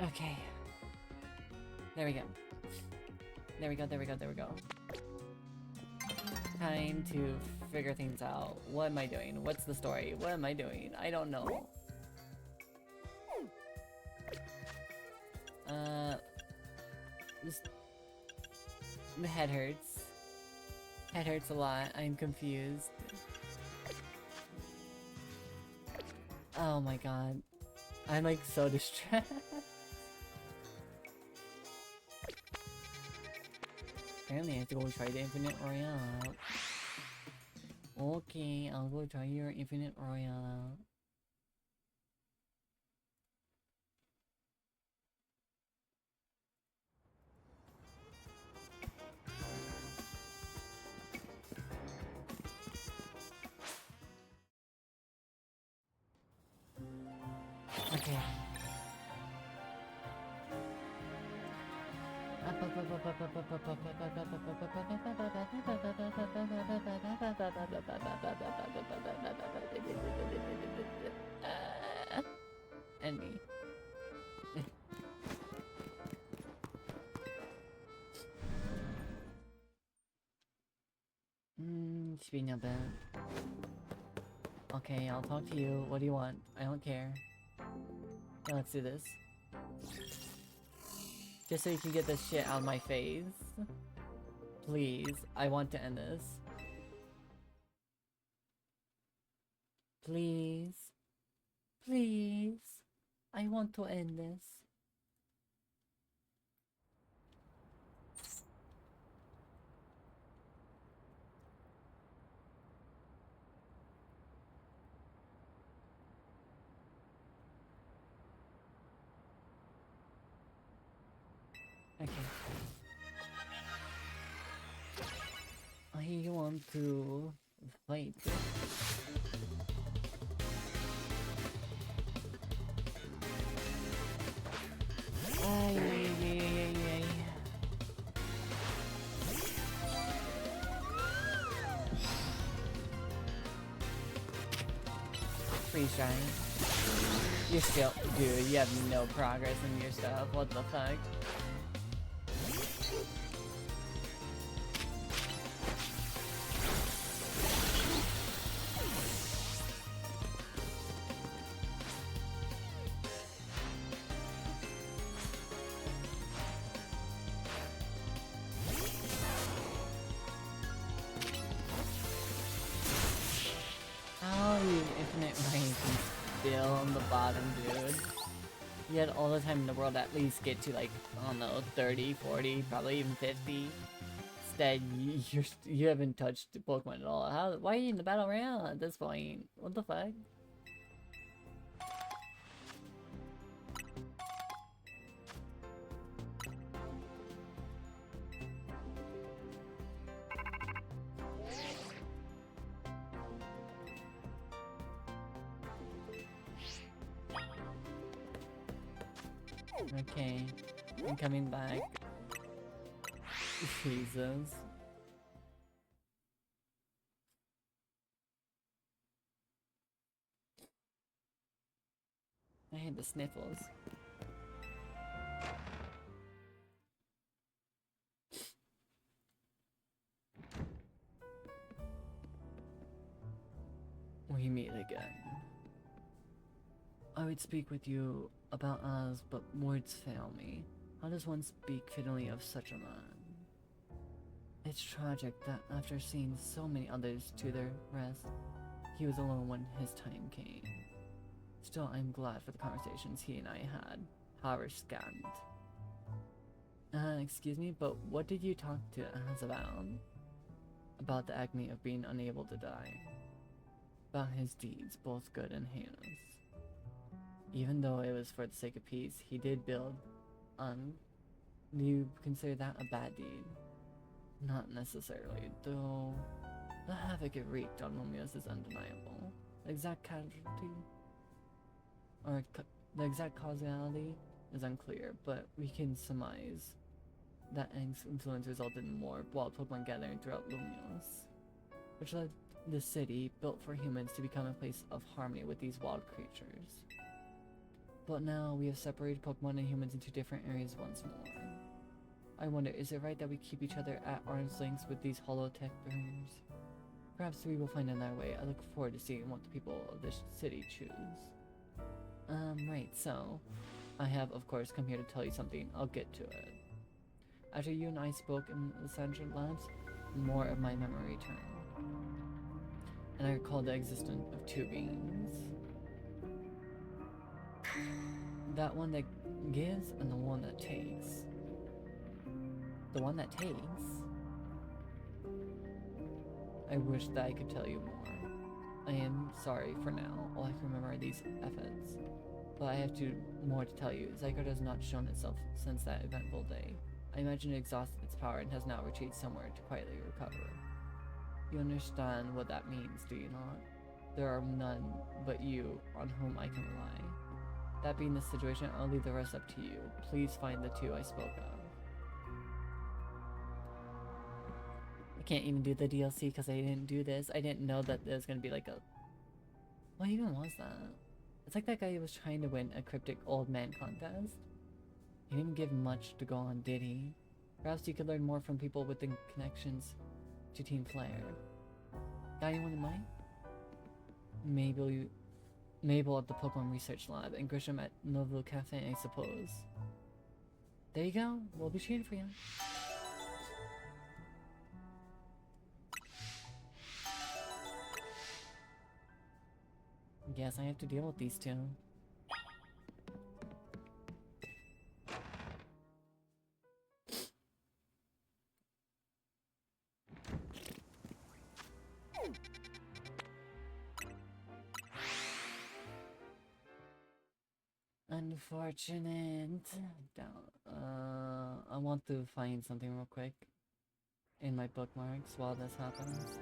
Okay. There we go. There we go, there we go, there we go. Time to figure things out. What am I doing? What's the story? What am I doing? I don't know. This... The head hurts. Head hurts a lot. I'm confused. Oh my god. I'm like so distressed. Apparently I have to go try the Infinite Royale. Okay, I'll go try your Infinite Royale. Okay. And me. Speaking of that. Okay, I'll talk to you. What do you want? I don't care. Yeah, let's do this. Just so you can get this shit out of my face. Please, I want to end this. Please. Please. I want to end this. Okay. I want to fight. Ay, ay, ay, ay, ay. Freeze drying. You're still, dude, you have no progress in your stuff. What the fuck? How are you infinite range and still on the bottom, dude? You had all the time in the world to at least get to like, I don't know, 30, 40, probably even 50. Instead, you haven't touched Pokemon at all. Why are you in the Battle Royale at this point? What the fuck? Okay, I'm coming back. Jesus. I hate the sniffles. We meet again. I would speak with you about us, but words fail me. How does one speak fittingly of such a man? It's tragic that after seeing so many others to their rest, he was alone when his time came. Still, I'm glad for the conversations he and I had, however scant. Excuse me, but what did you talk to Az about? About the agony of being unable to die. About his deeds, both good and heinous. Even though it was for the sake of peace, he did build do you consider that a bad deed? Not necessarily, though the havoc it wreaked on Lumios is undeniable. The exact casualty, or the exact causality is unclear, but we can surmise that Aang's influence resulted in more wild Pokemon gathering throughout Lumios, which led the city built for humans to become a place of harmony with these wild creatures. But now we have separated Pokemon and humans into different areas once more. I wonder, is it right that we keep each other at arm's length with these holotech barriers? Perhaps we will find another way. I look forward to seeing what the people of this city choose. Right, so I have, of course, come here to tell you something. I'll get to it. After you and I spoke in the Sandra Labs, more of my memory returned. And I recalled the existence of two beings. That one that gives and the one that takes. The one that takes? I wish that I could tell you more. I am sorry for now. All I can remember are these efforts. But I have more to tell you. Zygarde has not shown itself since that eventful day. I imagine it exhausted its power and has now retreated somewhere to quietly recover. You understand what that means, do you not? There are none but you on whom I can rely. That being the situation, I'll leave the rest up to you. Please find the two I spoke of. I can't even do the DLC because I didn't do this. I didn't know that there's gonna be like a... What even was that? It's like that guy who was trying to win a cryptic old man contest. He didn't give much to go on, did he? Perhaps you could learn more from people with the connections to Team Flare. Got anyone in mind? Mabel at the Pokemon Research Lab, and Grisham at Novo Cafe, I suppose. There you go. We'll be cheering for you. Guess I have to deal with these two. Unfortunate. I want to find something real quick in my bookmarks while this happens.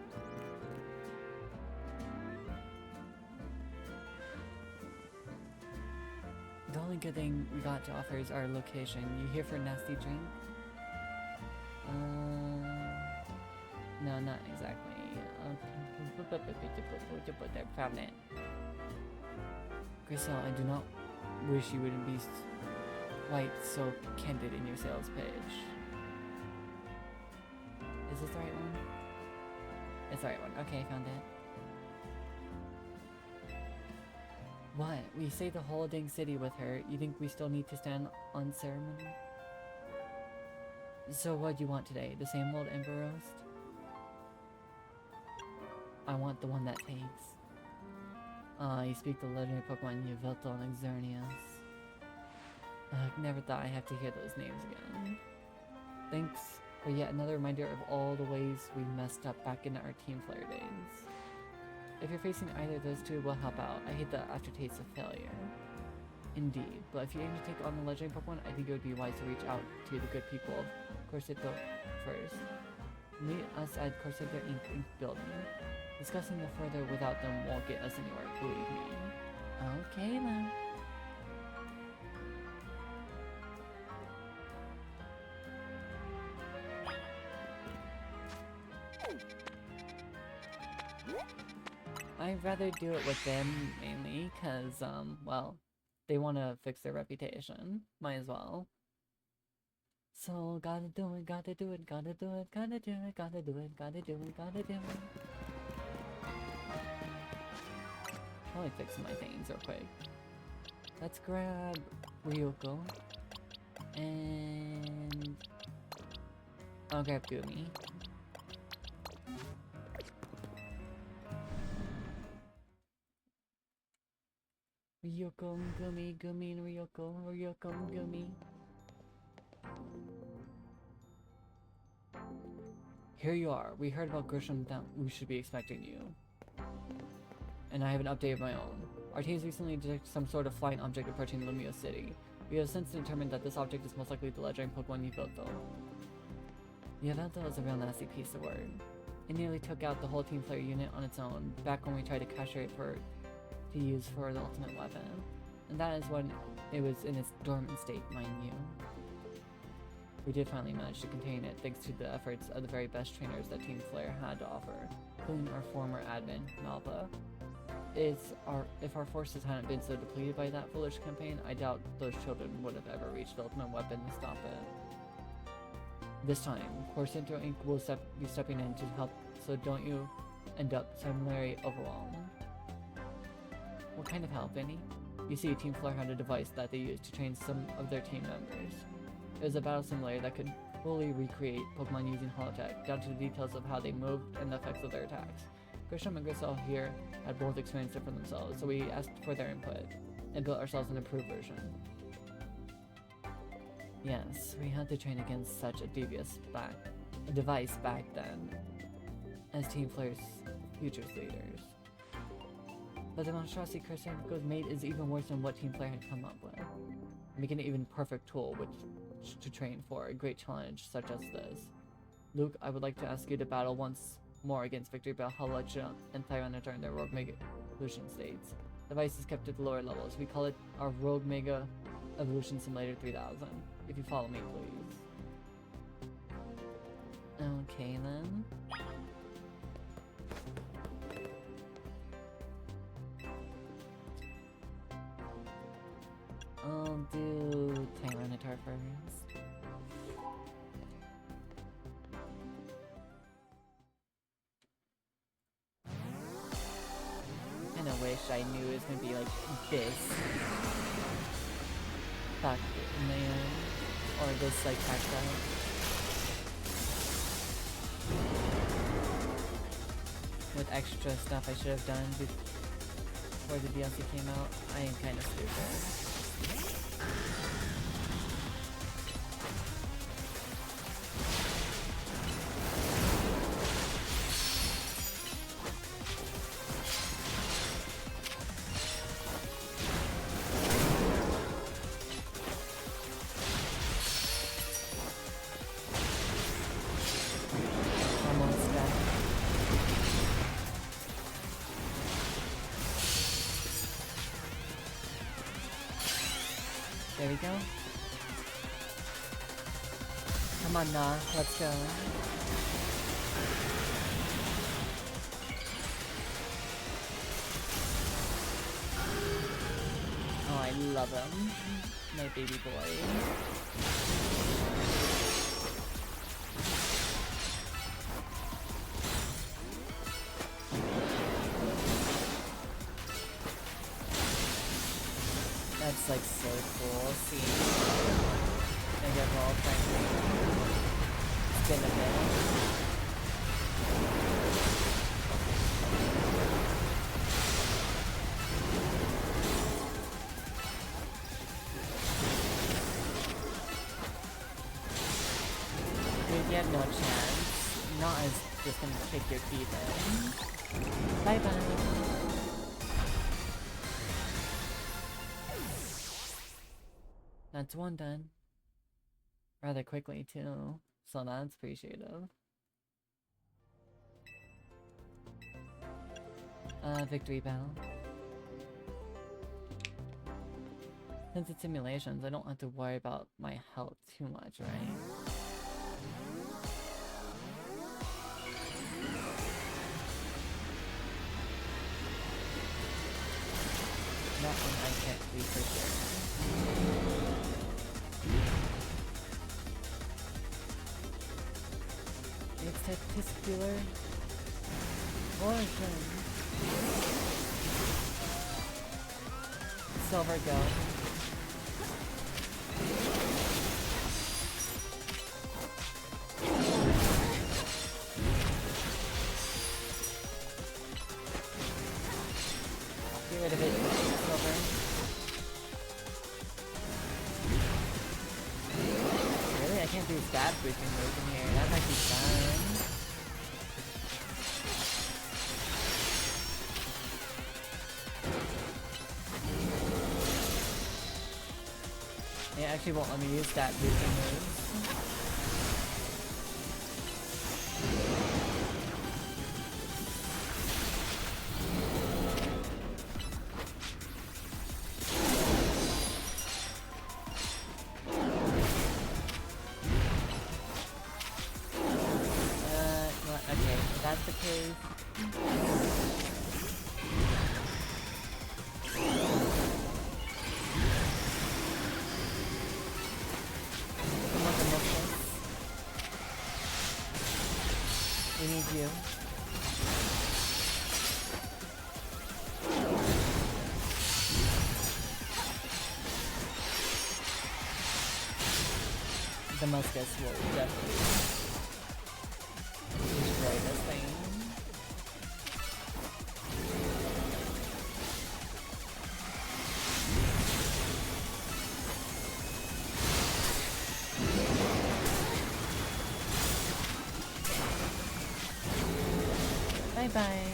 The only good thing we got to offer is our location. You here for a nasty drink? No, not exactly. Found it. Grisel, I do not wish you wouldn't be quite so candid in your sales pitch. Is this the right one? It's the right one. Okay, found it. What? We saved the whole dang city with her. You think we still need to stand on ceremony? So what do you want today? The same old Emperor roast? I want the one that takes. You speak the legendary Pokemon Yveltal and Xerneas. Never thought I'd have to hear those names again. Thanks for yet another reminder of all the ways we messed up back in our Team Flare days. If you're facing either of those two, we'll help out. I hate the aftertaste of failure. Indeed, but if you aim to take on the legendary Pokemon, I think it would be wise to reach out to the good people of Corsetto first. Meet us at Corsetto Inc. building. Discussing it further without them won't get us anywhere, believe me. Okay then. I'd rather do it with them, mainly, because, well, they want to fix their reputation. Might as well. So, gotta do it, gotta do it, gotta do it, gotta do it, gotta do it, gotta do it, gotta do it. Probably fix my things real quick. Let's grab Ryoko. And I'll grab Gumi. Ryoko, Gumi, Gumi, and Ryoko, Ryoko, Gumi. Here you are. We heard about Grisham that we should be expecting you. And I have an update of my own. Our teams recently detected some sort of flying object approaching Lumio City. We have since determined that this object is most likely the legendary Pokemon Yveltal. Yveltal is a real nasty piece of work. It nearly took out the whole Team Flare unit on its own, back when we tried to capture it to use for the ultimate weapon. And that is when it was in its dormant state, mind you. We did finally manage to contain it thanks to the efforts of the very best trainers that Team Flare had to offer. including our former admin, Malva. If our forces hadn't been so depleted by that foolish campaign, I doubt those children would have ever reached the ultimate weapon to stop it. This time, Core Center Inc. will be stepping in to help, so don't you end up similarly overwhelmed. What kind of help, any? You see, Team Flare had a device that they used to train some of their team members. It was a battle simulator that could fully recreate Pokemon using holotech, down to the details of how they moved and the effects of their attacks. Grisham and Grisel here had both experienced it for themselves, so we asked for their input, and built ourselves an improved version. Yes, we had to train against such a device back then, as Team Flare's future leaders. But the monstrosity Krasinko's made is even worse than what Team Flare had come up with, making it even perfect tool which to train for a great challenge such as this. Luke, I would like to ask you to battle once more against Victory Bell, Halacha, and Tyranitar in their Rogue Mega Evolution states. The device is kept at the lower levels. We call it our Rogue Mega Evolution Simulator 3000. If you follow me, please. Okay then. I'll do Tyranitar first. Kinda wish I knew it was gonna be like this. Fuck man. Or this like tactile. With extra stuff I should have done before the DLC came out. I am kinda stupid. There we go. Come on, nah, let's go. Oh, I love him. My baby boy. That's like so cool seeing and get all friendly. Spin a bit. Dude, you have no chance. Not as just gonna kick your teeth in. Bye bye. That's one done. Rather quickly too, so that's appreciative. Victory Bell. Since it's simulations, I don't have to worry about my health too much, right? That one I can't be for sure. It's testicular origin. Silver go. Get rid of it, Silver. Really? I can't do stab boosting moves in here. That might be fun. It actually won't let me use stat boosting moves. Okay, if that's the case, We need you. The muskets will definitely destroy this thing. Bye-bye.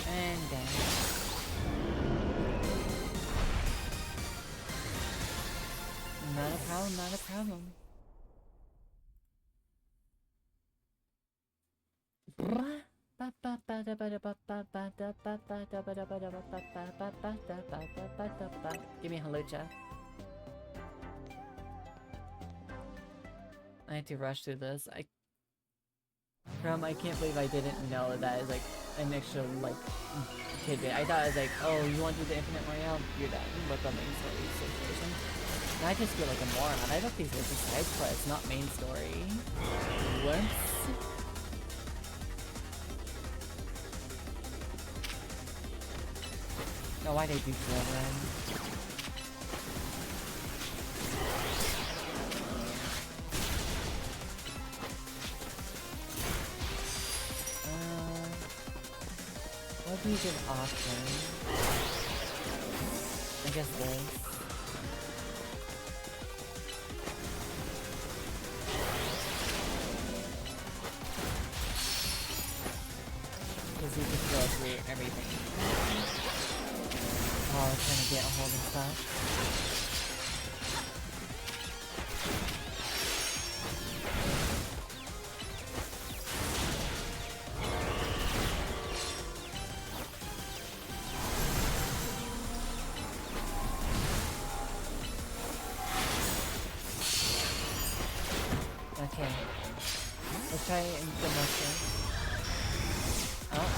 And down. Not a problem, not a problem. Give me a halucha. I had to rush through this. I can't believe I didn't know that is like an extra like tidbit. I thought it was like, oh, you want to do the infinite Royale? You're done with the main story situation. And I just feel like a moron. I thought these were just side quests, not main story. Whoops. Oh, why did I do children? What do you give option? I guess this. Because you just go through everything. Oh, I was trying to get a hold of stuff. Okay. Let's try it in the mushroom. Oh.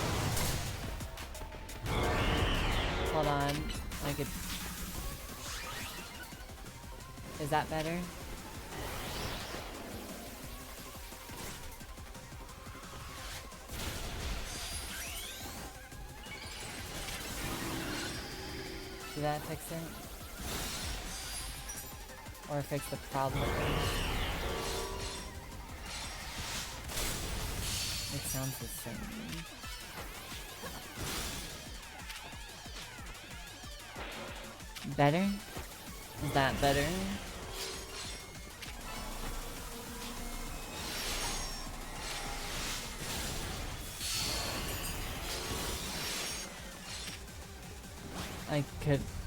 Hold on. I could... Is that better? Did that fix it? Or fix the problem? It sounds the same. Better? Is that better?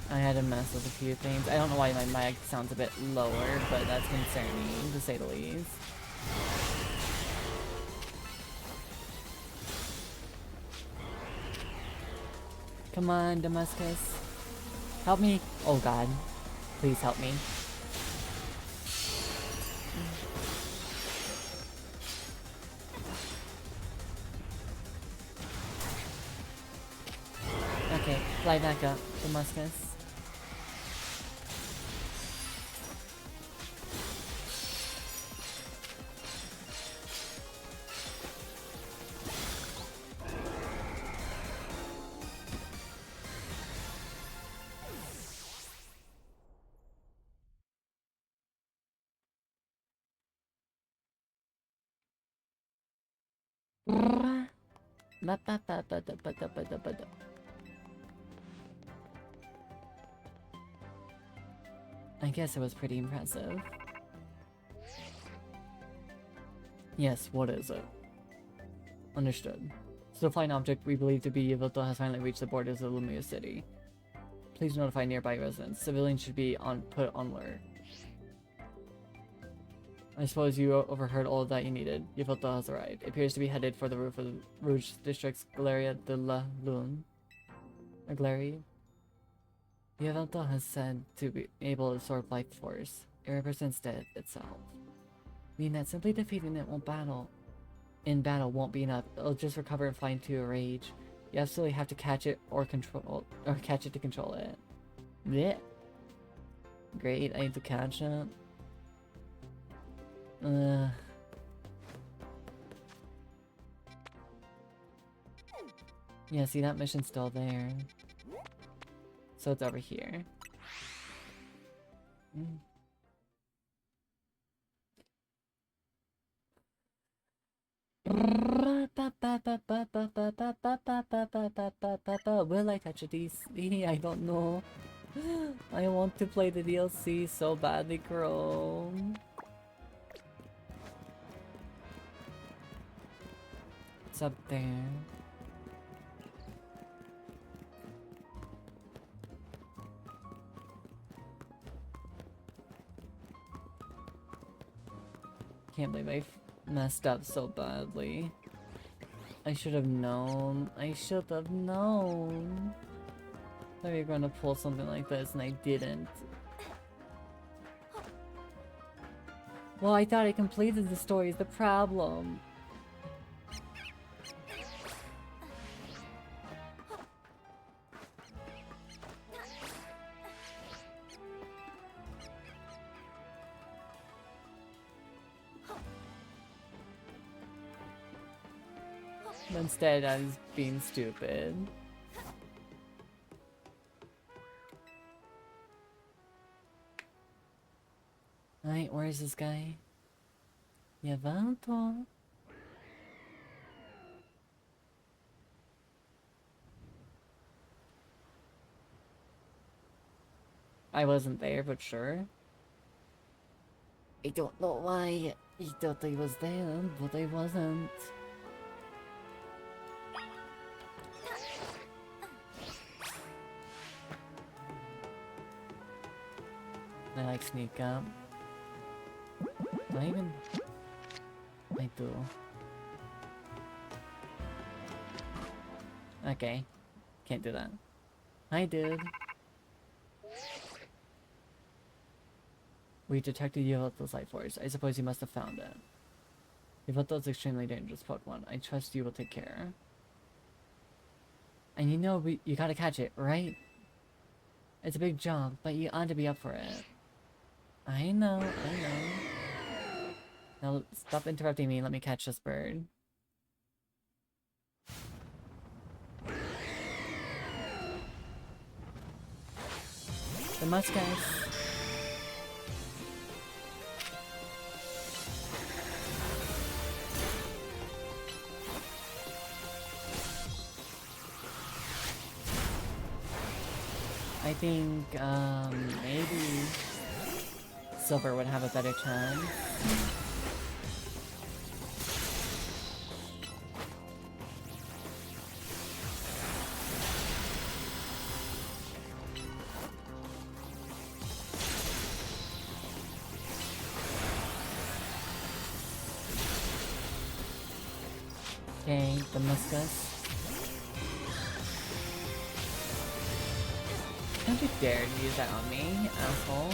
I had to mess with a few things. I don't know why my mic sounds a bit lower, but that's concerning, to say the least. Come on, Damascus. Help me. Oh god. Please help me. Okay, fly back up, Damascus. I guess it was pretty impressive. Yes, what is it? Understood. So the flying object we believe to be Yveltal has finally reached the borders of Lumia City. Please notify nearby residents. Civilians should be put on alert. I suppose you overheard all that you needed. Yveltal has arrived. It appears to be headed for the roof of the Rouge District's Galeria de la Lune. Or Galerie? Yavelto has said to be able to absorb life force. It represents death itself. Meaning that simply defeating it in battle won't be enough. It'll just recover and fly into a rage. You absolutely have to catch it or catch it to control it. Yeah. Great, I need to catch it. Yeah, see, that mission's still there. So it's over here. Will I touch a DC? I don't know. I want to play the DLC so badly, Chrome. It's up there. Can't believe I messed up so badly. I should have known. I should have known. I thought you were going to pull something like this and I didn't. Well, I thought I completed the story is the problem. Instead, I was being stupid. Alright, where is this guy? Yavelto. I wasn't there, but sure. I don't know why he thought I was there, but I wasn't. I like sneak up. Do I even? I do. Okay. Can't do that. Hi, dude. We detected Yavelto's life force. I suppose you must have found it. Yavelto is extremely dangerous Pokemon. I trust you will take care. And you know you gotta catch it, right? It's a big job, but you ought to be up for it. I know. Now stop interrupting me, let me catch this bird. The Muskas. I think, maybe Silver would have a better chance. Okay, the Muskas. Don't you dare use that on me, asshole.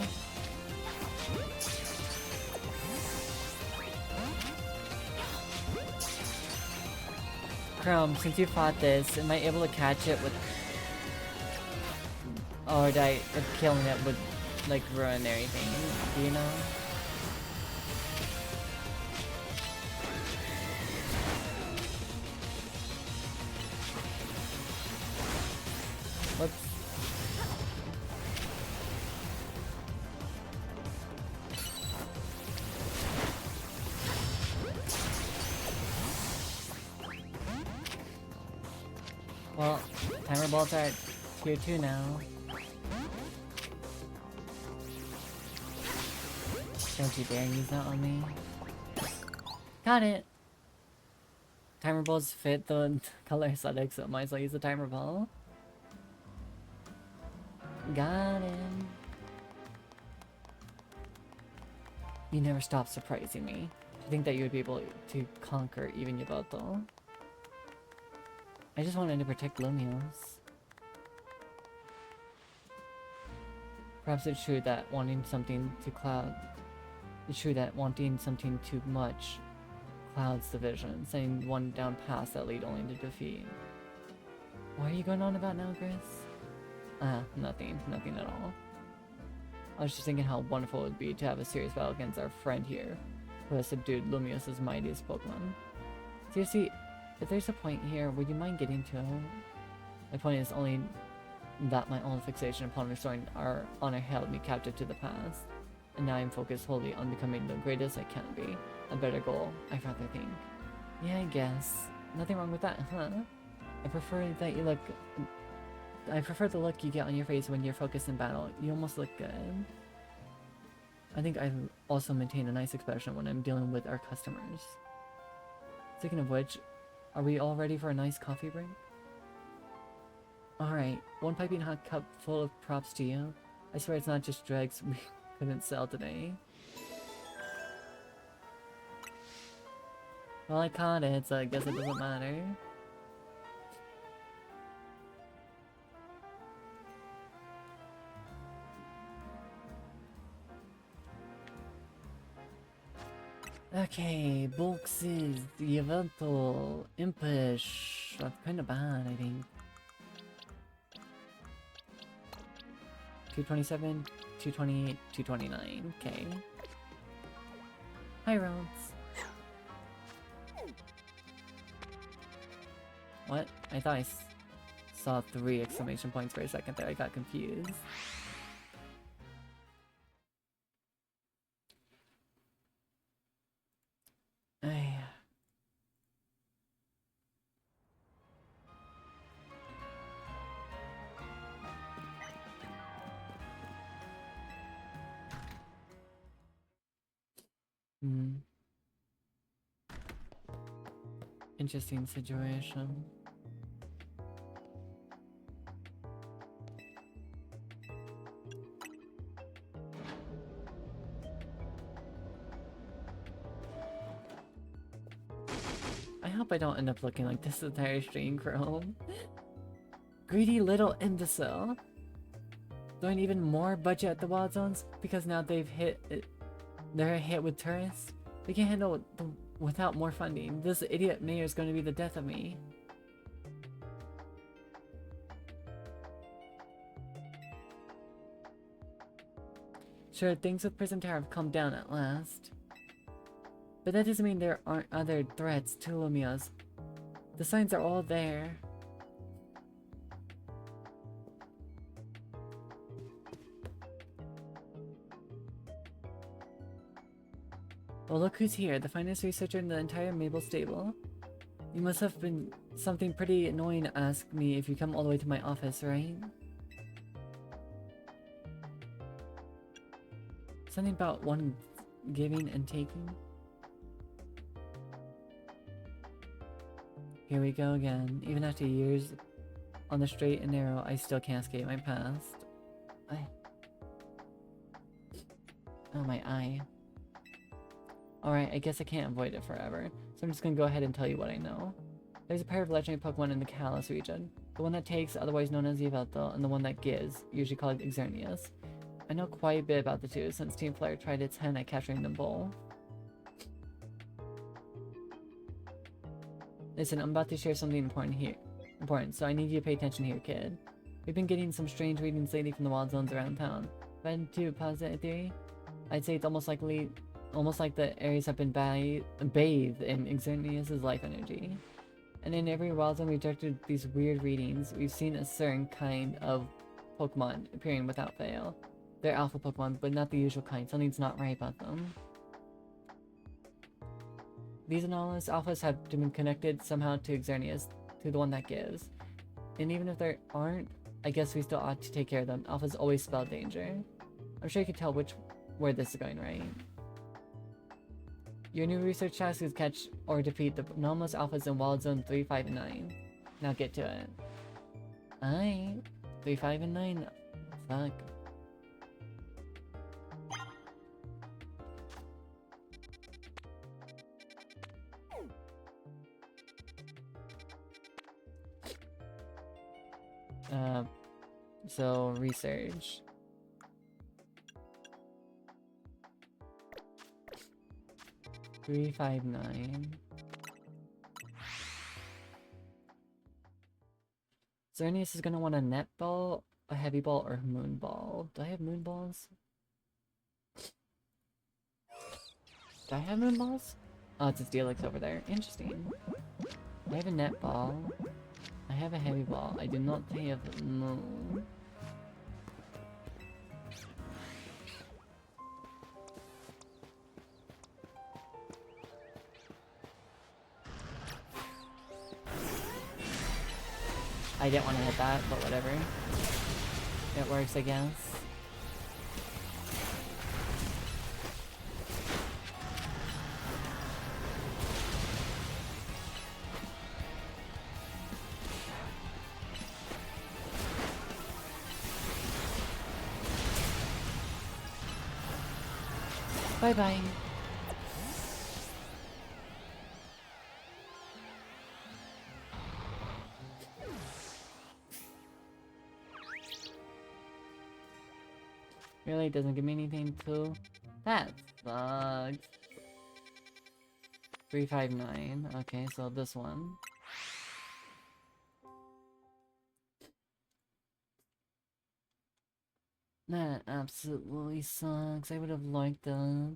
Chrome, since you fought this, am I able to catch it with... Or if killing it would, like, ruin everything, do you know? Whoops. Well, timer balls are at tier 2 now. Don't you dare use that on me. Got it! Timer balls fit the color aesthetic, so might as well use the timer ball. Got him. You never stop surprising me. I think that you would be able to conquer even Yavelto. I just wanted to protect Lumios. Perhaps it's true that wanting something to cloud... It's true that wanting something too much clouds the vision, sending one down paths that lead only to defeat. What are you going on about now, Gris? Nothing. Nothing at all. I was just thinking how wonderful it would be to have a serious battle against our friend here, who has subdued Lumios's mightiest Pokemon. Seriously, if there's a point here, would you mind getting to it? My point is only that my own fixation upon restoring our honor held me captive to the past, and now I'm focused wholly on becoming the greatest I can be. A better goal, I rather think. Yeah, I guess. Nothing wrong with that, huh? I prefer the look you get on your face when you're focused in battle. You almost look good. I think I also maintain a nice expression when I'm dealing with our customers. Speaking of which, are we all ready for a nice coffee break? Alright, one piping hot cup full of props to you. I swear it's not just dregs we couldn't sell today. Well, I caught it, so I guess it doesn't matter. Okay, boxes, the Yveltal, Impish. That's kind of bad, I think. 227, 228, 229. Okay. Hi, Rounds. What? I thought I saw 3 exclamation points for a second there. I got confused. Interesting situation. I hope I don't end up looking like this entire stream, Chrome. Greedy little imbecile. Throwing even more budget at the wild zones because now they're hit with tourists. They can't handle without more funding. This idiot mayor is going to be the death of me. Sure, things with Prism Tower have calmed down at last. But that doesn't mean there aren't other threats to Lumios. The signs are all there. Well, look who's here, the finest researcher in the entire Mabel stable. You must have been something pretty annoying to ask me if you come all the way to my office, right? Something about one giving and taking? Here we go again. Even after years on the straight and narrow, I still can't escape my past. Oh, my eye. Alright, I guess I can't avoid it forever, so I'm just gonna go ahead and tell you what I know. There's a pair of legendary Pokemon in the Kalos region. The one that takes, otherwise known as Yveltal, and the one that gives, usually called Xerneas. I know quite a bit about the two, since Team Flare tried its hand at capturing them both. Listen, I'm about to share something important, so I need you to pay attention here, kid. We've been getting some strange readings lately from the wild zones around town. If I had to posit a theory, I'd say it's almost like the areas have been bathed in Xerneas' life energy. And in every wild zone we've detected these weird readings, we've seen a certain kind of Pokemon appearing without fail. They're alpha Pokemon, but not the usual kind. Something's not right about them. These anomalous alphas have been connected somehow to Xerneas, to the one that gives. And even if there aren't, I guess we still ought to take care of them. Alphas always spell danger. I'm sure you can tell where this is going, right? Your new research task is catch or defeat the anomalous alphas in Wild Zone 3, 5, and 9. Now get to it. Alright. 3, 5, and 9. Fuck. So research. 359. Xerneas is gonna want a net ball, a heavy ball, or a moon ball. Do I have moon balls? Do I have moon balls? Oh, it's a Steelix over there. Interesting. I have a net ball. I have a heavy ball. I do not have moon. I didn't want to hit that, but whatever. It works, I guess. Bye-bye. Really doesn't give me anything to... That sucks. 359. Okay, so this one. That absolutely sucks. I would have liked that.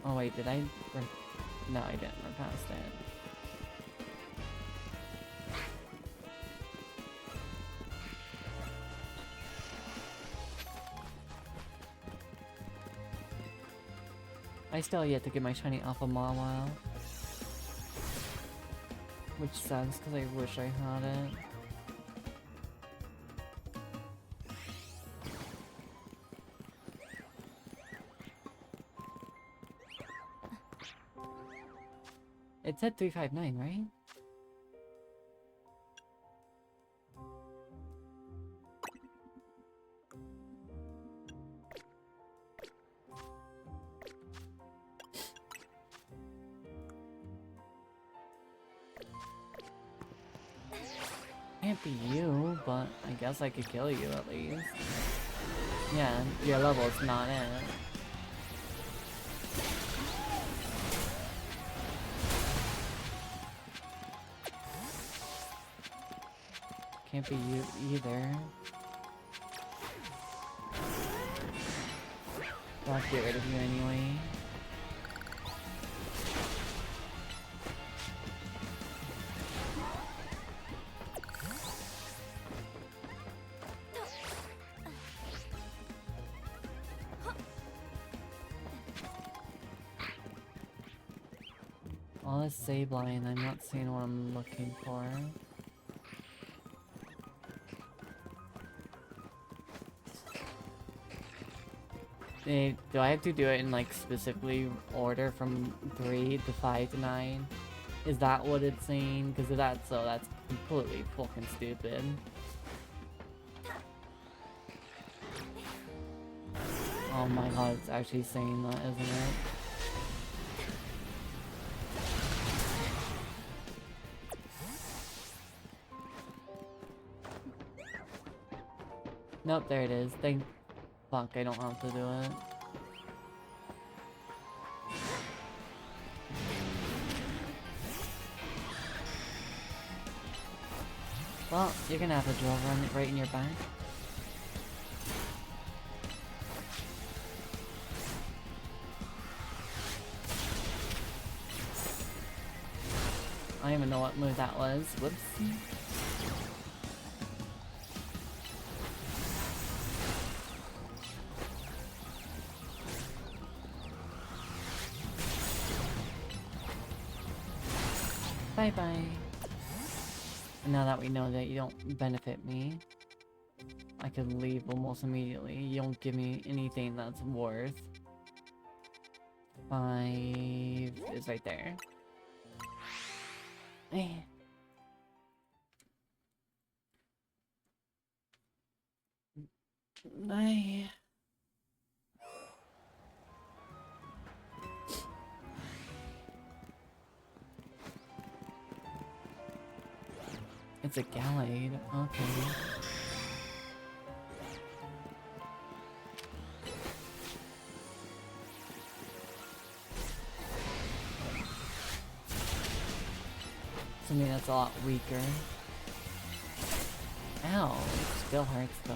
Oh wait, did I... No, I didn't. We're past it. I still yet to get my shiny Alpha Mawile. Which sucks, because I wish I had it. It said 359, right? Can't be you, but I guess I could kill you at least. Yeah, your level's not it. Can't be you either. I'll have to get rid of you anyway. All this Sableye, I'm not seeing what I'm looking for. Do I have to do it in like specifically order from 3 to 5 to 9? Is that what it's saying? Because if that's so, that's completely fucking stupid. Oh my god, it's actually saying that, isn't it? Nope, there it is. Thank fuck, I don't have to do it. Well, you're gonna have to drill run it right in your back. I don't even know what move that was. Whoops. Bye-bye. And now that we know that you don't benefit me, I could leave almost immediately. You don't give me anything that's worth. 5 is right there. Eh. Bye. It's a Gallade. Okay. Something that's a lot weaker. Ow, it still hurts though.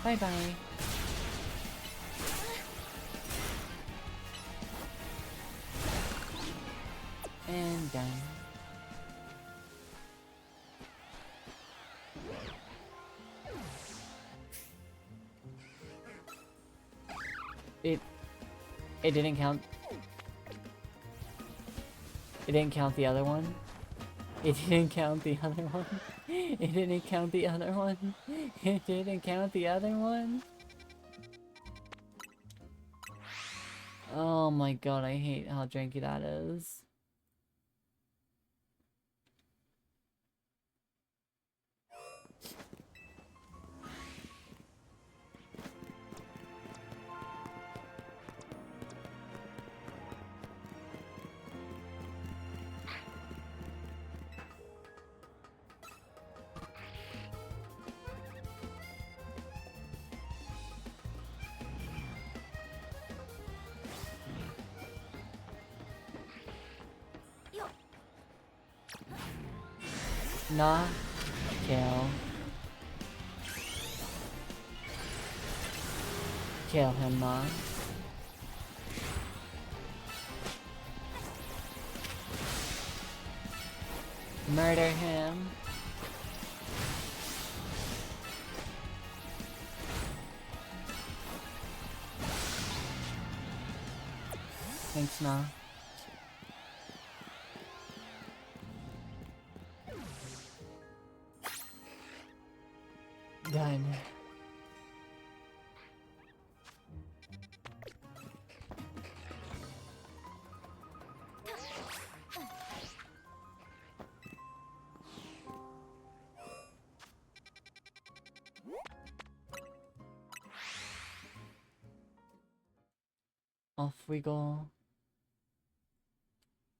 Bye bye. And done. It didn't count. It didn't count the other one. It didn't count the other one. It didn't count the other one. It didn't count the other one. Oh my god, I hate how janky that is. Nah, kill. Kill him, Ma. Murder him. Thanks, Ma. Done. Off we go.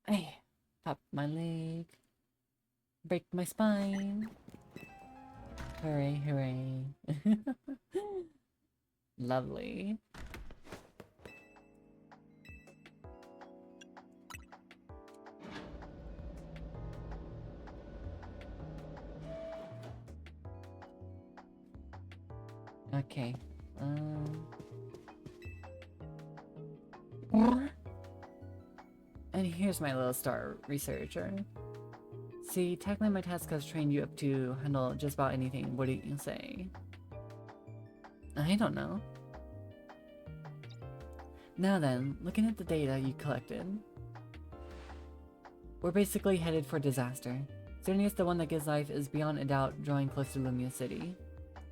Hey, pop my leg. Break my spine. Hooray, hooray. Lovely. Okay. And here's my little star researcher. See, technically my task has trained you up to handle just about anything. What do you say? I don't know. Now then, looking at the data you collected, we're basically headed for disaster. Xerneas, the one that gives life, is beyond a doubt drawing close to Lumia City.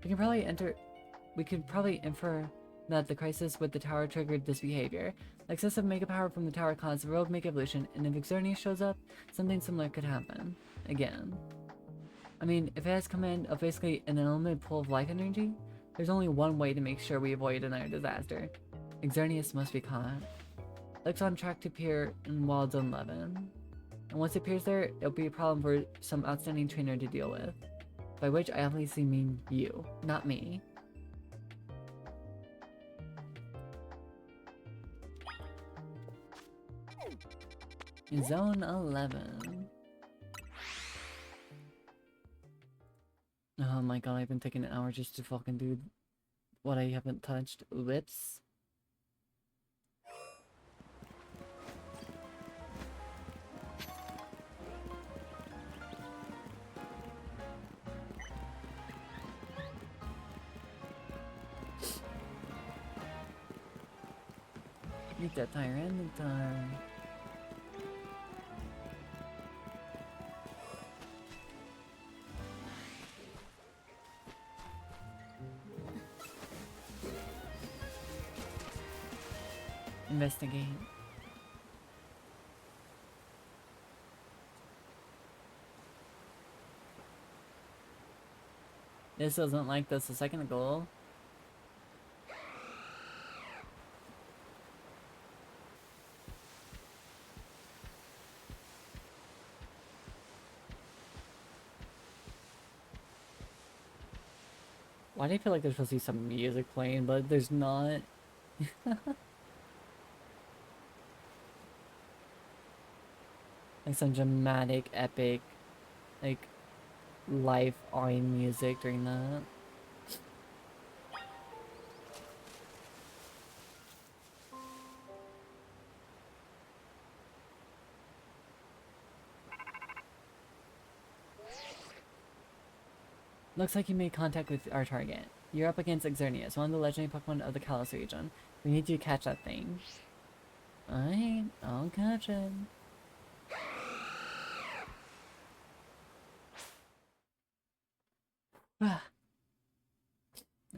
We could probably infer that the crisis with the tower triggered this behavior. The excessive mega power from the tower caused rogue mega evolution, and if Xerneas shows up, something similar could happen. Again. I mean, if it has command of basically an unlimited pool of life energy, there's only one way to make sure we avoid another disaster. Xerneas must be caught. Looks on track to appear in Wild Zone 11. And once it appears there, it'll be a problem for some outstanding trainer to deal with. By which I obviously mean you, not me. Zone 11. Oh my god, I've been taking an hour just to fucking do what I haven't touched. Lips. Need that Tyranitar. Investigate. This wasn't like this a second ago. Why do I feel like there's supposed to be some music playing, but there's not? Like some dramatic, epic, like, life-awing music during that. Looks like you made contact with our target. You're up against Xerneas, one of the legendary Pokemon of the Kalos region. We need you to catch that thing. Alright, I'll catch it.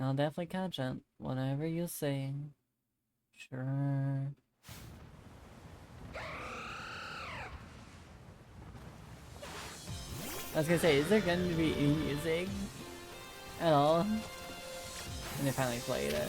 I'll definitely catch it. Whatever you say. Sure. I was gonna say, is there going to be any music at all? And they finally played it.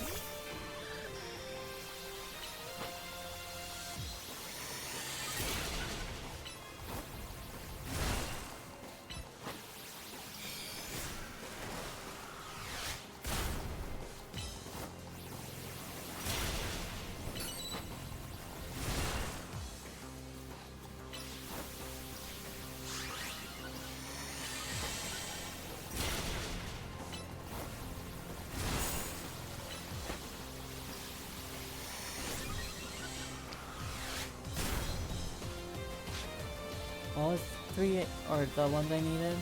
What was 3 or the ones I needed?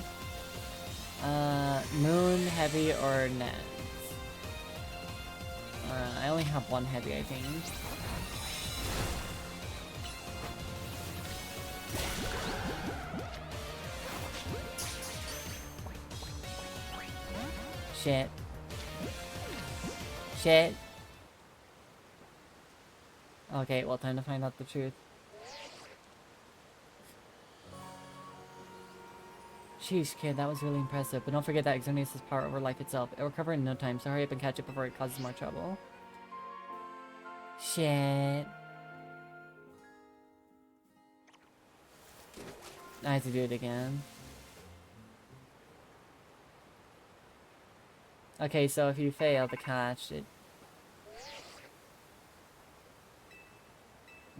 Moon, heavy, or nets. I only have 1 heavy, I think. Shit. Shit. Okay, well, time to find out the truth. Sheesh, kid, that was really impressive, but don't forget that Xerneas has power over life itself. It'll recover in no time, so hurry up and catch it before it causes more trouble. Shit. I have to do it again. Okay, so if you fail to catch it...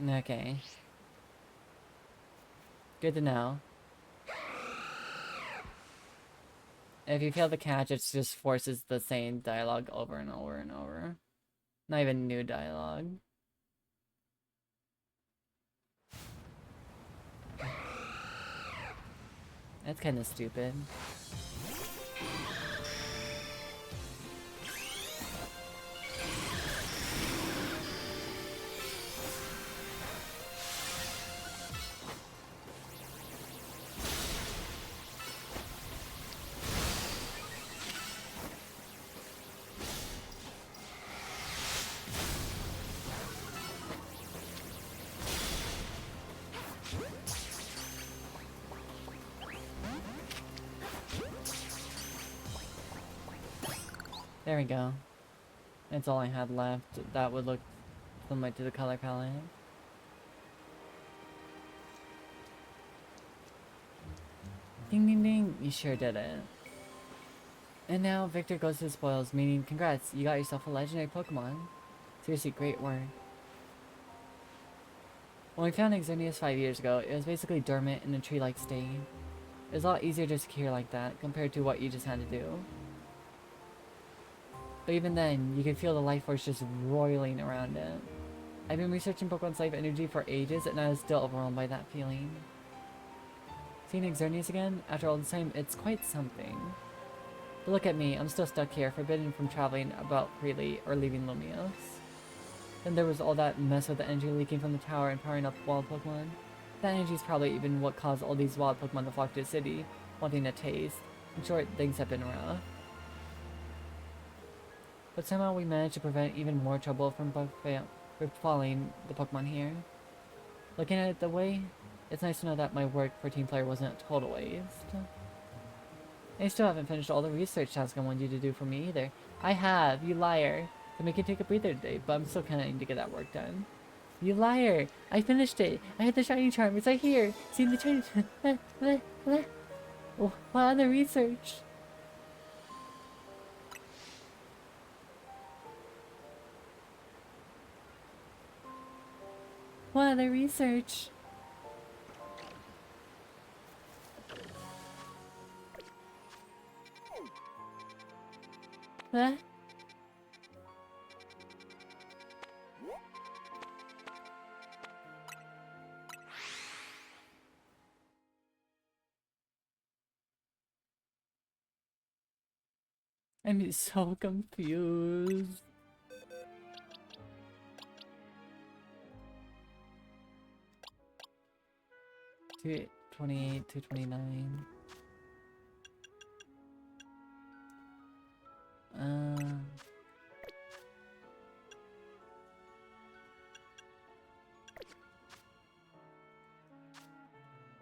Okay. Good to know. If you fail to catch, it just forces the same dialogue over and over and over. Not even new dialogue. That's kind of stupid. There we go. That's all I had left. That would look similar to the color palette. Ding ding ding, you sure did it. And now Victor goes to the spoils, meaning congrats, you got yourself a legendary Pokemon. Seriously, great work. When we found Xerneas 5 years ago, it was basically dormant in a tree-like state. It was a lot easier to secure like that, compared to what you just had to do. But even then, you could feel the life force just roiling around it. I've been researching Pokemon's life energy for ages, and I was still overwhelmed by that feeling. Seeing Xerneas again, after all this time, it's quite something. But look at me, I'm still stuck here, forbidden from traveling about freely or leaving Lumios. Then there was all that mess with the energy leaking from the tower and powering up wild Pokemon. That energy is probably even what caused all these wild Pokemon to flock to the city, wanting a taste. In short, things have been rough. But somehow we managed to prevent even more trouble from befalling the Pokemon here. Looking at it that way, it's nice to know that my work for Team Player wasn't a total waste. I still haven't finished all the research tasks I wanted you to do for me either. I have, you liar. To make you take a breather today, but I'm still kinda need to get that work done. You liar! I finished it! I had the shiny charm, it's right here! See the shiny What other research? What other research? Huh? I'm so confused. To 28 to 29.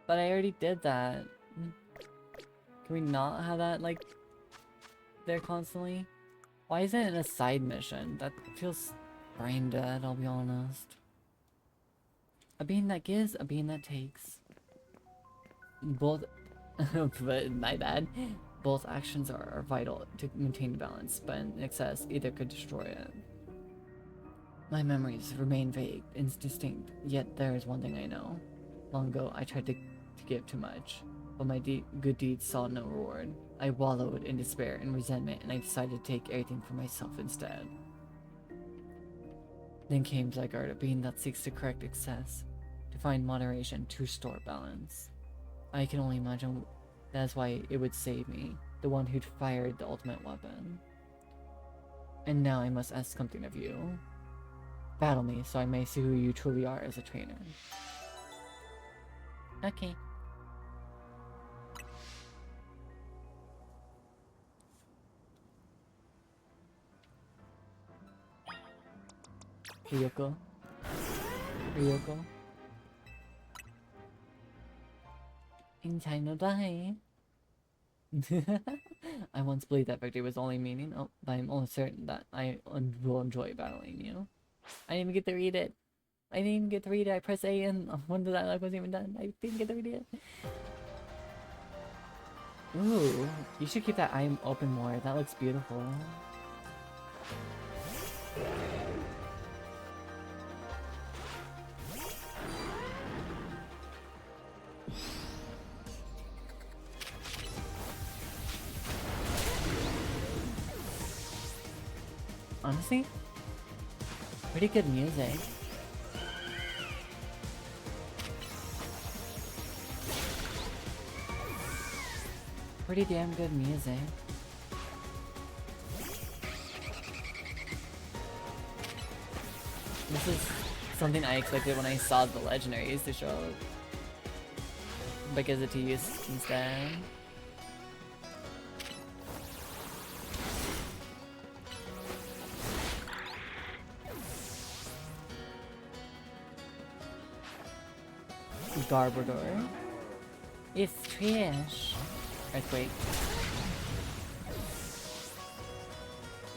But I already did that. Can we not have that, like, there constantly? Why isn't it a side mission? That feels brain dead, I'll be honest. A bean that gives, a bean that takes. Both... but my bad. Both actions are vital to maintain balance, but in excess, either could destroy it. My memories remain vague, indistinct, yet there is one thing I know. Long ago, I tried to give too much, but my good deeds saw no reward. I wallowed in despair and resentment, and I decided to take everything for myself instead. Then came Zygarde, a being that seeks to correct excess, to find moderation, to restore balance. I can only imagine that's why it would save me, the one who'd fired the ultimate weapon. And now I must ask something of you. Battle me, so I may see who you truly are as a trainer. Okay. Ryoko. Ryoko. In time to die. I once believed that victory was only meaning, but I'm almost certain that I will enjoy battling you. I didn't even get to read it. I didn't even get to read it. I pressed A and when the dialogue wasn't even done. I didn't get to read it. Ooh, you should keep that eye open more. That looks beautiful. Honestly, pretty good music. Pretty damn good music. This is something I expected when I saw the legendaries to show up. Because of to use instead. Garbodor. It's trash. Earthquake.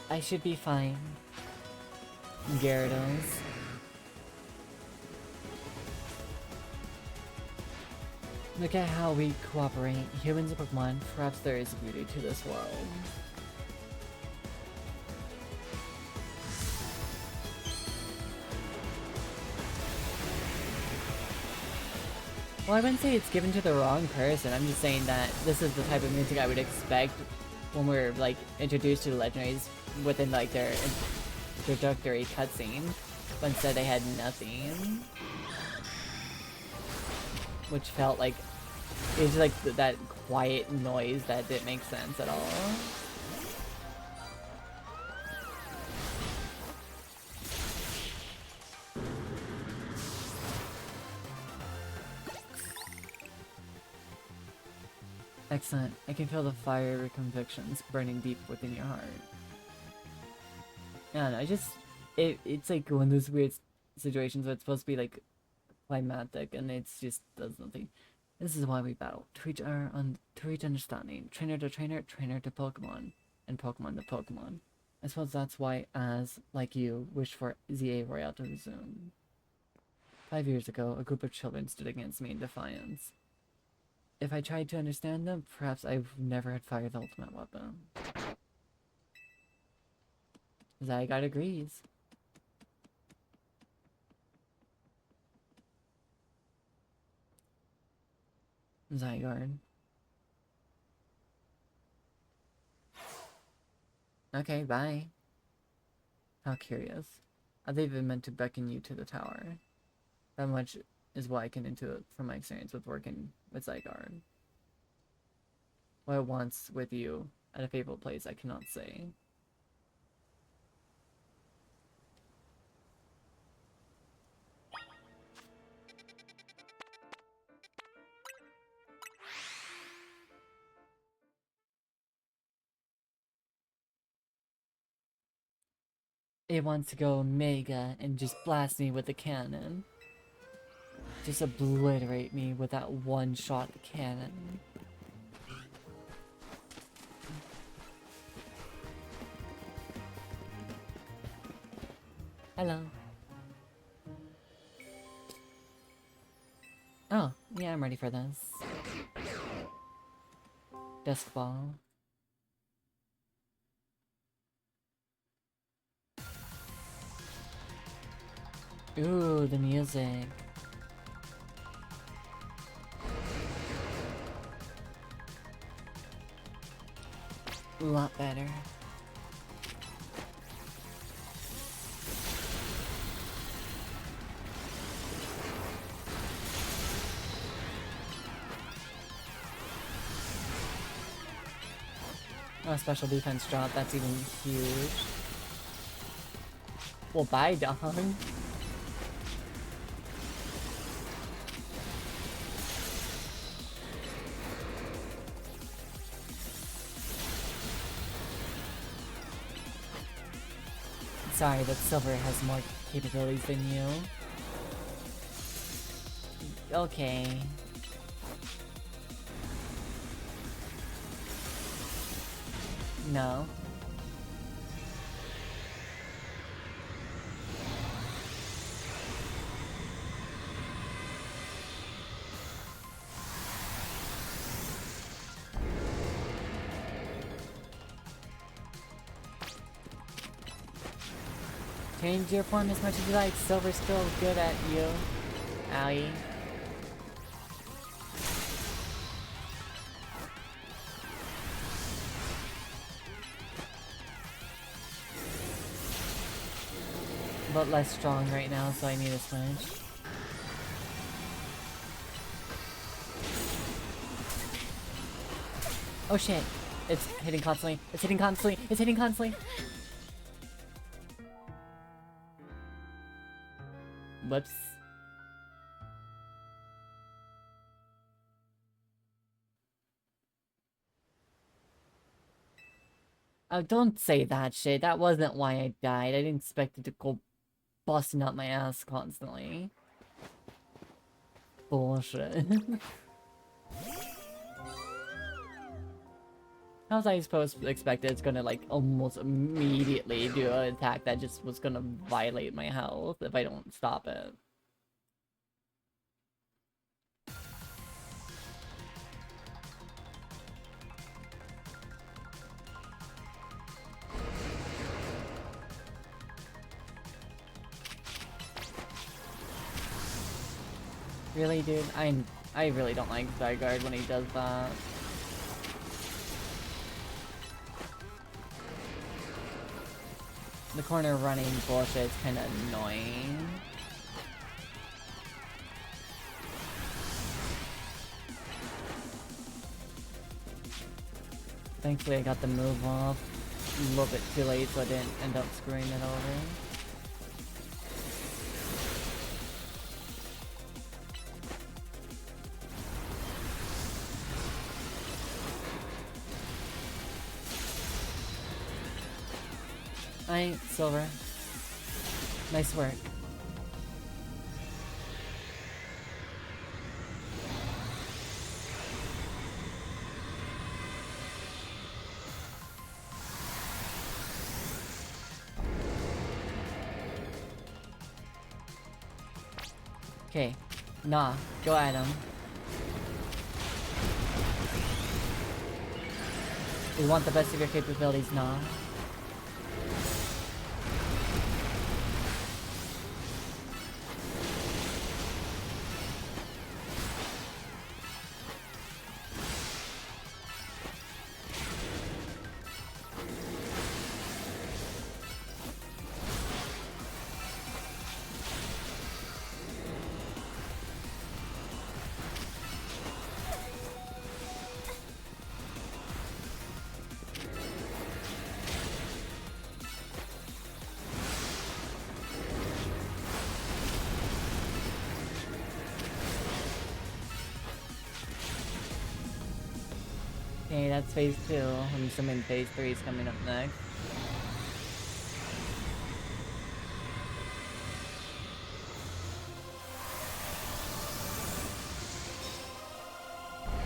I should be fine. Gyarados. Look at how we cooperate. Humans and Pokemon, perhaps there is beauty to this world. Well, I wouldn't say it's given to the wrong person. I'm just saying that this is the type of music I would expect when we're like introduced to the legendaries within like their introductory cutscene. But instead they had nothing. Which felt like it was just like that quiet noise that didn't make sense at all. Excellent. I can feel the fire of your convictions burning deep within your heart. And I just... It's like one of those weird situations where it's supposed to be like climatic and it's just does nothing. This is why we battle. To reach understanding. Trainer to trainer, trainer to Pokemon. And Pokemon to Pokemon. I suppose that's why Az, like you, wished for ZA Royale to resume. 5 years ago, a group of children stood against me in defiance. If I tried to understand them, perhaps I never had fired the ultimate weapon. Zygarde agrees. Zygarde. Okay, bye. How curious. Are they even meant to beckon you to the tower? That much is what I can intuit from my experience with working with Zygarde. What it wants with you at a favorite place, I cannot say. It wants to go mega and just blast me with a cannon. Just obliterate me with that one-shot cannon. Hello. Oh, yeah, I'm ready for this. Dusk Ball. Ooh, the music. A lot better. Oh, special defense drop, that's even huge. Well, bye, dog. Sorry, but Silver has more capabilities than you. Okay. No. Change your form as much as you like. Silver's still good at you. Owie. But less strong right now, so I need a switch. Oh shit! It's hitting constantly. It's hitting constantly. It's hitting constantly. Whoops. Oh, don't say that shit. That wasn't why I died. I didn't expect it to go busting up my ass constantly. Bullshit. How was I supposed to expect it's gonna, like, almost immediately do an attack that just was gonna violate my health if I don't stop it? Really, dude? I really don't like Zygarde when he does that. The corner running bullshit is kinda annoying. Thankfully I got the move off a little bit too late so I didn't end up screwing it over. Alright, Silver. Nice work. Okay. Nah, go at him. We want the best of your capabilities, nah. Okay, that's phase 2. I'm assuming phase 3 is coming up next.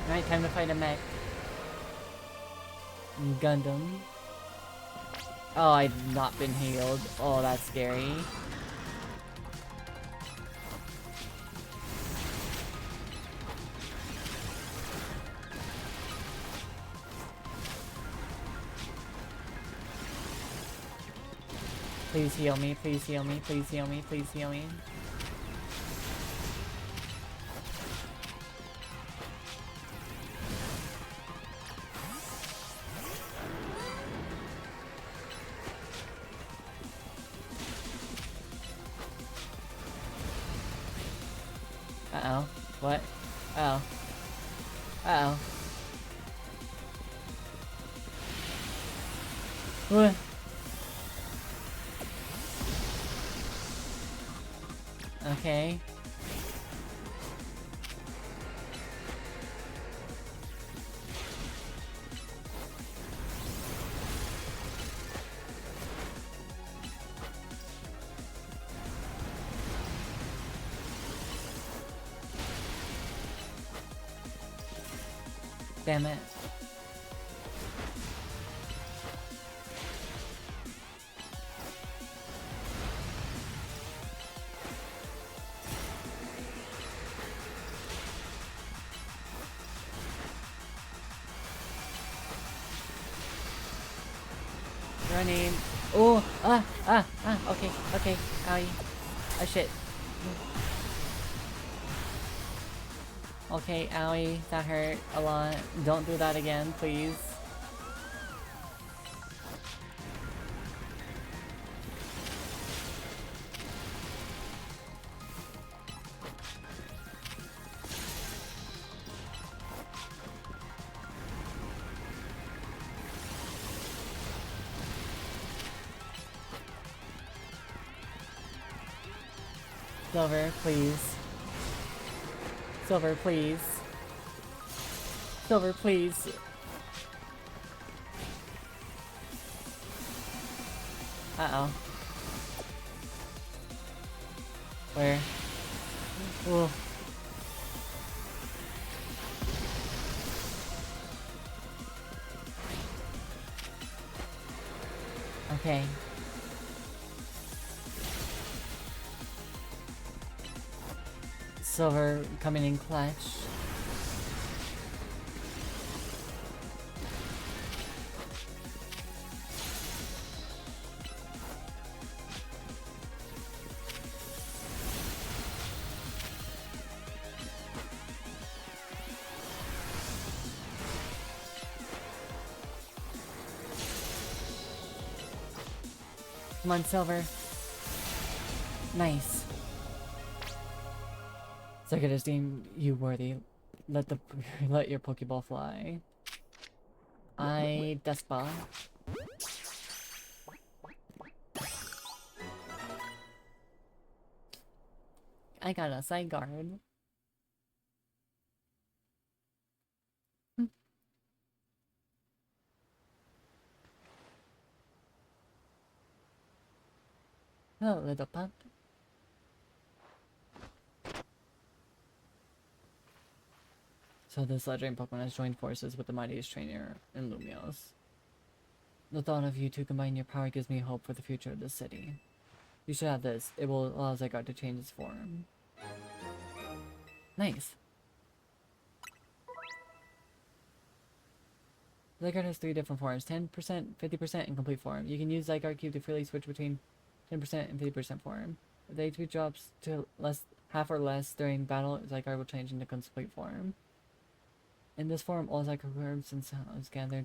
Alright, time to fight a mech. Gundam. Oh, I've not been healed. Oh, that's scary. Please heal me, please heal me, please heal me, please heal me. Uh-oh. What? Uh-oh. Uh-oh. What? Okay. Damn it. Running. Oh, okay, okay. Owie. Oh shit. Okay, owie. That hurt a lot. Don't do that again, please. Silver, please. Silver, please. Silver, please. Uh-oh. Where? Ooh. Okay. Silver coming in clutch. Come on, Silver. Nice. Second has deemed you worthy. Let the let your Pokeball fly. I Despa. I got a side guard. Hello, little pup. So this legendary Pokemon has joined forces with the mightiest trainer in Lumios. The thought of you two combining your power gives me hope for the future of this city. You should have this. It will allow Zygarde to change its form. Nice. Zygarde has 3 different forms, 10%, 50%, and complete form. You can use Zygarde Cube to freely switch between 10% and 50% form. If the HP drops to half or less during battle, Zygarde will change into complete form. In this form, all Zygarde verbs and sounds gather.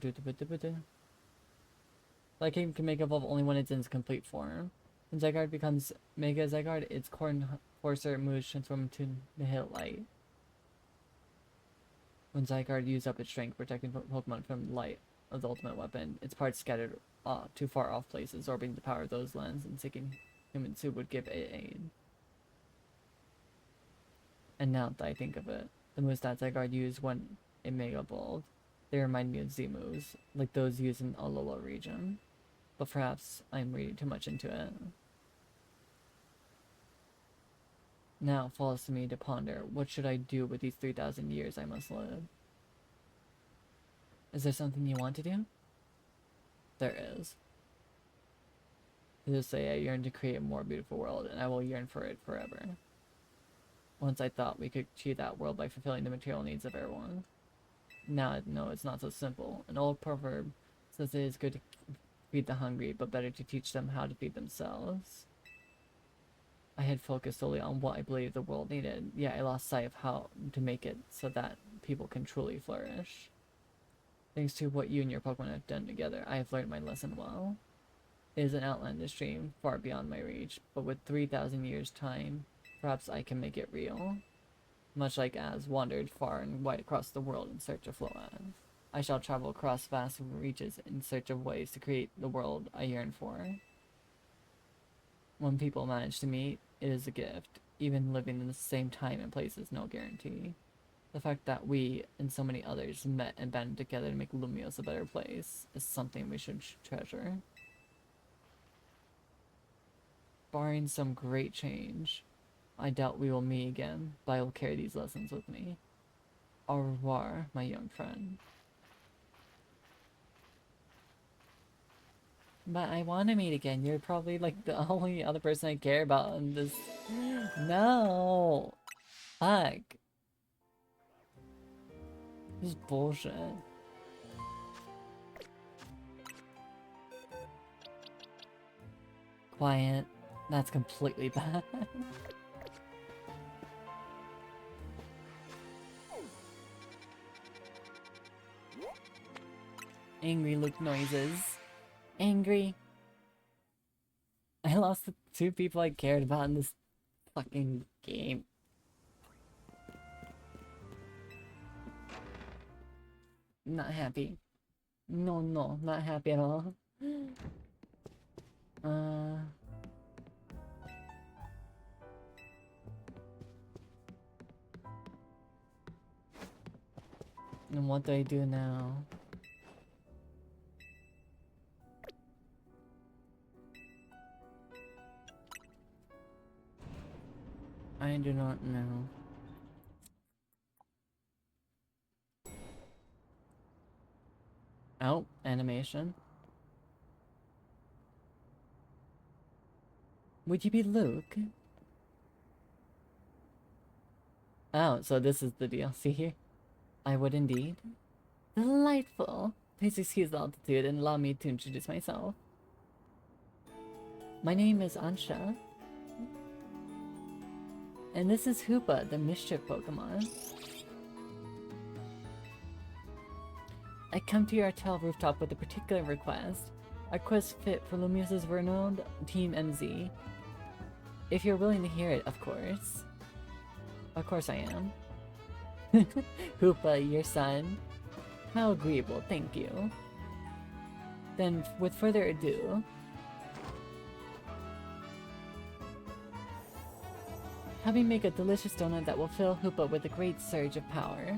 Lycan can make evolve only when it's in its complete form. When Zygarde becomes Mega Zygarde, its Corn Forcer moves transform into Nihil Light. When Zygarde uses up its strength, protecting Pokemon from light of the ultimate weapon, its parts scattered to far off places, absorbing the power of those lands and seeking humans who would give it aid. And now that I think of it, the moves that Zygarde used when it Mega Evolved. They remind me of Z-moves, like those used in Alola region. But perhaps I'm reading too much into it. Now it falls to me to ponder, what should I do with these 3,000 years I must live? Is there something you want to do? There is. Just say I yearn to create a more beautiful world, and I will yearn for it forever. Once I thought we could achieve that world by fulfilling the material needs of everyone. Now I know it's not so simple. An old proverb says it is good to feed the hungry, but better to teach them how to feed themselves. I had focused solely on what I believed the world needed, yet I lost sight of how to make it so that people can truly flourish. Thanks to what you and your Pokemon have done together, I have learned my lesson well. It is an outlandish dream, far beyond my reach, but with 3,000 years' time, perhaps I can make it real. Much like Az wandered far and wide across the world in search of Floan, I shall travel across vast reaches in search of ways to create the world I yearn for. When people manage to meet, it is a gift. Even living in the same time and place is no guarantee. The fact that we and so many others met and banded together to make Lumios a better place is something we should treasure. Barring some great change, I doubt we will meet again, but I will carry these lessons with me. Au revoir, my young friend. But I want to meet again. You're probably like the only other person I care about in this. No! Fuck. This is bullshit. Quiet. That's completely bad. Angry look noises. Angry. I lost the two people I cared about in this fucking game. Not happy. No, not happy at all. And what do I do now? I do not know. Oh, animation. Would you be Luke? Oh, so this is the DLC here? I would indeed. Delightful. Please excuse the altitude and allow me to introduce myself. My name is Ansha. And this is Hoopa, the Mischief Pokemon. I come to your hotel rooftop with a particular request. A quest fit for Lumios's renowned Team MZ. If you're willing to hear it, of course. Of course I am. Hoopa, your son. How agreeable, thank you. Then, with further ado... have me make a delicious donut that will fill Hoopa with a great surge of power.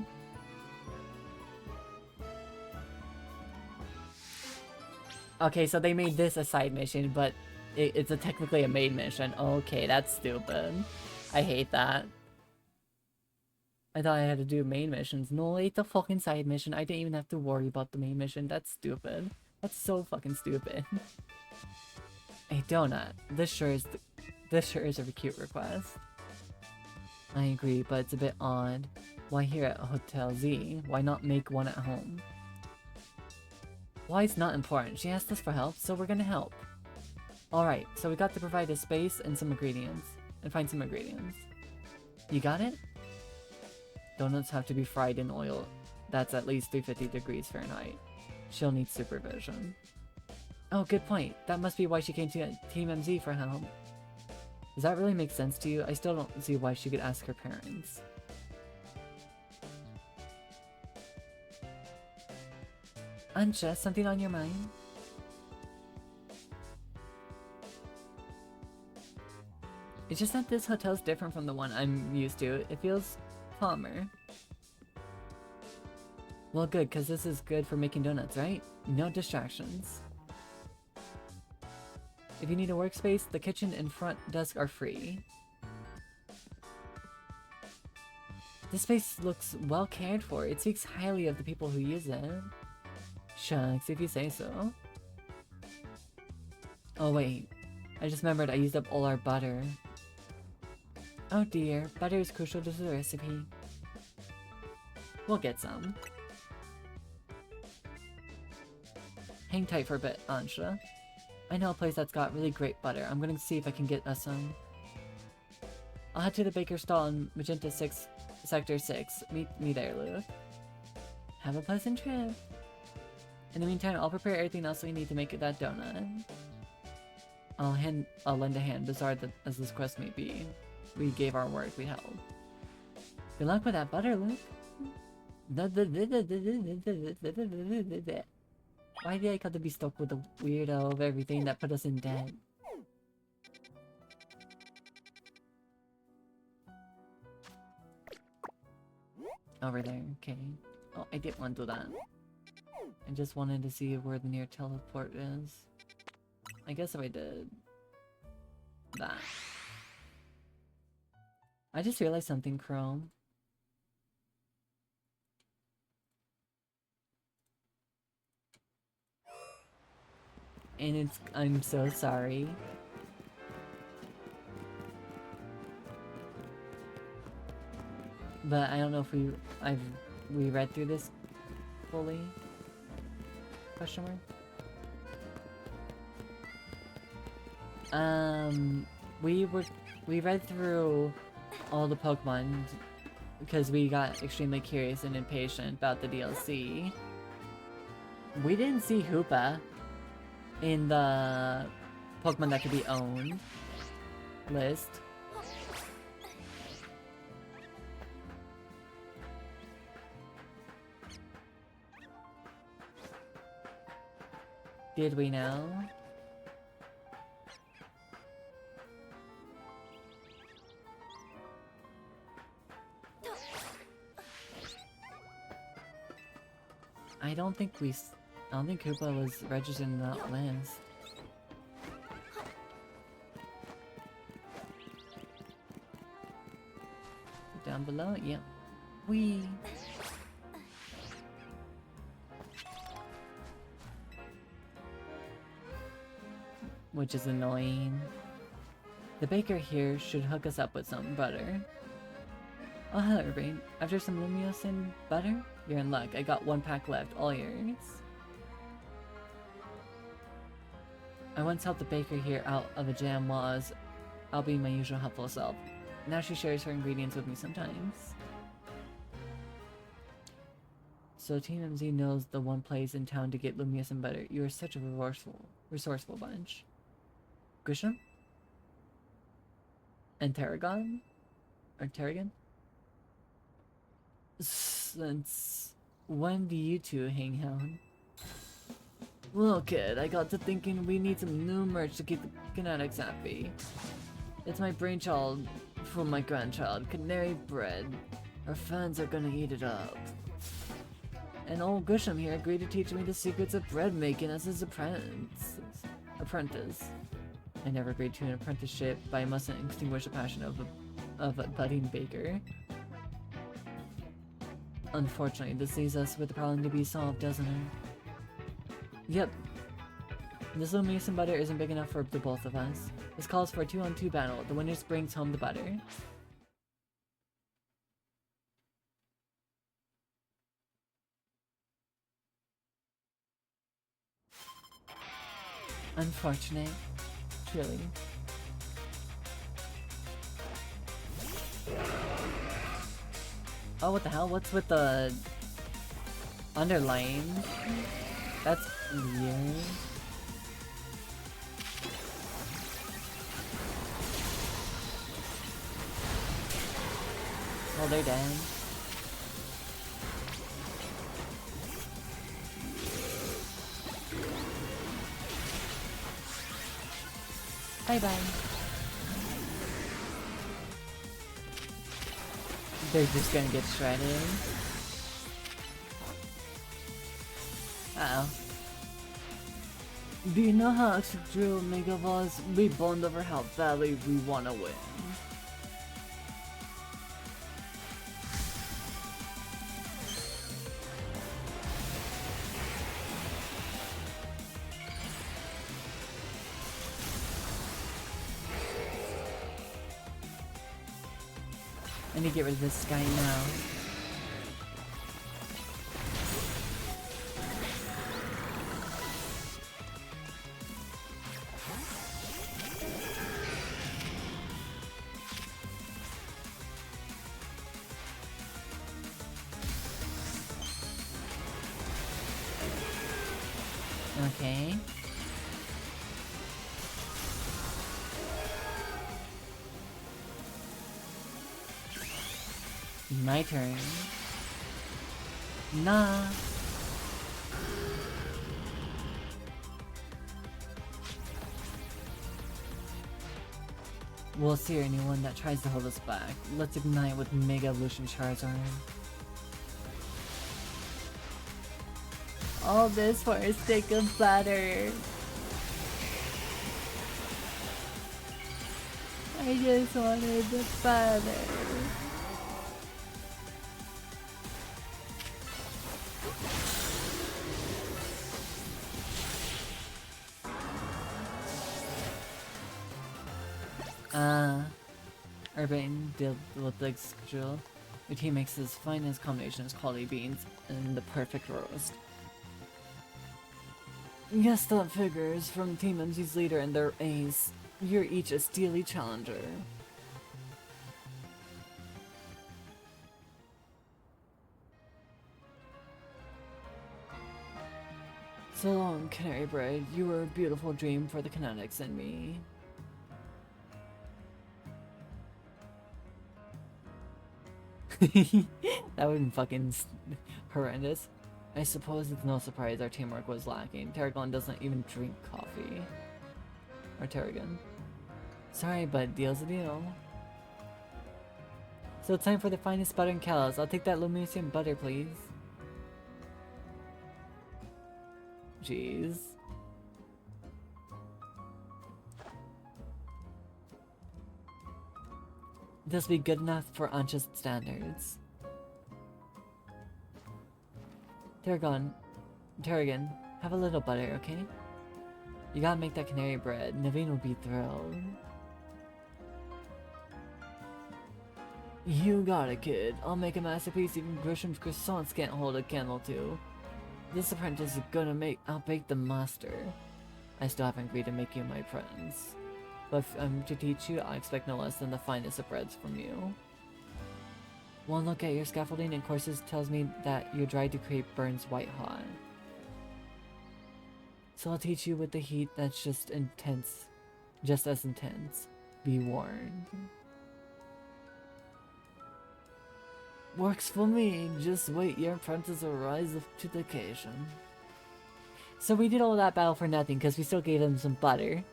Okay, so they made this a side mission, but it's technically a main mission. Okay, that's stupid. I hate that. I thought I had to do main missions. No, it's a fucking side mission. I didn't even have to worry about the main mission. That's stupid. That's so fucking stupid. A donut. This sure is a cute request. I agree, but it's a bit odd. Why here at Hotel Z? Why not make one at home? Why it's not important. She asked us for help, so we're gonna help. Alright, so we got to provide a space and some ingredients. And find some ingredients. You got it? Donuts have to be fried in oil that's at least 350 degrees Fahrenheit. She'll need supervision. Oh, good point. That must be why she came to Team MZ for help. Does that really make sense to you? I still don't see why she could ask her parents. Ansha, something on your mind? It's just that this hotel's different from the one I'm used to. It feels calmer. Well, good, because this is good for making donuts, right? No distractions. If you need a workspace, the kitchen and front desk are free. This space looks well cared for. It speaks highly of the people who use it. Shucks, if you say so. Oh wait, I just remembered I used up all our butter. Oh dear, butter is crucial to the recipe. We'll get some. Hang tight for a bit, Ansha. I know a place that's got really great butter. I'm gonna see if I can get us some. I'll head to the baker's stall in Magenta 6, Sector 6. Meet me there, Luke. Have a pleasant trip. In the meantime, I'll prepare everything else we need to make that donut. I'll lend a hand, bizarre as this quest may be. We gave our word, we held. Good luck with that butter, Luke. Why did I have to be stuck with the weirdo of everything that put us in debt? Over there, okay. Oh, I didn't want to do that. I just wanted to see where the near teleport is. I guess if I did that. I just realized something, Chrome. And I'm so sorry. But I don't know if we read through this fully? Question mark? We read through all the Pokemon because we got extremely curious and impatient about the DLC. We didn't see Hoopa in the Pokemon that could be owned list. Did we know? I don't think Koopa was registered in that list. Down below? Yep. Whee! Which is annoying. The baker here should hook us up with some butter. Oh, hello, Rain. After some Lumiose and butter? You're in luck. I got 1 pack left. All yours. I once helped the baker here out of a jam while I'll be my usual helpful self. Now she shares her ingredients with me sometimes. So Team MZ knows the one place in town to get Lumiose and butter. You are such a resourceful bunch. Grisham? And Tarragon? Or Tarragon? Since when do you two hang out? Well, kid, I got to thinking we need some new merch to keep the Kinetics happy. It's my brainchild from my grandchild, Canary Bread. Our fans are gonna eat it up. And old Grisham here agreed to teach me the secrets of bread making as his apprentice. I never agreed to an apprenticeship, but I mustn't extinguish the passion of a budding baker. Unfortunately, this leaves us with a problem to be solved, doesn't it? Yep. This little Lumiose and butter isn't big enough for the both of us. This calls for a 2-on-2 battle. The winner brings home the butter. Unfortunate. Truly. Oh, what the hell? What's with the underline? That's weird. Oh, they're dead. Bye-bye. They're just gonna get shredded. Ow. Do you know how extra drill Mega was? We bond over how badly we wanna win. I need to get rid of this guy now. Okay. My turn. Nah. We'll see anyone that tries to hold us back. Let's ignite with Mega Evolution Charizard. All this for a stick of butter. I just wanted the butter. Urbane deal with the drill. Your team makes his finest combinations, quality beans, and the perfect roast. Yes, that figures. From Team MG's leader and their ace, you're each a steely challenger. So long, Canary Bride. You were a beautiful dream for the Kinetics and me. That would be fucking horrendous. I suppose it's no surprise our teamwork was lacking. Tarragon doesn't even drink coffee. Or Tarragon. Sorry, but deal's a deal. So it's time for the finest butter in Kalos. I'll take that Lumisian butter, please. Jeez. This will be good enough for Ancha's standards. Tarragon, have a little butter, okay? You gotta make that canary bread. Naveen will be thrilled. You got it, kid. I'll make a masterpiece even Grisham's croissants can't hold a candle to. This apprentice is gonna outbake the master. I still haven't agreed to make you my friends. But if I'm to teach you, I expect no less than the finest of breads from you. One look at your scaffolding and courses tells me that your drive to create burns white hot. So I'll teach you with the heat that's just as intense. Be warned. Works for me. Just wait, your apprentice will rise up to the occasion. So we did all that battle for nothing because we still gave him some butter.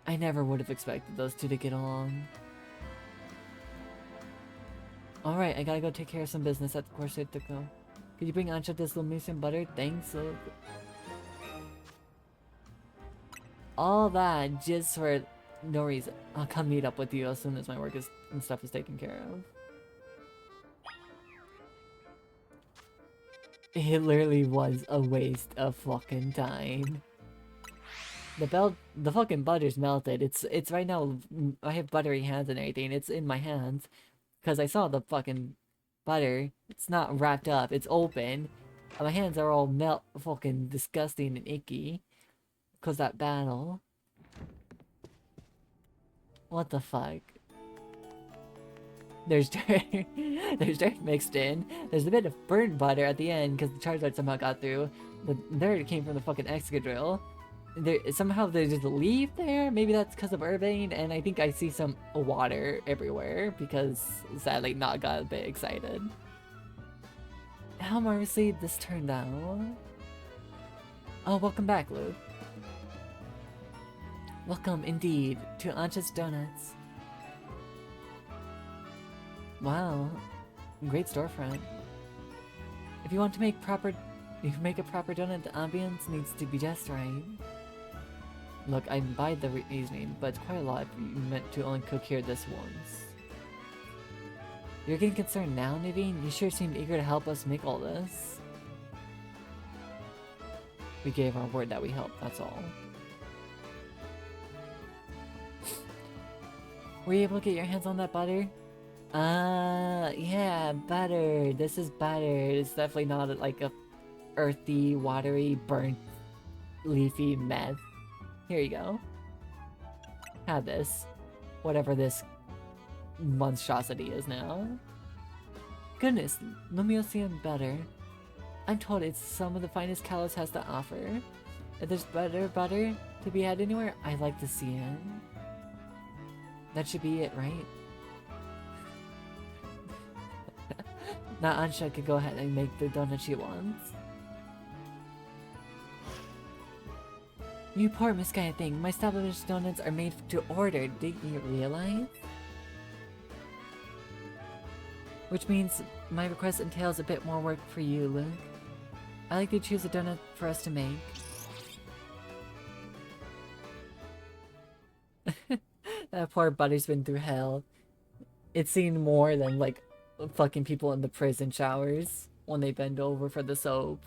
I never would have expected those two to get along. Alright, I gotta go take care of some business at the Corset to go. Could you bring Ancha this Lumisian butter? Thanks. All that just for no reason. I'll come meet up with you as soon as my work and stuff is taken care of. It literally was a waste of fucking time. The fucking butter's melted. It's right now. I have buttery hands and everything. It's in my hands because I saw the fucking butter. It's not wrapped up. It's open. My hands are all fucking disgusting and icky because that battle. What the fuck? There's dirt. There's dirt mixed in. There's a bit of burnt butter at the end because the Charizard somehow got through. The dirt came from the fucking Excadrill. Somehow there's just a leaf there. Maybe that's because of Urbane, and I think I see some water everywhere because sadly not got a bit excited. How marvelously this turned out. Oh, welcome back, Luke. Welcome indeed to Ancha's Donuts. Wow, great storefront. If you want to make a proper donut, the ambience needs to be just right. Look, I buy the reasoning, but it's quite a lot if you meant to only cook here this once. You're getting concerned now, Naveen? You sure seemed eager to help us make all this. We gave our word that we helped, that's all. Were you able to get your hands on that butter? Yeah, butter. This is butter. It's definitely not like a earthy, watery, burnt, leafy mess. Here you go. Have this. Whatever this monstrosity is now. Goodness, Lumiocean butter. I'm told it's some of the finest Kalos has to offer. If there's butter to be had anywhere, I'd like to see it. That should be it, right? Now Ansha could go ahead and make the donut she wants. You poor misguided thing. My established donuts are made to order. Did you realize? Which means my request entails a bit more work for you, Luke. I like to choose a donut for us to make. That poor buddy's been through hell. It's seen more than like fucking people in the prison showers when they bend over for the soap.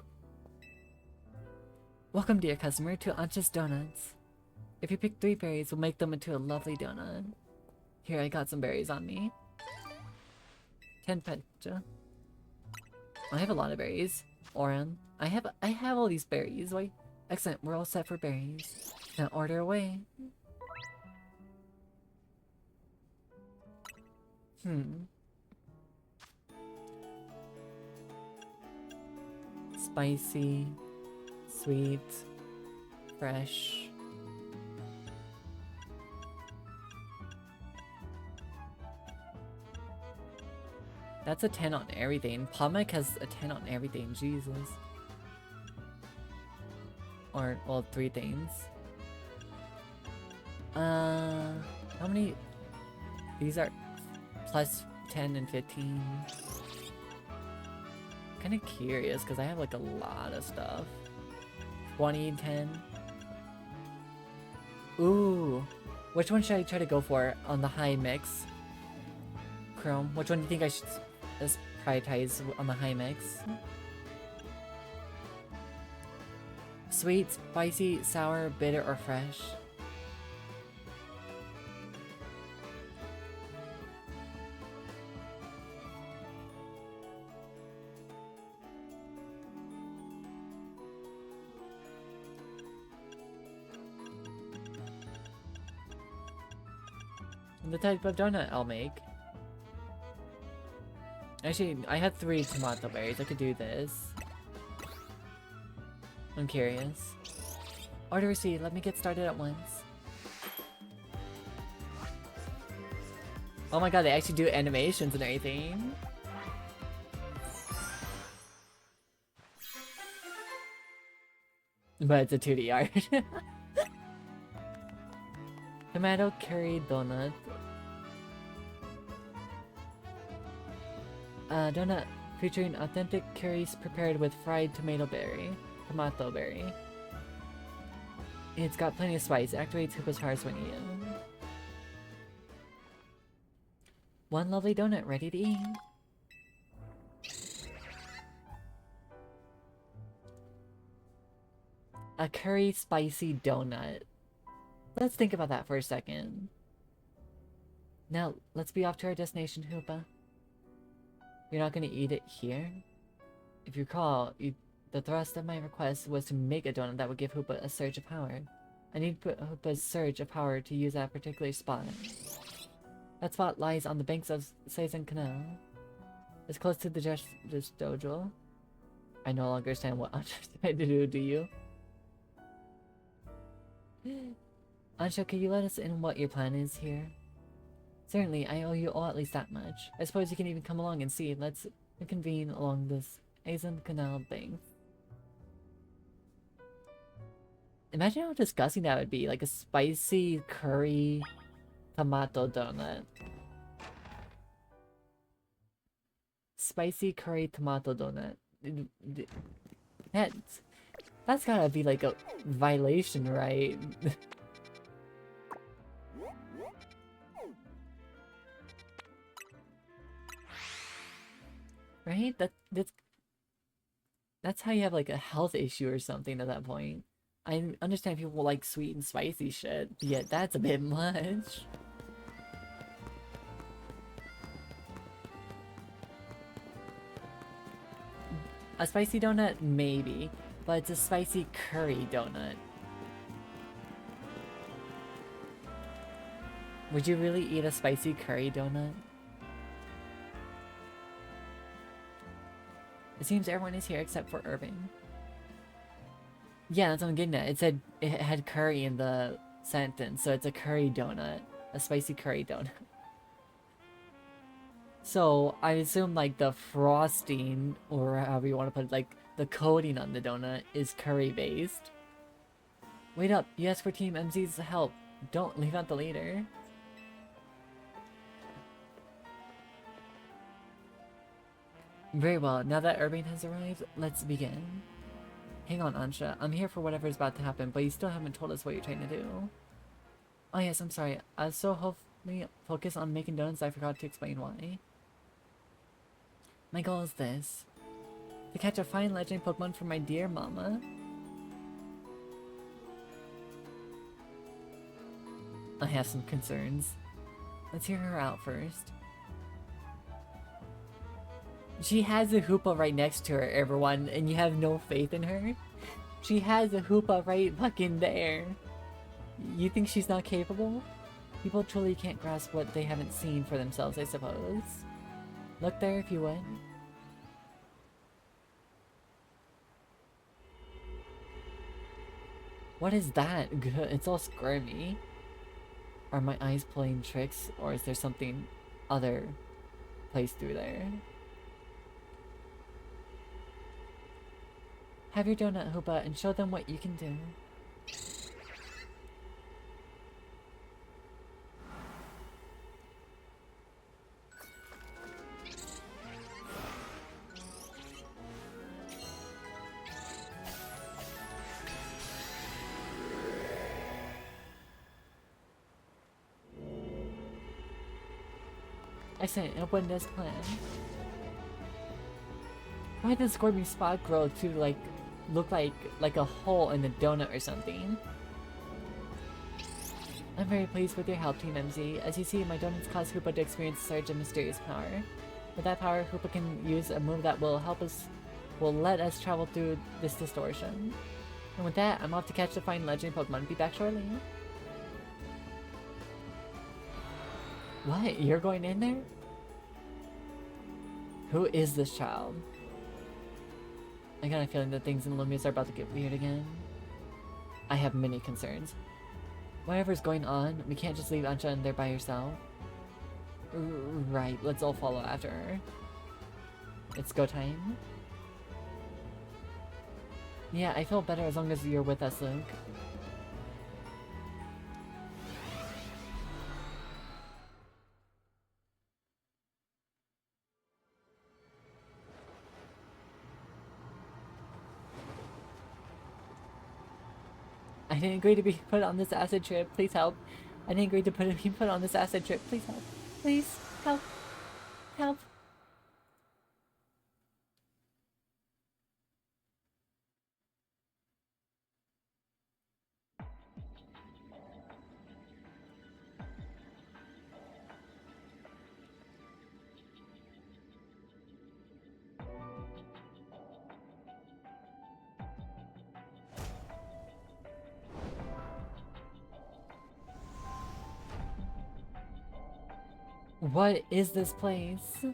Welcome, dear customer, to Ancha's Donuts. If you pick 3 berries, we'll make them into a lovely donut. Here, I got some berries on me. 10 petcha. I have a lot of berries. Oran, I have all these berries. Wait, excellent. We're all set for berries. Now order away. Spicy, sweet, fresh. That's a 10 on everything. Pomek has a 10 on everything, Jesus. Or, well, 3 things. How many? These are plus 10 and 15. Kinda curious, because I have like a lot of stuff. 20 and 10. Ooh. Which one should I try to go for on the high mix? Chrome, which one do you think I should prioritize on the high mix? Sweet, spicy, sour, bitter, or fresh? The type of donut I'll make. Actually, I have 3 tomato berries. I could do this. I'm curious. Order receipt. Let me get started at once. Oh my god, they actually do animations and everything. But it's a 2D art. Tomato curry donut. Donut featuring authentic curries prepared with fried tomato berry. It's got plenty of spice. It activates Hoopa's powers when eaten. One lovely donut ready to eat. A curry spicy donut. Let's think about that for a second. Now, let's be off to our destination, Hoopa. You're not gonna eat it here? If you recall, the thrust of my request was to make a donut that would give Hoopa a surge of power. I need to put Hoopa's surge of power to use that particular spot. That spot lies on the banks of Seisen Canal. It's close to the Justice Dojo. I no longer understand what I'm trying to do you? Ansha, can you let us in what your plan is here? Certainly, I owe you all at least that much. I suppose you can even come along and see. Let's reconvene along this Aizen Canal bank. Imagine how disgusting that would be, like a spicy curry tomato donut. spicy curry tomato donut. That's, that's gotta be like a violation, right? Right? That's how you have like a health issue or something at that point. I understand people like sweet and spicy shit, but yet that's a bit much. A spicy donut, maybe, but it's a spicy curry donut. Would you really eat a spicy curry donut? It seems everyone is here except for Irving. Yeah, that's what I'm getting at. It said it had curry in the sentence, so it's a curry donut. A spicy curry donut. So, I assume like the frosting, or however you want to put it, like the coating on the donut is curry based. Wait up, you asked for Team MZ's help. Don't leave out the leader. Very well, now that Irving has arrived, let's begin. Hang on, Ansha. I'm here for whatever's about to happen, but you still haven't told us what you're trying to do. Oh yes, I'm sorry. I was so hopefully focused on making donuts I forgot to explain why. My goal is this. To catch a fine legend Pokemon for my dear mama. I have some concerns. Let's hear her out first. She has a Hoopa right next to her, everyone, and you have no faith in her? She has a Hoopa right fucking there. You think she's not capable? People truly can't grasp what they haven't seen for themselves, I suppose. Look there if you would. What is that? It's all squirmy. Are my eyes playing tricks, or is there something other placed through there? Have your donut, Hoopa, and show them what you can do. Excellent, it went as planned. Why did the scorpion spot grow to look like a hole in the donut or something? I'm very pleased with your help, Team MZ. As you see, my donuts cause Hoopa to experience a surge of mysterious power. With that power, Hoopa can use a move that will let us travel through this distortion. And with that, I'm off to catch the fine legend Pokemon. Be back shortly. What? You're going in there? Who is this child? I got a feeling that things in Lumias are about to get weird again. I have many concerns. Whatever's going on, we can't just leave Ansha in there by herself. Right, let's all follow after her. It's go time. Yeah, I feel better as long as you're with us, Luke. I didn't agree to be put on this acid trip. Please help. I didn't agree to be put on this acid trip. Please help. Please help. Help. What is this place?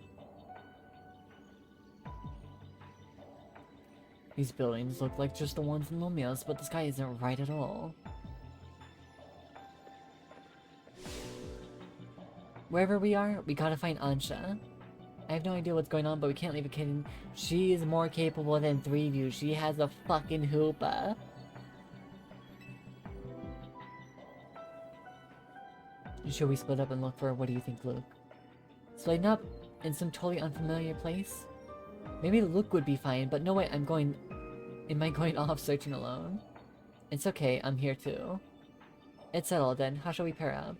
These buildings look like just the ones in Lumios, but the sky isn't right at all. Wherever we are, we gotta find Ansha. I have no idea what's going on, but we can't leave a kid in. She is more capable than three of you. She has a fucking Hoopa. Should we split up and look for her? What do you think, Luke? Splitting up? in some totally unfamiliar place? Maybe Luke would be fine, but no way, am I going off searching alone? It's okay, I'm here too. It's settled then, how shall we pair up?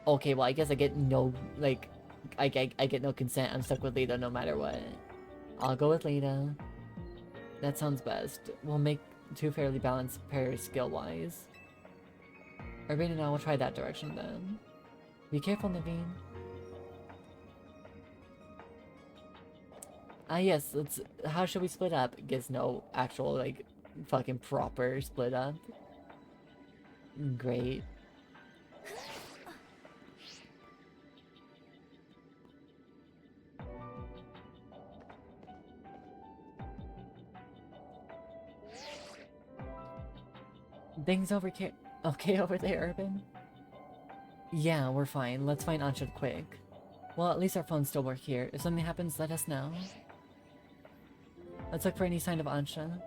Okay, well I guess I get no, like, I get no consent, I'm stuck with Lita no matter what. I'll go with Lita. That sounds best. We'll make 2 fairly balanced pairs skill-wise. Urbane and I will try that direction then. Be careful, Naveen. Ah yes, let's... How should we split up? Gets no actual, like, fucking proper split up. Great. Things okay over there, Urban? Yeah, we're fine. Let's find Ansha quick. Well, at least our phones still work here. If something happens, let us know. Let's look for any sign of Ansha.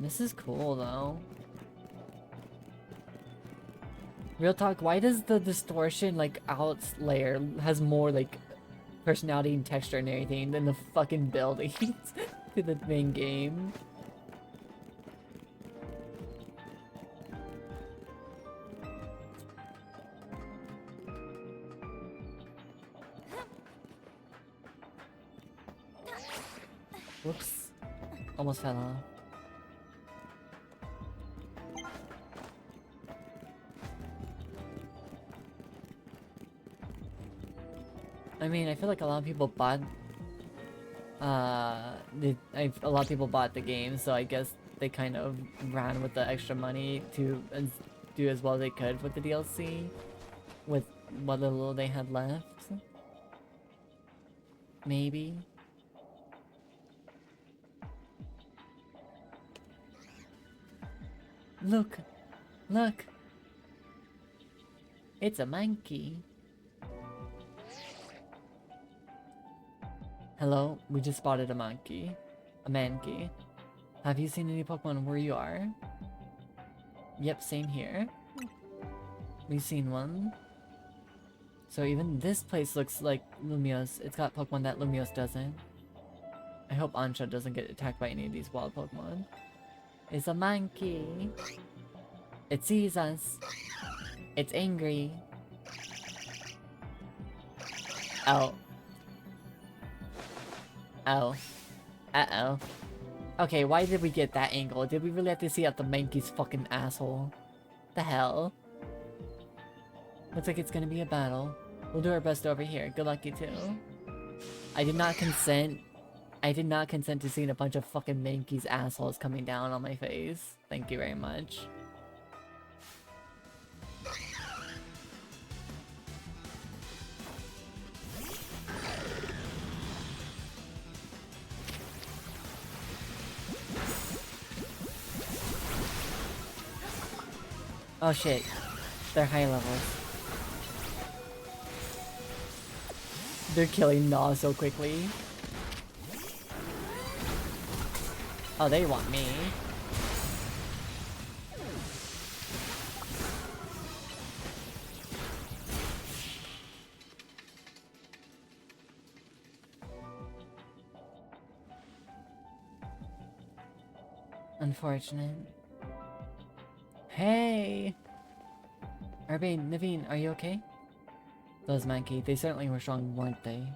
This is cool, though. Real talk, why does the distortion, like, out layer has more, like, personality and texture and everything than the fucking buildings to the main game? Whoops. Almost fell off. I mean, I feel like a lot of people bought... a lot of people bought the game, so I guess they kind of ran with the extra money to do as well as they could with the DLC. With what little they had left. Maybe. Look! Look! It's a monkey! Hello, we just spotted a monkey. A mankey. Have you seen any Pokemon where you are? Yep, same here. We've seen one. So even this place looks like Lumiose. It's got Pokemon that Lumiose doesn't. I hope Ansha doesn't get attacked by any of these wild Pokemon. It's a monkey. It sees us. It's angry. Oh. Oh. Uh-oh. Okay, why did we get that angle? Did we really have to see out the monkey's fucking asshole? The hell? Looks like it's gonna be a battle. We'll do our best over here. Good luck, you two. I did not consent. I did not consent to seeing a bunch of fucking Mankey's assholes coming down on my face. Thank you very much. Oh shit. They're high levels. They're killing Gnaw so quickly. Oh, they want me. Unfortunate. Hey! Urbane, Naveen, are you okay? Those Mankey, they certainly were strong, weren't they?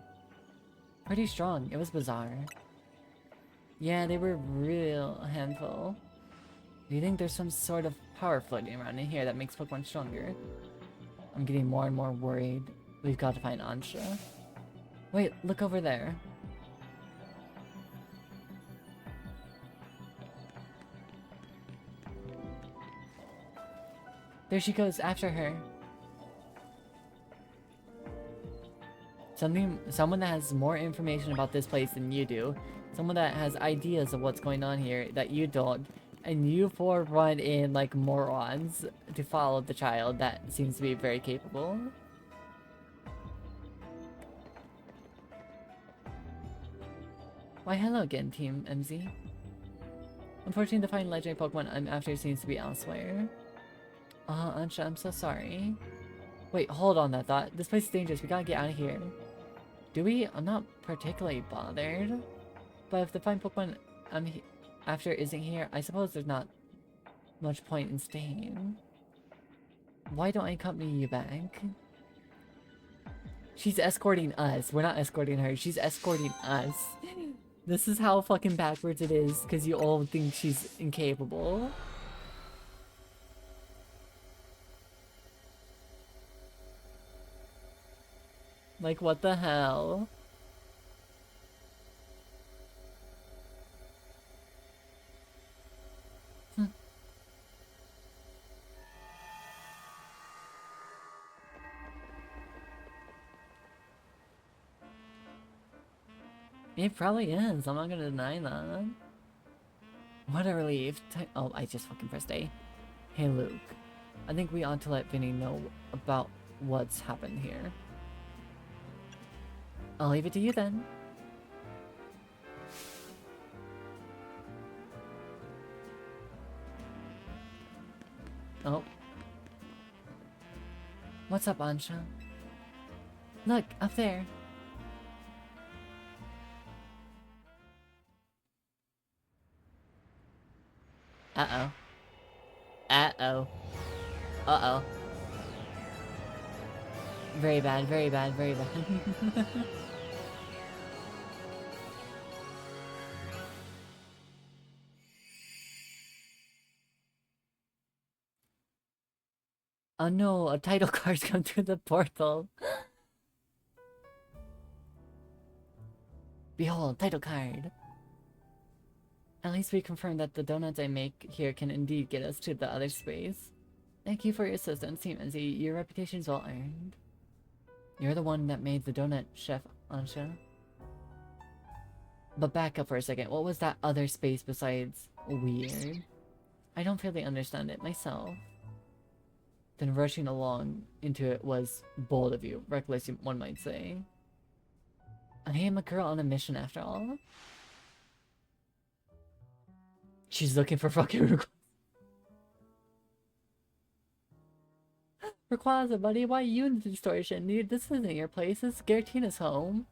Pretty strong, it was bizarre. Yeah, they were real handful. Do you think there's some sort of power floating around in here that makes Pokemon stronger? I'm getting more and more worried. We've got to find Ansha. Wait, look over there. There she goes, after her. Someone that has more information about this place than you do. Someone that has ideas of what's going on here that you don't. And you four run in like morons to follow the child that seems to be very capable. Why hello again, Team MZ. Unfortunately, the fine legendary Pokemon I'm after seems to be elsewhere. Ansha, I'm so sorry. Wait, hold on that thought. This place is dangerous. We gotta get out of here. Do we? I'm not particularly bothered. But if the fine Pokemon I'm after isn't here, I suppose there's not much point in staying. Why don't I accompany you back? She's escorting us. We're not escorting her. She's escorting us. This is how fucking backwards it is, because you all think she's incapable. Like, what the hell? It probably is. I'm not gonna deny that. What a relief. Oh, I just fucking pressed A. Hey, Luke. I think we ought to let Vinny know about what's happened here. I'll leave it to you then. Oh. What's up, Ansha? Look, up there. Uh-oh. Uh-oh. Uh-oh. Very bad, very bad, very bad. Oh no, a title card's come through the portal. Behold, title card. At least we confirmed that the donuts I make here can indeed get us to the other space. Thank you for your assistance, Team NZ. Your reputation is well earned. You're the one that made the donut, Chef Ansha. But back up for a second. What was that other space besides weird? I don't really understand it myself. Then rushing along into it was bold of you. Reckless, one might say. I am a girl on a mission after all. She's looking for fucking Rayquaza, buddy, why are you in the distortion? Dude, this isn't your place. This is Giratina's home.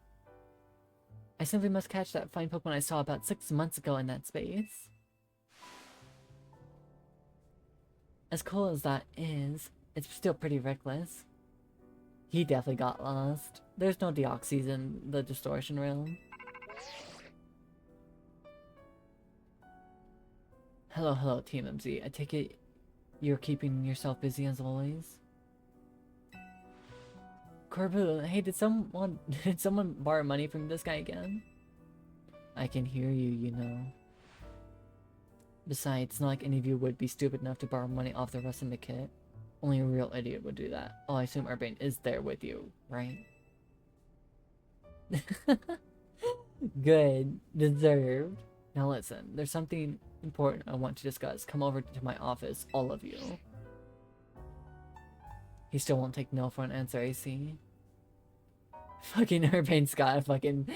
I simply must catch that fine Pokemon I saw about 6 months ago in that space. As cool as that is, it's still pretty reckless. He definitely got lost. There's no Deoxys in the distortion realm. Hello, hello, Team MZ. I take it you're keeping yourself busy as always? Corbu, hey, did someone borrow money from this guy again? I can hear you, you know. Besides, it's not like any of you would be stupid enough to borrow money off the rest of the kit. Only a real idiot would do that. Oh, I assume Urbane is there with you, right? Good. Deserved. Now listen, there's something important I want to discuss. Come over to my office, all of you. He still won't take no for an answer, I see. Fucking Urbane's got a fucking...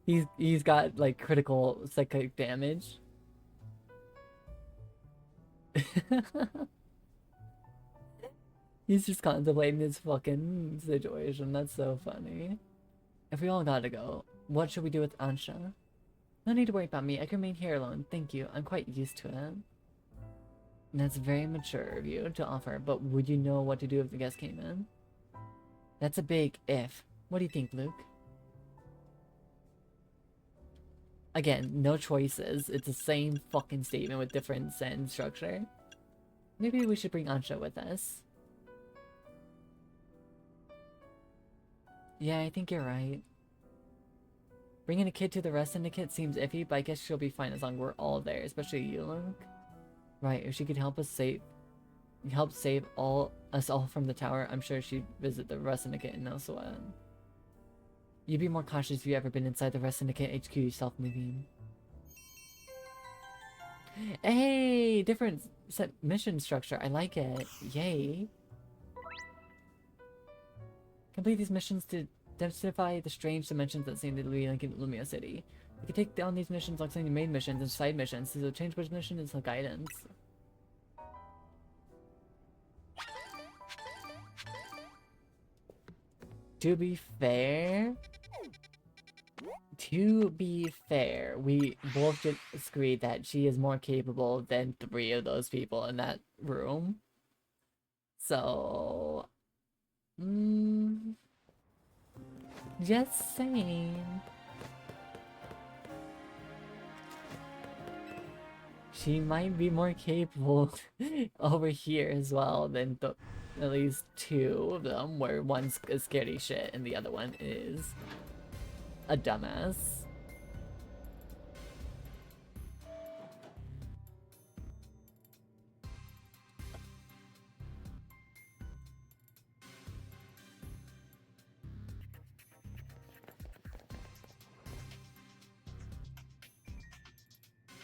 He's got, like, critical psychic damage. He's just contemplating his fucking situation. That's so funny. If we all gotta go, what should we do with Ansha? No need to worry about me. I can remain here alone. Thank you. I'm quite used to it. That's very mature of you to offer, but would you know what to do if the guest came in? That's a big if. What do you think, Luke? Again, no choices. It's the same fucking statement with different sentence structure. Maybe we should bring Ansha with us. Yeah, I think you're right. Bringing a kid to the rest syndicate seems iffy, but I guess she'll be fine as long as we're all there, especially you, Luke. Right, if she could help save us all from the tower, I'm sure she'd visit the rest syndicate in no sweat. You'd be more cautious if you ever been inside the rest syndicate HQ yourself, moving. Hey, different set mission structure. I like it. Yay. Complete these missions to demystify the strange dimensions that seem to be linking Lumia City. You can take down these missions like saying main missions and side missions. So change which mission is the guidance. To be fair, we both just agreed that she is more capable than 3 of those people in that room. So, just saying. She might be more capable over here as well than at least 2 of them, where one's a scary shit and the other one is a dumbass.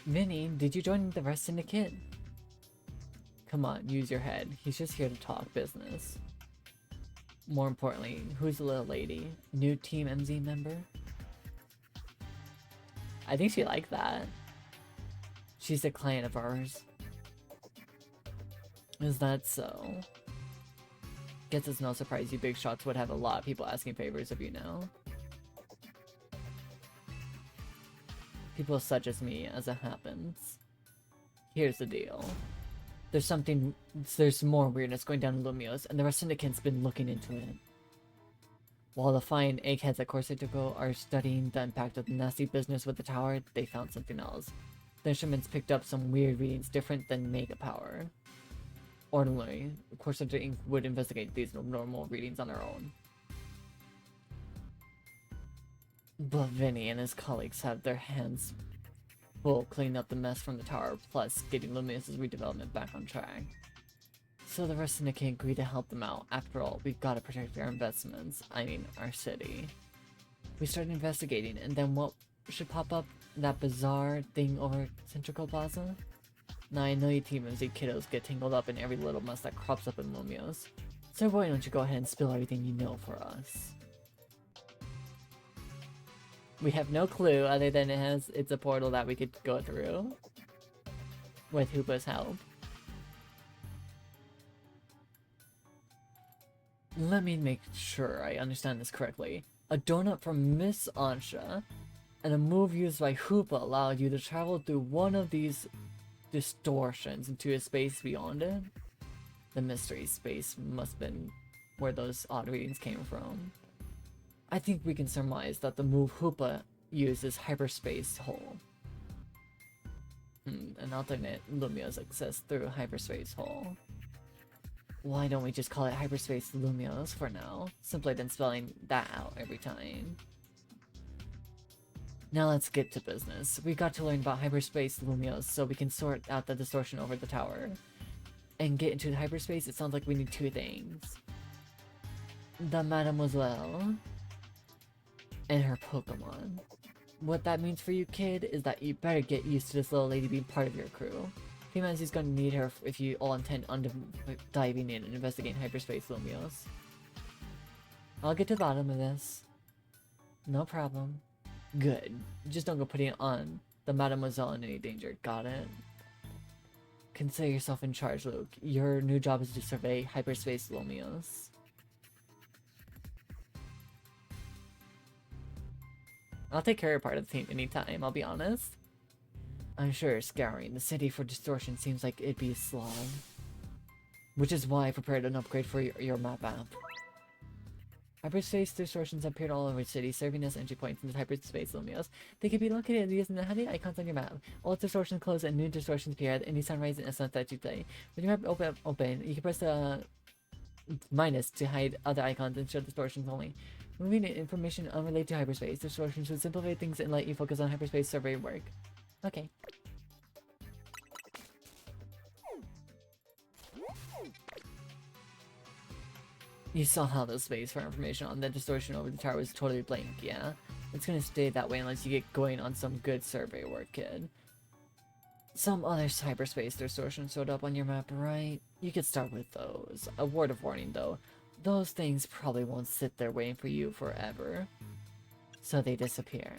Vinny, did you join the rest syndicate? Come on, use your head. He's just here to talk business. More importantly, who's the little lady? New Team MZ member? I think she liked that. She's a client of ours. Is that so? Guess it's no surprise you big shots would have a lot of people asking favors of you now. People such as me, as it happens. Here's the deal. There's more weirdness going down in Lumios, and the rest syndicate's been looking into it. While the fine eggheads at Corsetico are studying the impact of the nasty business with the tower, they found something else. The instruments picked up some weird readings different than Mega Power. Ordinarily, Corsetico Inc. would investigate these normal readings on their own. But Vinny and his colleagues have their hands full cleaning up the mess from the tower, plus getting Lumious' redevelopment back on track. So the rest of the Syndicate agreed to help them out. After all, we've got to protect our investments. I mean, our city. We started investigating, and then what should pop up? That bizarre thing over Centrical Plaza? Now I know you Team MZ kiddos get tangled up in every little mess that crops up in Lumios. So why don't you go ahead and spill everything you know for us? We have no clue other than it's a portal that we could go through. With Hoopa's help. Let me make sure I understand this correctly. A donut from Miss Ansha and a move used by Hoopa allowed you to travel through one of these distortions into a space beyond it. The mystery space must have been where those odd readings came from. I think we can surmise that the move Hoopa uses hyperspace hole. An alternate Lumios access through hyperspace hole. Why don't we just call it hyperspace Lumios for now, simpler than spelling that out every time. Now let's get to business. We've got to learn about hyperspace Lumios so we can sort out the distortion over the tower. And get into the hyperspace, it sounds like we need 2 things. The Mademoiselle and her Pokemon. What that means for you, kid, is that you better get used to this little lady being part of your crew. Team is going to need her if you all intend on diving in and investigating hyperspace Lumios. I'll get to the bottom of this. No problem. Good. Just don't go putting it on the Mademoiselle in any danger. Got it? Consider yourself in charge, Luke. Your new job is to survey hyperspace Lumios. I'll take care of part of the team anytime, I'll be honest. I'm sure scouring the city for distortion seems like it'd be a slog. Which is why I prepared an upgrade for your map app. Hyperspace distortions appeared all over the city, serving as entry points into hyperspace Lumios. They can be located using the handy icons on your map. Old distortions close and new distortions appear at any sunrise and sunset you play. When your map open, you can press the minus to hide other icons and show distortions only. Moving information unrelated to hyperspace distortions would simplify things and let you focus on hyperspace survey work. Okay. You saw how the space for information on the distortion over the tower was totally blank, yeah? It's gonna stay that way unless you get going on some good survey work, kid. Some other hyperspace distortions showed up on your map, right? You could start with those. A word of warning, though. Those things probably won't sit there waiting for you forever. So they disappear.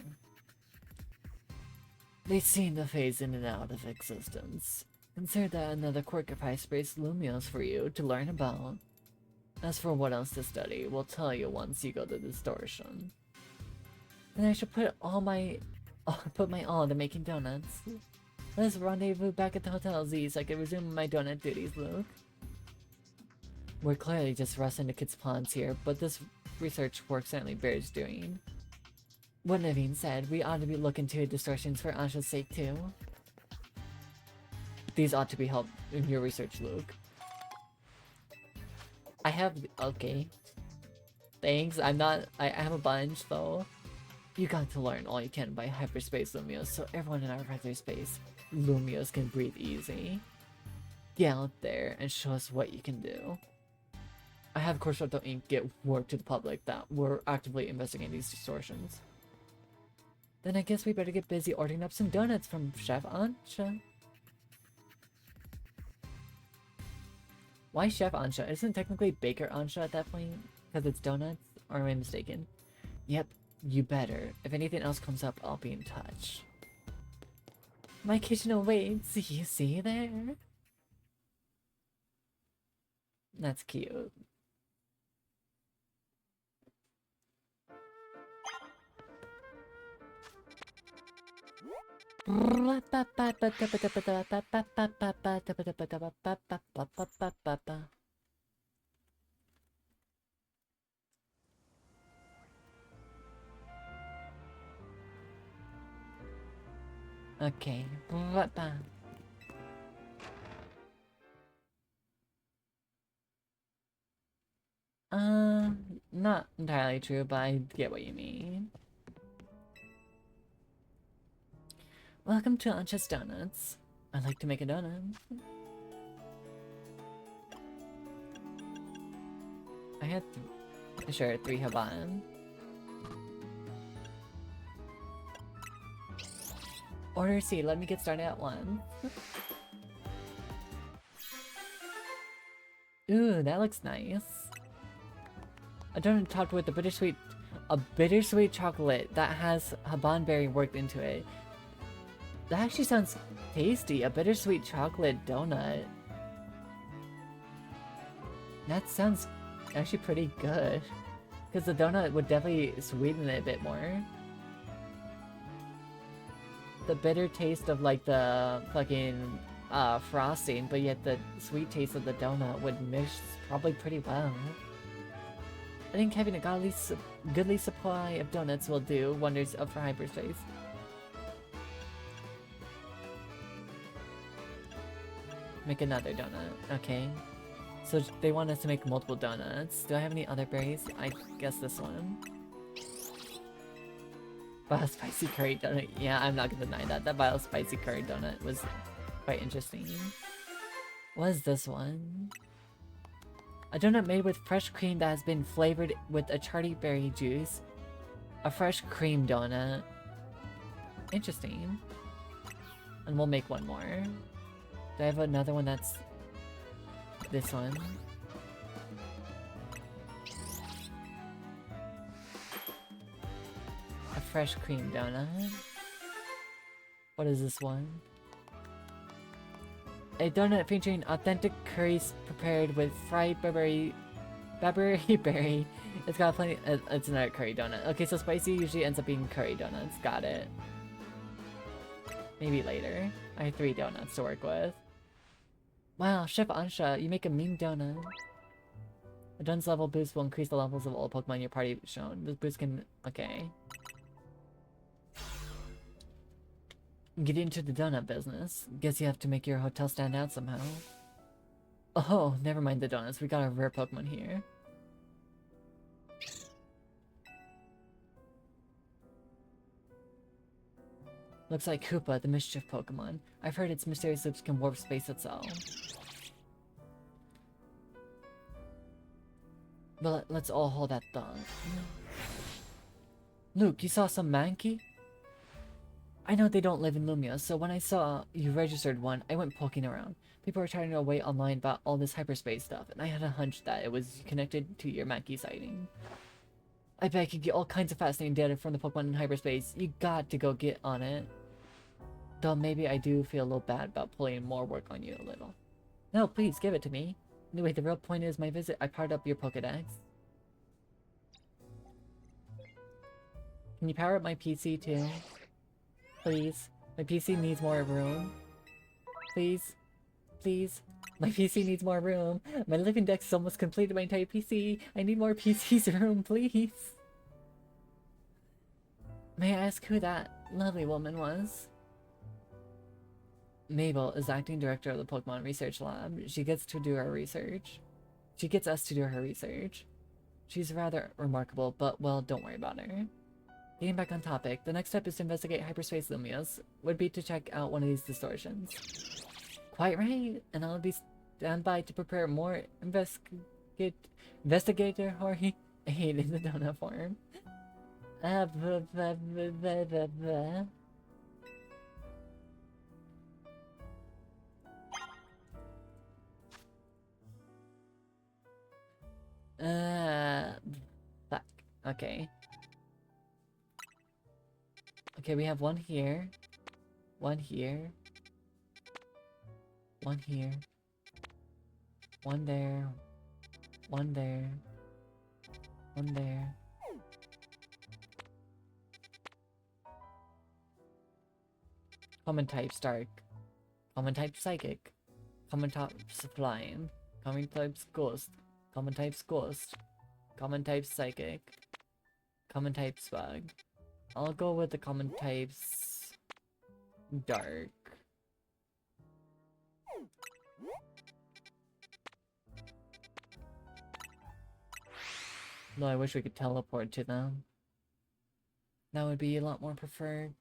They seem to phase in and out of existence. Consider that another quirk of hyperspace Lumios for you to learn about. As for what else to study, we'll tell you once you go to Distortion. And I should put my all into making donuts. Let's rendezvous back at the Hotel Z so I can resume my donut duties, Luke. We're clearly just rusting the kids' plans here, but this research work certainly bears doing. What Naveen said, we ought to be looking to distortions for Ansha's sake too. These ought to be helped in your research, Luke. I have... okay. Thanks, I have a bunch, though. You got to learn all you can by hyperspace Lumios, so everyone in our hyperspace Lumios can breathe easy. Get out there and show us what you can do. I have Corsoto Inc. get word to the public that we're actively investigating these distortions. Then I guess we better get busy ordering up some donuts from Chef Ansha. Why Chef Ansha? Isn't technically Baker Ansha at that point? Because it's donuts? Or am I mistaken? Yep, you better. If anything else comes up, I'll be in touch. My kitchen awaits. You see there? That's cute. Okay. Not entirely true, but I get what you mean. Welcome to Ansha's Donuts. I'd like to make a donut. I had sure 3 Haban. Order C, let me get started at 1. Ooh, that looks nice. A donut topped with a bittersweet chocolate that has Haban berry worked into it. That actually sounds tasty, a bittersweet chocolate donut. That sounds actually pretty good. Because the donut would definitely sweeten it a bit more. The bitter taste of like the fucking frosting, but yet the sweet taste of the donut would mix probably pretty well. I think having a goodly supply of donuts will do wonders for hyperspace. Make another donut, okay. So they want us to make multiple donuts. Do I have any other berries? I guess this one. Wow, spicy curry donut. Yeah, I'm not gonna deny that. That bio spicy curry donut was quite interesting. What is this one? A donut made with fresh cream that has been flavored with a charty berry juice. A fresh cream donut. Interesting. And we'll make one more. Do I have another one that's this one? A fresh cream donut. What is this one? A donut featuring authentic curries prepared with fried Baberi berry. It's got plenty. It's another curry donut. Okay, so spicy usually ends up being curry donuts. Got it. Maybe later. I have 3 donuts to work with. Wow, Chef Ansha, you make a mean donut. A donut's level boost will increase the levels of all Pokemon in your party shown. This boost can... okay. Get into the donut business. Guess you have to make your hotel stand out somehow. Oh, never mind the donuts. We got a rare Pokemon here. Looks like Koopa, the mischief Pokemon. I've heard its mysterious loops can warp space itself. But let's all hold that thought. Luke, you saw some Mankey? I know they don't live in Lumia, so when I saw you registered one, I went poking around. People were chatting away online about all this hyperspace stuff, and I had a hunch that it was connected to your Mankey sighting. I bet I could get all kinds of fascinating data from the Pokemon in hyperspace. You got to go get on it. Though maybe I do feel a little bad about pulling more work on you a little. No, please, give it to me. Anyway, the real point is my visit. I powered up your Pokédex. Can you power up my PC too? Please. My PC needs more room. Please. Please. My PC needs more room. My living deck is almost completed my entire PC. I need more PC's room, please. May I ask who that lovely woman was? Mabel is acting director of the Pokemon Research Lab. She gets to do her research. She gets us to do her research. She's rather remarkable, but well, don't worry about her. Getting back on topic, the next step is to investigate hyperspace Lumios. Would be to check out one of these distortions. Quite right, and I'll be standby to prepare more investigator Hori aid in the donut form. Fuck. Okay. Okay, we have one here. One here. One here. One there. One there. One there. Common types dark. Common type psychic. Common types flying. Common types ghost. Common types ghost. Common types psychic. Common types bug. I'll go with the common types dark. No, I wish we could teleport to them. That would be a lot more preferred.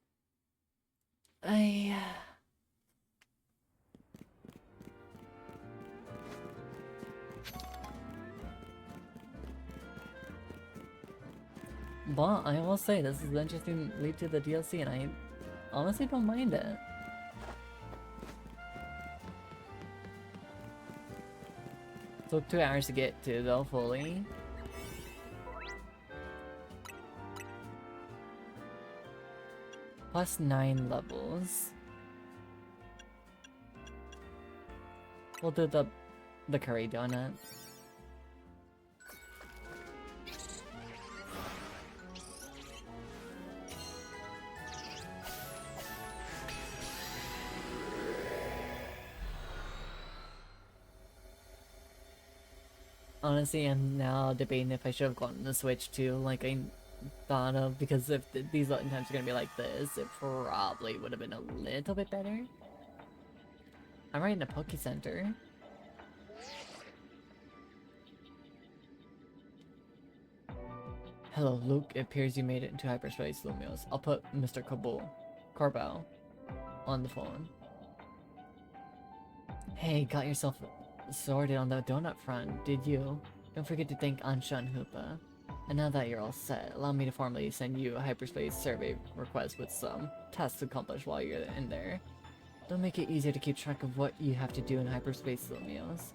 But I will say, this is an interesting lead to the DLC, and I honestly don't mind it. Took 2 hours to get to, though, fully. Plus 9 levels. We'll do the curry donut. Honestly, I'm now debating if I should have gotten the Switch too, like I thought of, because if these loading times are gonna be like this, it probably would have been a little bit better. I'm right in a Poke Center. Hello, Luke. It appears you made it into hyperspace Lumios. I'll put Mr. Corbo on the phone. Hey, got yourself sorted on the donut front, did you? Don't forget to thank Ansha and Hoopa. And now that you're all set, allow me to formally send you a hyperspace survey request with some tasks accomplished while you're in there. It'll make it easier to keep track of what you have to do in hyperspace Lumios.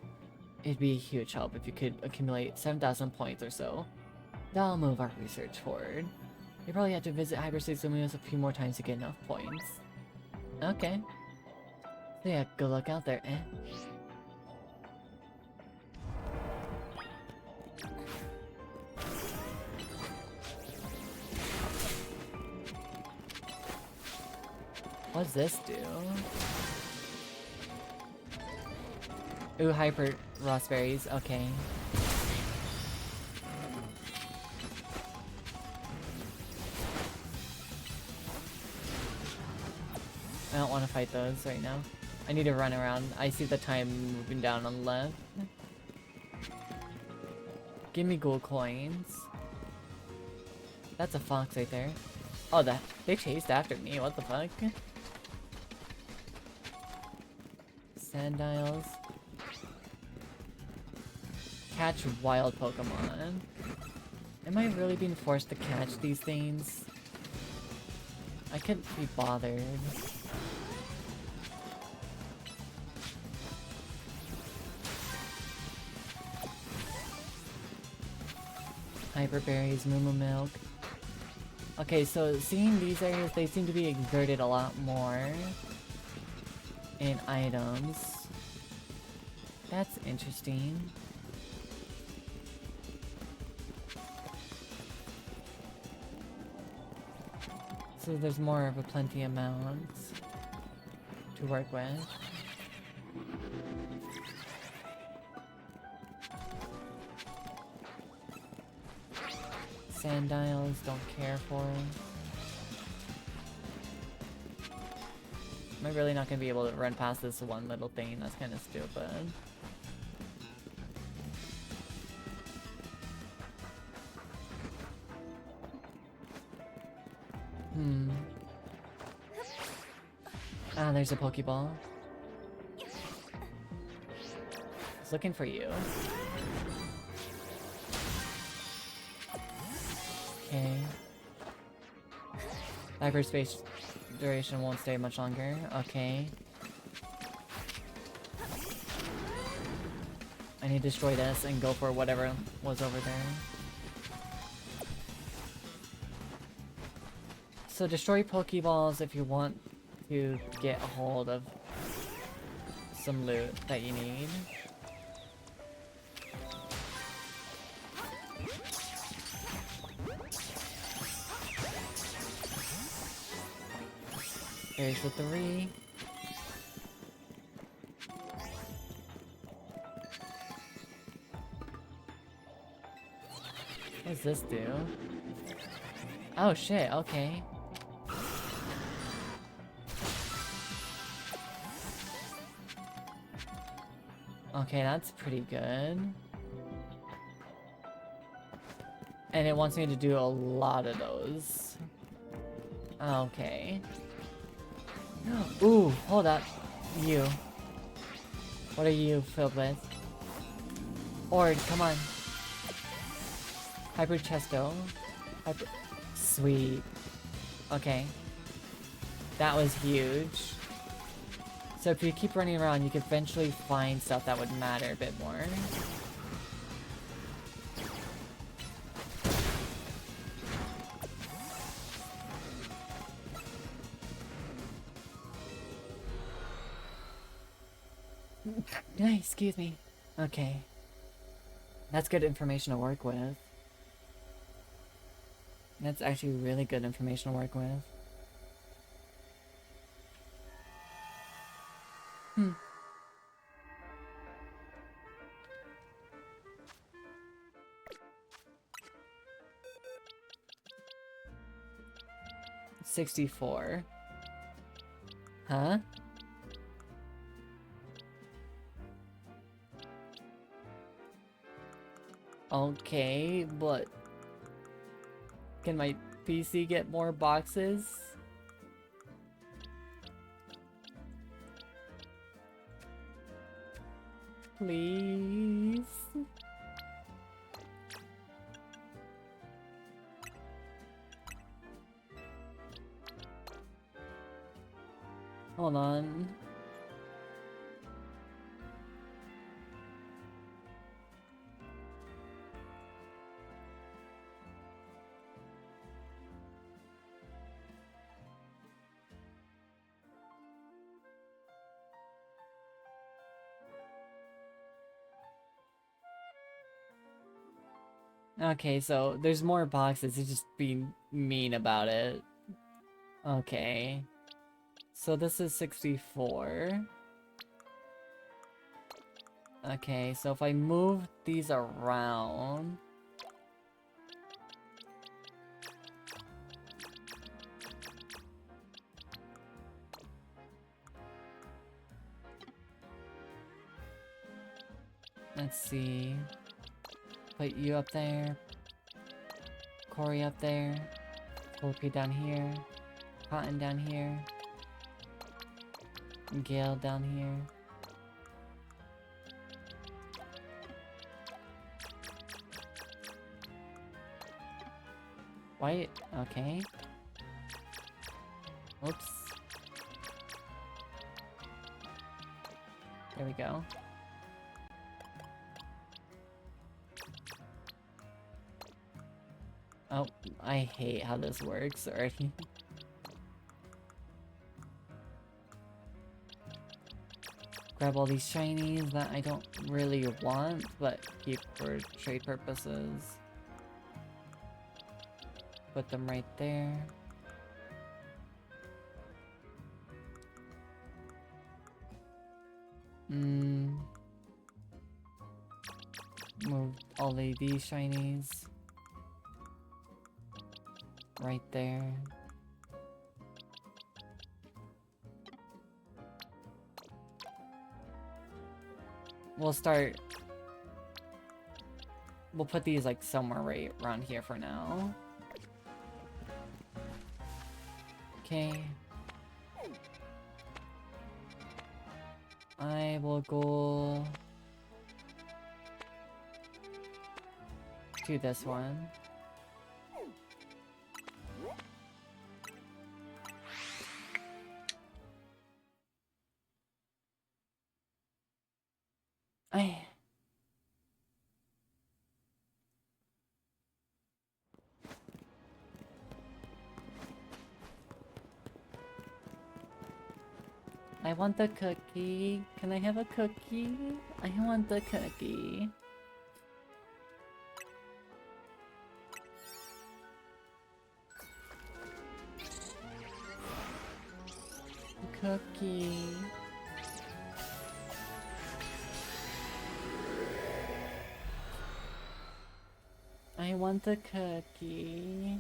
It'd be a huge help if you could accumulate 7,000 points or so. That'll move our research forward. You probably have to visit hyperspace Lumios a few more times to get enough points. Okay. So yeah, good luck out there, eh? What's this do? Ooh, hyper raspberries, okay. I don't want to fight those right now. I need to run around. I see the time moving down on the left. Give me gold coins. That's a fox right there. Oh, they chased after me. What the fuck? Sandiles. Catch wild Pokemon. Am I really being forced to catch these things? I couldn't be bothered. Hyper berries, Moo Moo Milk. Okay, so seeing these areas, they seem to be exerted a lot more in items. That's interesting. So there's more of a plenty amount to work with. Sandials, don't care for. Am I really not gonna be able to run past this one little thing? That's kind of stupid. Ah, there's a Pokeball. I was looking for you. Okay. Hyperspace duration won't stay much longer. Okay. I need to destroy this and go for whatever was over there. So destroy Pokeballs if you want to get a hold of some loot that you need. There's the 3. What does this do? Oh shit, okay. Okay, that's pretty good. And it wants me to do a lot of those. Okay. Ooh, hold up. You. What are you filled with? Ord, come on. Hyper Chesto. Hyper... Sweet. Okay. That was huge. So if you keep running around, you could eventually find stuff that would matter a bit more. Excuse me. Okay. That's good information to work with. That's actually really good information to work with. 64. Huh? Okay, but can my PC get more boxes? Please? Hold on. Okay, so there's more boxes, it's just being mean about it. Okay. So this is 64. Okay, so if I move these around... Let's see... Put you up there. Corey up there. Volpe down here. Cotton down here. Gale down here. White? Okay. Oops. There we go. Oh, I hate how this works already. Grab all these shinies that I don't really want, but keep for trade purposes. Put them right there. Move all of these shinies. Right there. We'll put these like somewhere right around here for now. Okay. I will go to this one. I want the cookie. Can I have a cookie? I want the cookie. Cookie. I want the cookie.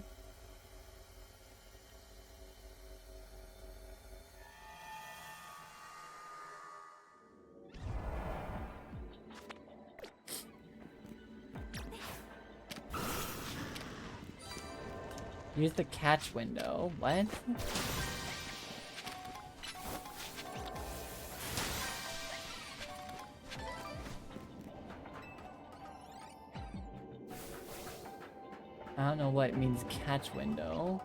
Use the catch window. What? I don't know what it means catch window.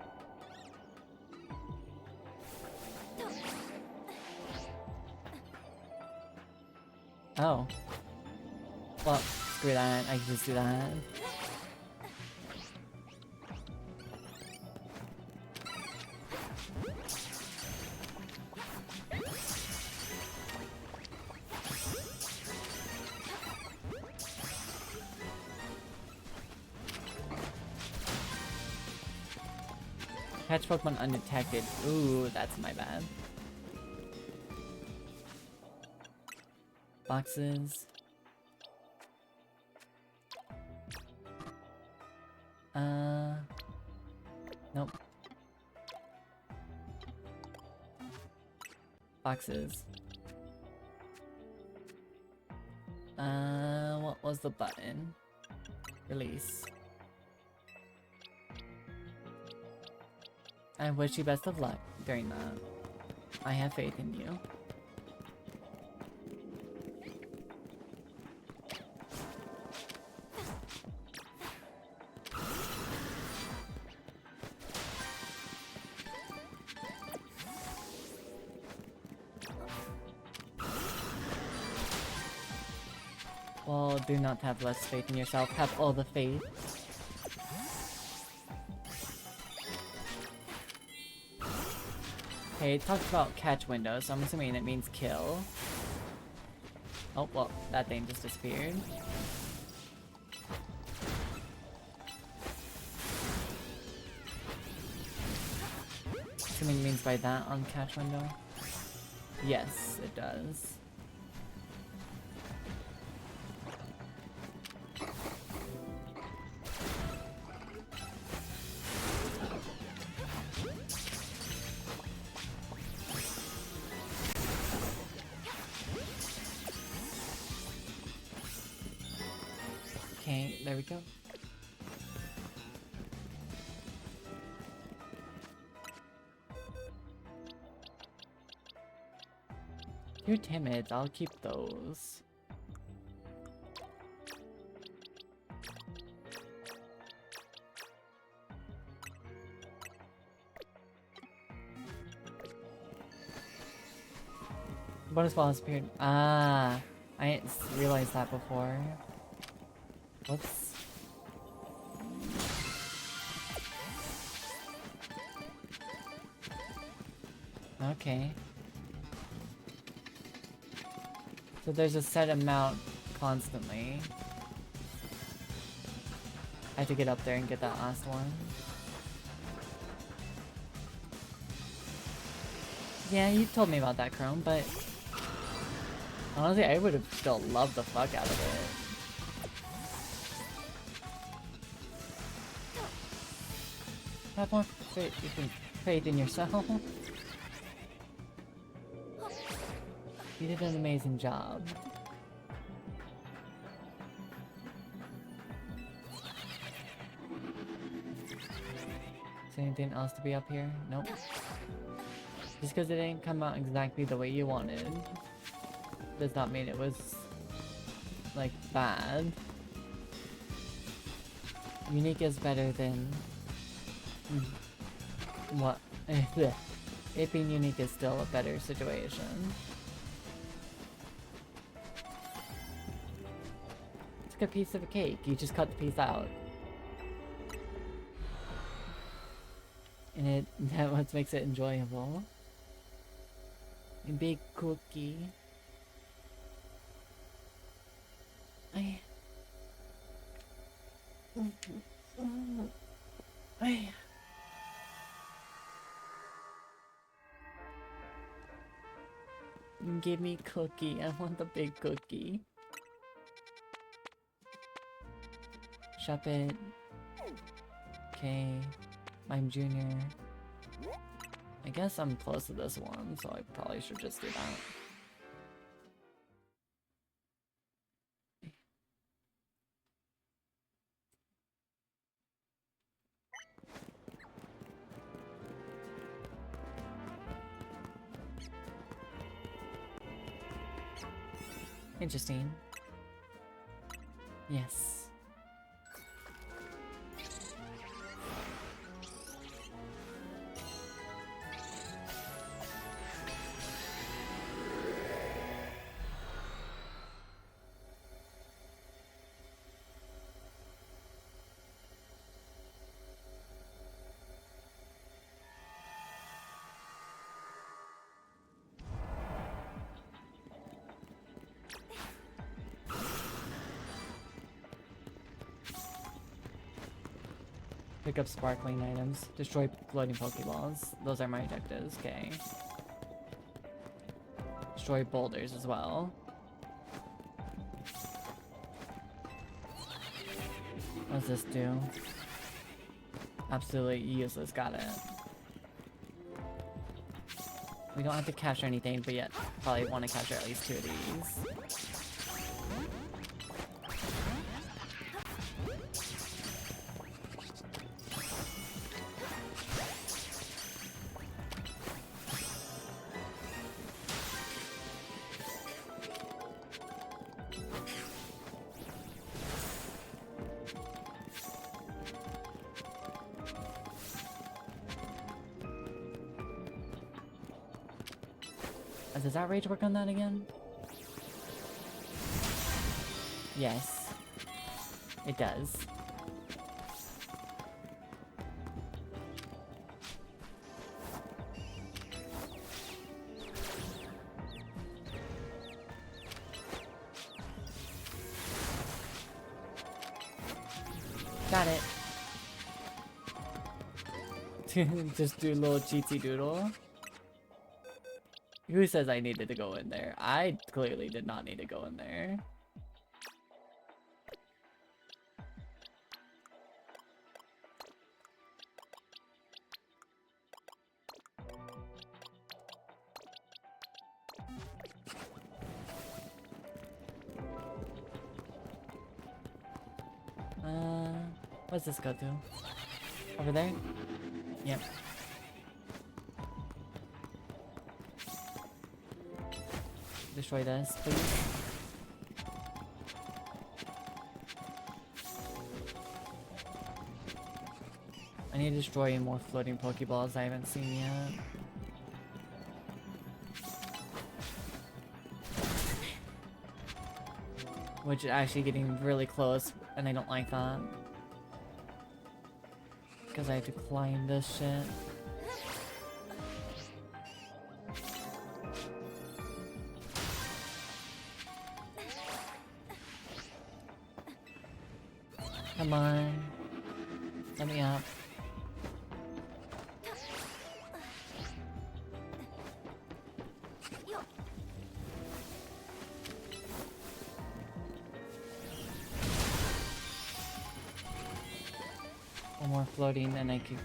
Oh. Well, screw that. I can just do that. Catch Pokemon undetected. Ooh, that's my bad. Boxes. Nope. Boxes. What was the button? Release. I wish you best of luck during that. I have faith in you. Well, do not have less faith in yourself. Have all the faith. Okay, it talks about catch window, so I'm assuming it means kill. Oh, well, that thing just disappeared. Assuming it means by that on catch window. Yes, it does. Okay, there we go. You're timid, I'll keep those. Bonus ball has appeared. Ah, I didn't realize that before. Whoops. Okay. So there's a set amount constantly. I have to get up there and get that last one. Yeah, you told me about that, Chrome, but honestly, I would have still loved the fuck out of it. Have more faith in yourself. You did an amazing job. Is there anything else to be up here? Nope. Just because it didn't come out exactly the way you wanted does not mean it was, like, bad. Unique is better than... what? It being unique is still a better situation. It's like a piece of a cake. You just cut the piece out. And that what makes it enjoyable. A big cookie. Give me cookie. I want the big cookie. Shop it. Okay. I'm junior. I guess I'm close to this one, so I probably should just do that. Interesting. Yes. Pick up sparkling items. Destroy floating Pokeballs. Those are my objectives, okay. Destroy boulders as well. What does this do? Absolutely useless, got it. We don't have to capture anything, but yet probably want to capture at least 2 of these. Does that rage work on that again? Yes. It does. Got it. Just do a little cheatsy doodle. Who says I needed to go in there? I clearly did not need to go in there. What's this go to? Over there? Yep. Destroy this, please. I need to destroy more floating Pokeballs I haven't seen yet. Which is actually getting really close, and I don't like that. Because I have to climb this shit. Come on. Let me up. One more floating and I could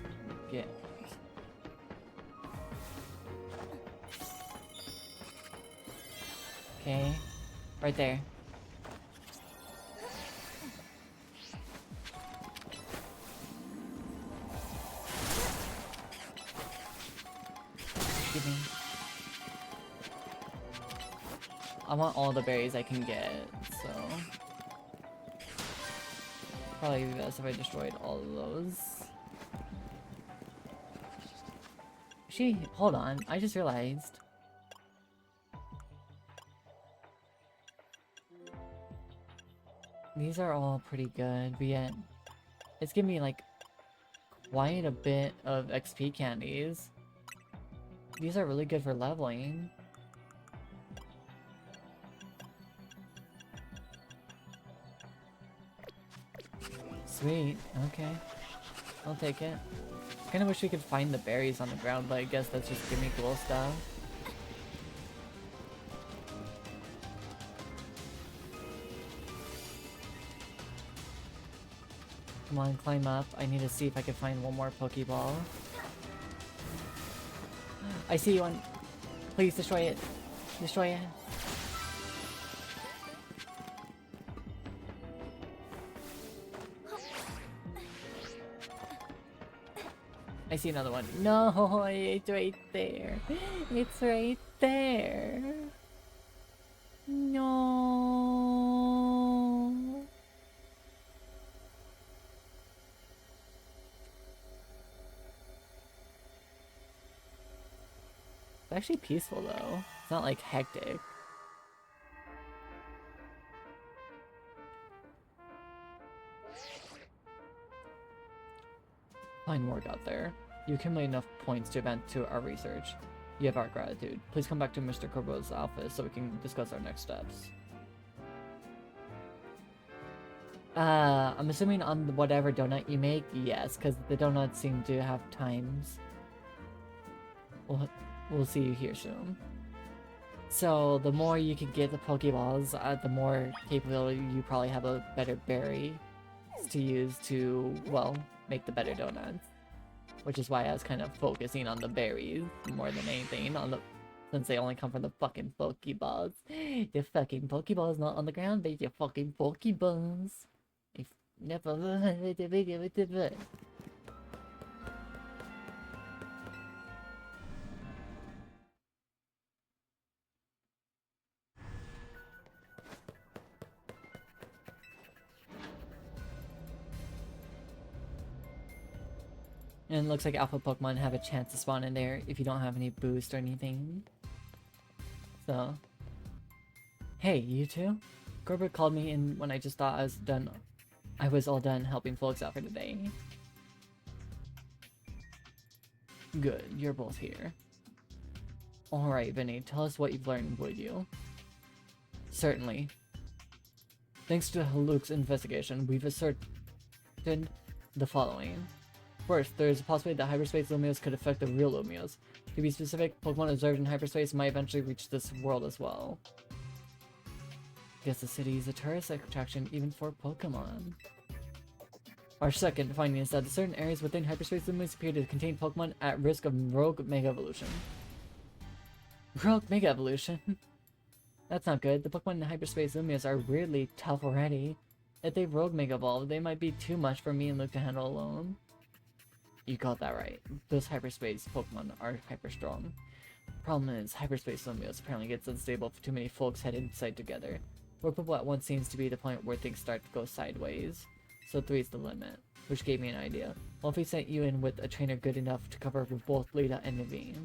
get. Okay. Right there. Give me. I want all the berries I can get, so probably be best if I destroyed all of those. Hold on, I just realized. These are all pretty good, but yet it's giving me like quite a bit of XP candies. These are really good for leveling. Sweet, okay. I'll take it. Kinda wish we could find the berries on the ground, but I guess that's just giving me cool stuff. Come on, climb up. I need to see if I can find one more Pokeball. I see one. Please destroy it. Destroy it. I see another one. No, it's right there. It's right there. No. It's actually peaceful though. It's not like hectic. Fine work out there. You accumulate enough points to advance to our research. You have our gratitude. Please come back to Mr. Corbo's office so we can discuss our next steps. I'm assuming on whatever donut you make, yes, because the donuts seem to have times. We'll see you here soon. So, the more you can get the Pokeballs, the more capability you probably have a better berry to use to, well, make the better donuts. Which is why I was kind of focusing on the berries more than anything, since they only come from the fucking Pokeballs. The fucking Pokeballs not on the ground, but your fucking Pokeballs. If never. And it looks like alpha Pokemon have a chance to spawn in there if you don't have any boost or anything. So. Hey, you two? Corbett called me in when I just thought I was all done helping folks out for today. Good, you're both here. Alright, Vinny, tell us what you've learned, would you? Certainly. Thanks to Luke's investigation, we've ascertained the following. First, there is a possibility that hyperspace Lumios could affect the real Lumios. To be specific, Pokemon observed in hyperspace might eventually reach this world as well. Guess the city is a tourist attraction even for Pokemon. Our second finding is that certain areas within hyperspace Lumios appear to contain Pokemon at risk of rogue Mega Evolution. Rogue Mega Evolution? That's not good. The Pokemon in hyperspace Lumios are weirdly tough already. If they rogue Mega Evolve, they might be too much for me and Luke to handle alone. You got that right. Those hyperspace Pokemon are hyper strong. Problem is, hyperspace Lumios apparently gets unstable if too many folks head inside together. 4 people at once seems to be the point where things start to go sideways. So 3 is the limit, which gave me an idea. What if we sent you in with a trainer good enough to cover with both Lita and Naveen?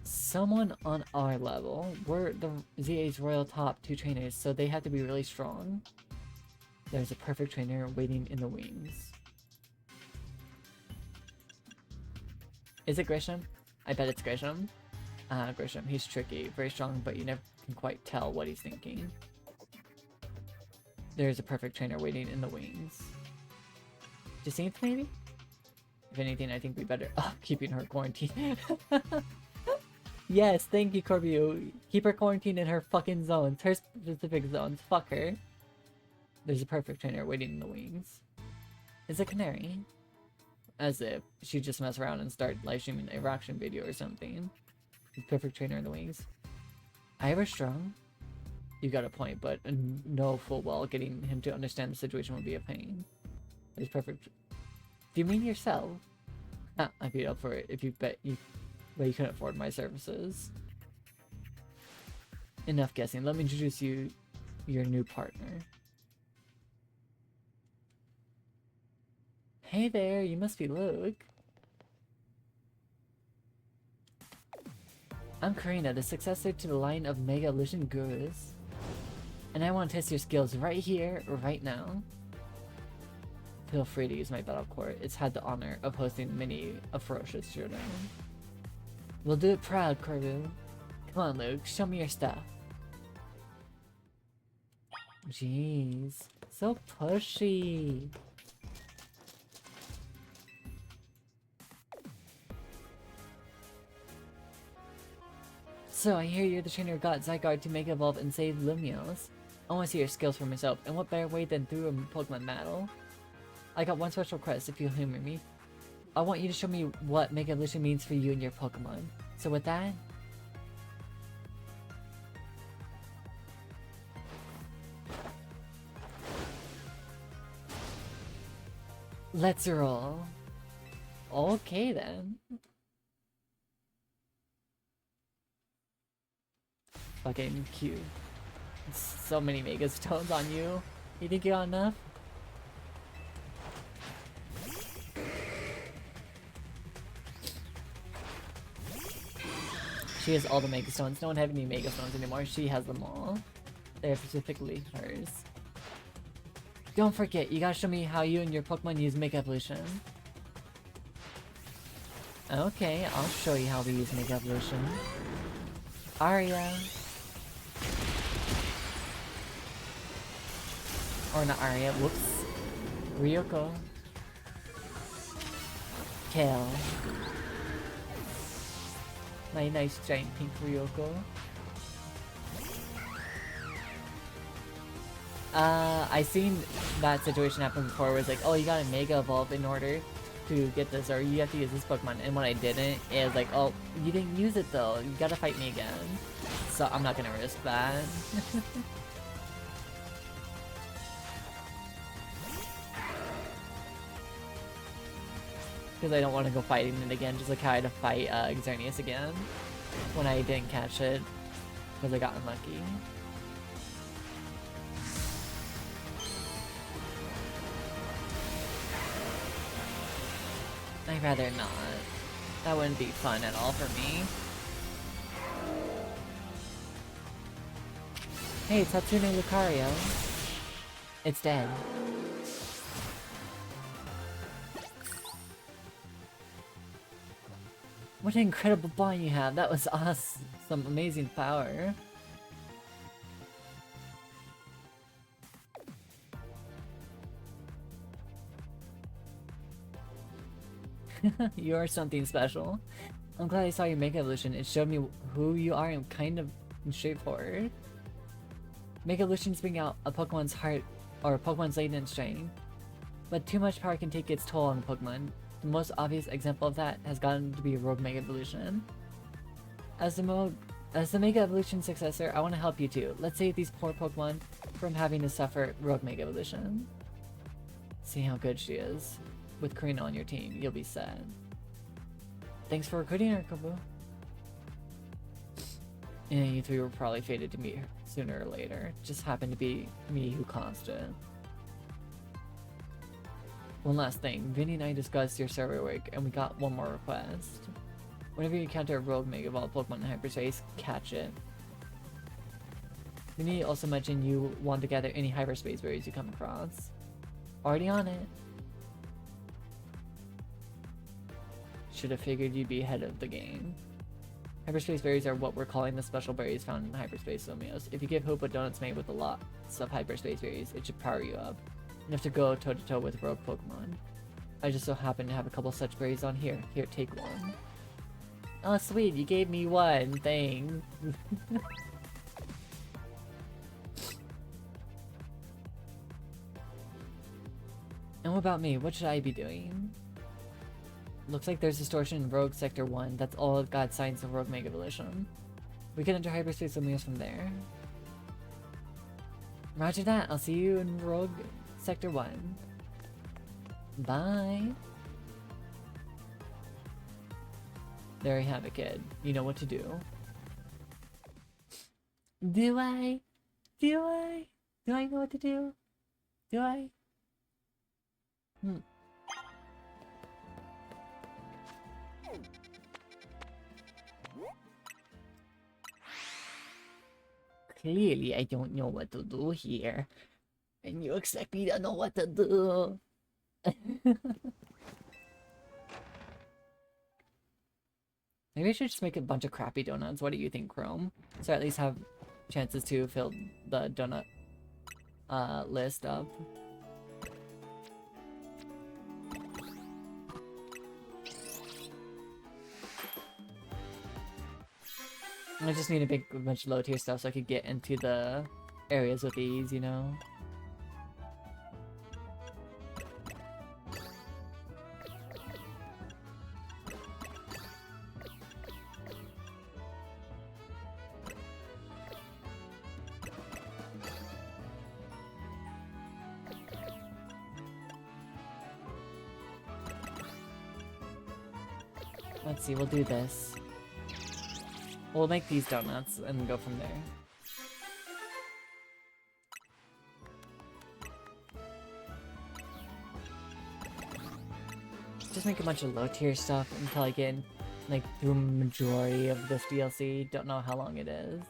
Someone on our level. We're the ZA's royal top 2 trainers, so they have to be really strong. There's a perfect trainer waiting in the wings. Is it Grisham? I bet it's Grisham. Grisham, he's tricky, very strong, but you never can quite tell what he's thinking. There's a perfect trainer waiting in the wings. Jacinth, maybe? If anything, I think we better... Oh, keeping her quarantined. Yes, thank you, Corbu. Keep her quarantined in her fucking zones. Her specific zones. Fuck her. There's a perfect trainer waiting in the wings. It's a canary. As if she'd just mess around and start live streaming a reaction video or something. Perfect trainer in the wings. Ira strong? You got a point, but no full well getting him to understand the situation would be a pain. It's perfect. Do you mean yourself? I'd be up for it if you bet you, but you couldn't afford my services. Enough guessing. Let me introduce you your new partner. Hey there, you must be Luke. I'm Karina, the successor to the line of Mega Evolution Gurus. And I want to test your skills right here, right now. Feel free to use my battle court. It's had the honor of hosting many a ferocious showdown. We'll do it proud, Corbu. Come on, Luke, show me your stuff. Jeez, so pushy. So I hear you're the trainer who got Zygarde to Mega Evolve and save Lumios. I want to see your skills for myself, and what better way than through a Pokemon battle? I got one special request if you'll humor me. I want you to show me what Mega Evolution means for you and your Pokemon. So with that... let's roll. Okay then. Fucking cute. So many Mega Stones on you. You think you got enough? She has all the Mega Stones. No one have any Mega Stones anymore. She has them all. They're specifically hers. Don't forget, you gotta show me how you and your Pokemon use Mega Evolution. Okay, I'll show you how we use Mega Evolution. Aria. Or not Aria, whoops. Ryoko. Kale. My nice giant pink Ryoko. I seen that situation happen before where it's like, oh, you gotta Mega Evolve in order to get this, or you have to use this Pokemon, and when I didn't, it was like, oh, you didn't use it though, you gotta fight me again. So I'm not gonna risk that. Because I don't want to go fighting it again, just like how I had to fight Xerneas again when I didn't catch it, because I got unlucky. I'd rather not. That wouldn't be fun at all for me. Hey, Tatsune Lucario. It's dead. What an incredible bond you have. That was awesome. Some amazing power. You are something special. I'm glad I saw your Mega Evolution. It showed me who you are and kind of straightforward. Mega Evolutions bring out a Pokemon's heart or a Pokemon's latent strength. But too much power can take its toll on the Pokemon. The most obvious example of that has gotten to be Rogue Mega Evolution. As the Mega Evolution successor, I want to help you too. Let's save these poor Pokemon from having to suffer Rogue Mega Evolution. See how good she is. With Karina on your team, you'll be sad. Thanks for recruiting her, Kobu. And you three were probably fated to meet her sooner or later. Just happened to be me who caused it. One last thing, Vinny and I discussed your survey work, and we got one more request. Whenever you encounter a rogue Mega Evolved Pokemon in hyperspace, catch it. Vinny also mentioned you want to gather any hyperspace berries you come across. Already on it. Should have figured you'd be ahead of the game. Hyperspace berries are what we're calling the special berries found in hyperspace Lumios. If you give Hoopa donuts made with a lot of hyperspace berries, it should power you up. Enough to go toe-to-toe with rogue Pokemon. I just so happen to have a couple such berries on here. Here, take one. Oh, sweet, you gave me one. Thanks. And what about me? What should I be doing? Looks like there's distortion in Rogue Sector 1. That's all I've got signs of Rogue Mega Evolution. We can enter hyperspace Lumios from there. Roger that. I'll see you in Rogue Sector 1. Bye. There you have it, kid. You know what to do. Do I? Do I? Do I know what to do? Do I? Clearly, I don't know what to do here. And you expect me to know what to do. Maybe I should just make a bunch of crappy donuts. What do you think, Chrome? So at least have chances to fill the donut list up. I just need a bunch of low tier stuff so I could get into the areas with ease, you know? Let's see, we'll do this. We'll make these donuts and go from there. Just make a bunch of low tier stuff until I get like through majority of this DLC. Don't know how long it is.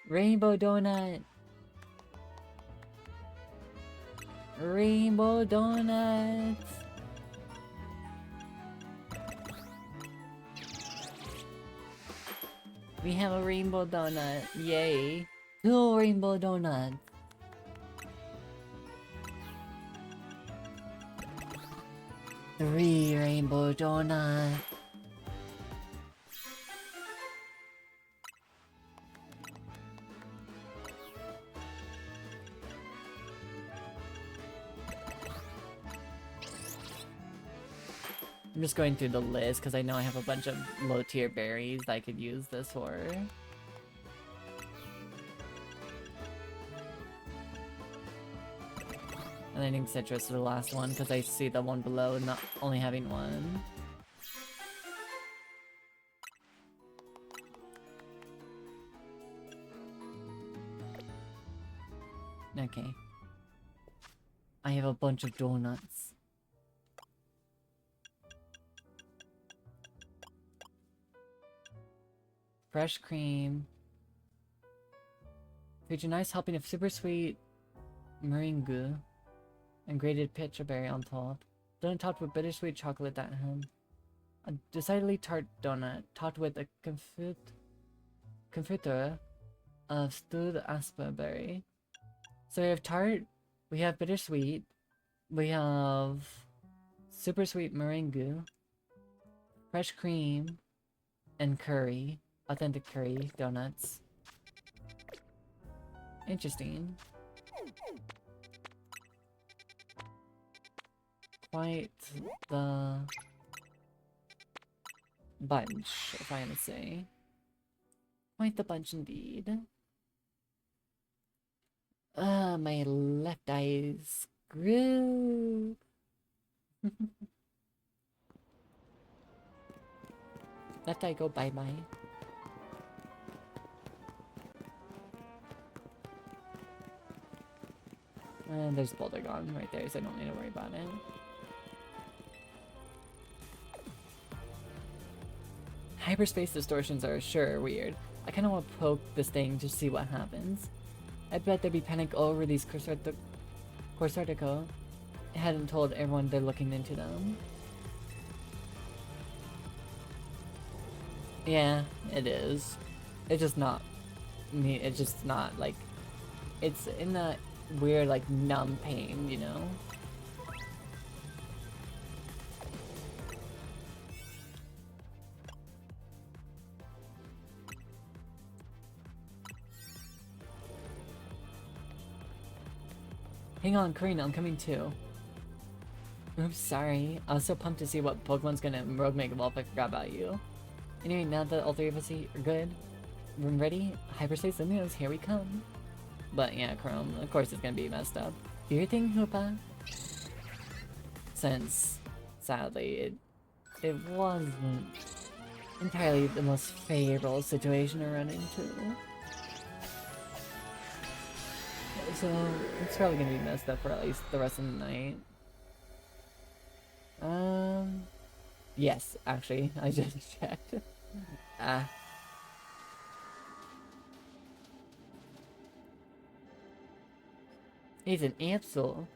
Rainbow donut! Rainbow donuts! We have a rainbow donut, yay! 2 rainbow donuts! 3 rainbow donuts! I'm just going through the list because I know I have a bunch of low tier berries that I could use this for. And I think citrus is the last one because I see the one below not only having one. Okay. I have a bunch of donuts. Fresh cream. Feature nice helping of super sweet meringue and grated pitcher berry on top. Donut topped with bittersweet chocolate at home. A decidedly tart donut topped with a confiture of stewed asperberry. So we have tart, we have bittersweet, we have super sweet meringue, fresh cream, and curry. Authentic curry donuts. Interesting. Quite the bunch, if I am to say. Quite the bunch indeed. my left eye screw. Left eye go bye-bye. And there's Boulder gone right there, so I don't need to worry about it. Hyperspace distortions are sure weird. I kinda wanna poke this thing to see what happens. I bet there'd be panic all over these Corsartico. I hadn't told everyone they're looking into them. Yeah, it is. It's just not me. It's just not like it's in that weird like numb pain, you know? Hang on, Karina, I'm coming too. Oops, sorry. I was so pumped to see what Pokemon's gonna Rogue Mega Evolve I forgot about you. Anyway, now that all three of us are good, we're ready. Hyperspace Luminos, here we come. But yeah, Chrome, of course it's gonna be messed up. Do your thing, Hoopa. Since, sadly, it wasn't entirely the most favorable situation to run into. So, it's probably gonna be messed up for at least the rest of the night. Yes, actually, I just checked. He's an Absol.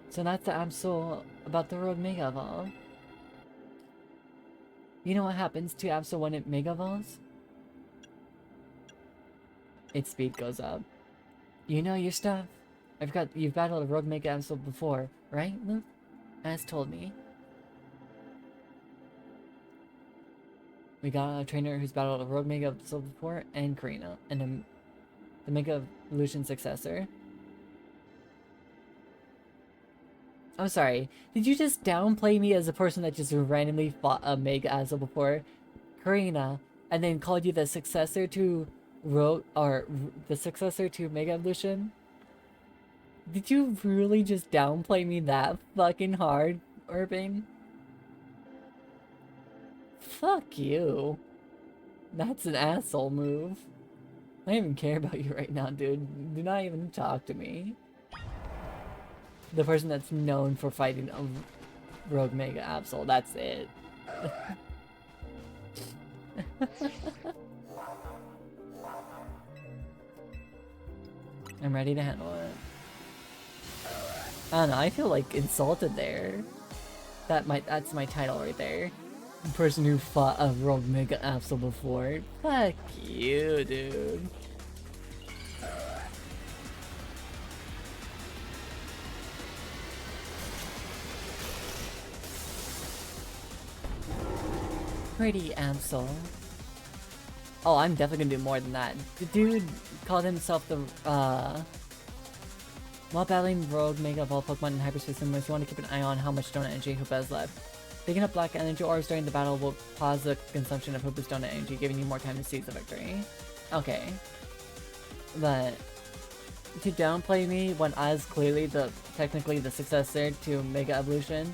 So that's the Absol about the Rogue Mega Evolve. You know what happens to Absol when it Mega Evolves? Its speed goes up. You know your stuff. I forgot you've battled a Rogue Mega Absol before, right, Luke? As told me. We got a trainer who's battled a Rogue Mega Absol before, and Karina, and the Mega Evolution successor. I'm sorry, did you just downplay me as a person that just randomly fought a Mega Absol before, Karina, and then called you the successor to the successor to Mega Evolution? Did you really just downplay me that fucking hard, Urban? Fuck you. That's an asshole move. I don't even care about you right now, dude. Do not even talk to me. The person that's known for fighting a Rogue Mega Absol, that's it. I'm ready to handle it. I don't know, I feel like insulted there. That's my title right there. The person who fought a Rogue Mega Absol before. Fuck you, dude. Pretty Absol. Oh, I'm definitely gonna do more than that. The dude called himself the, while battling Rogue Mega Evolved Pokemon in Hyperspace Luminos, you want to keep an eye on how much donut energy Hoopa has left. Picking up black energy orbs during the battle will pause the consumption of Hoopa's donut energy, giving you more time to seize the victory. Okay. But to downplay me when I was clearly technically the successor to Mega Evolution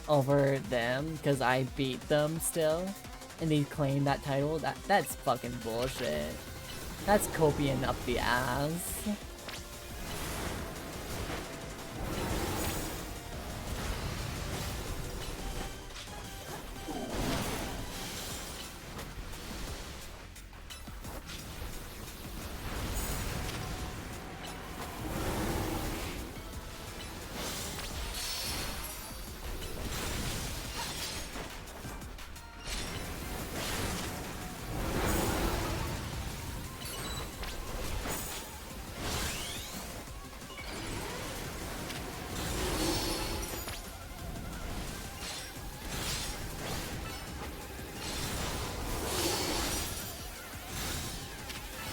over them, because I beat them still, and they claim that title, that's fucking bullshit. That's copying up the ass.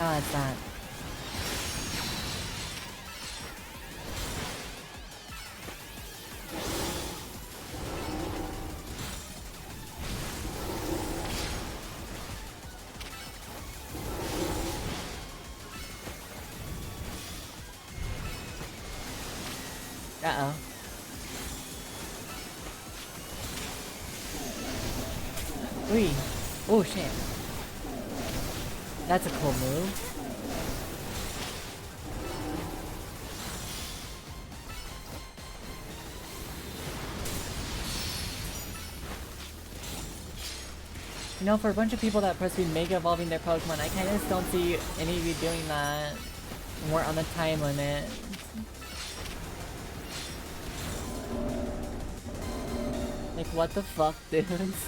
Ah, it's that. Uh-oh. Wee. Oh shit. That's a cool move. You know, for a bunch of people that supposed to be mega evolving their Pokemon, I kinda just don't see any of you doing that. We're on the time limit. Like, what the fuck, dudes?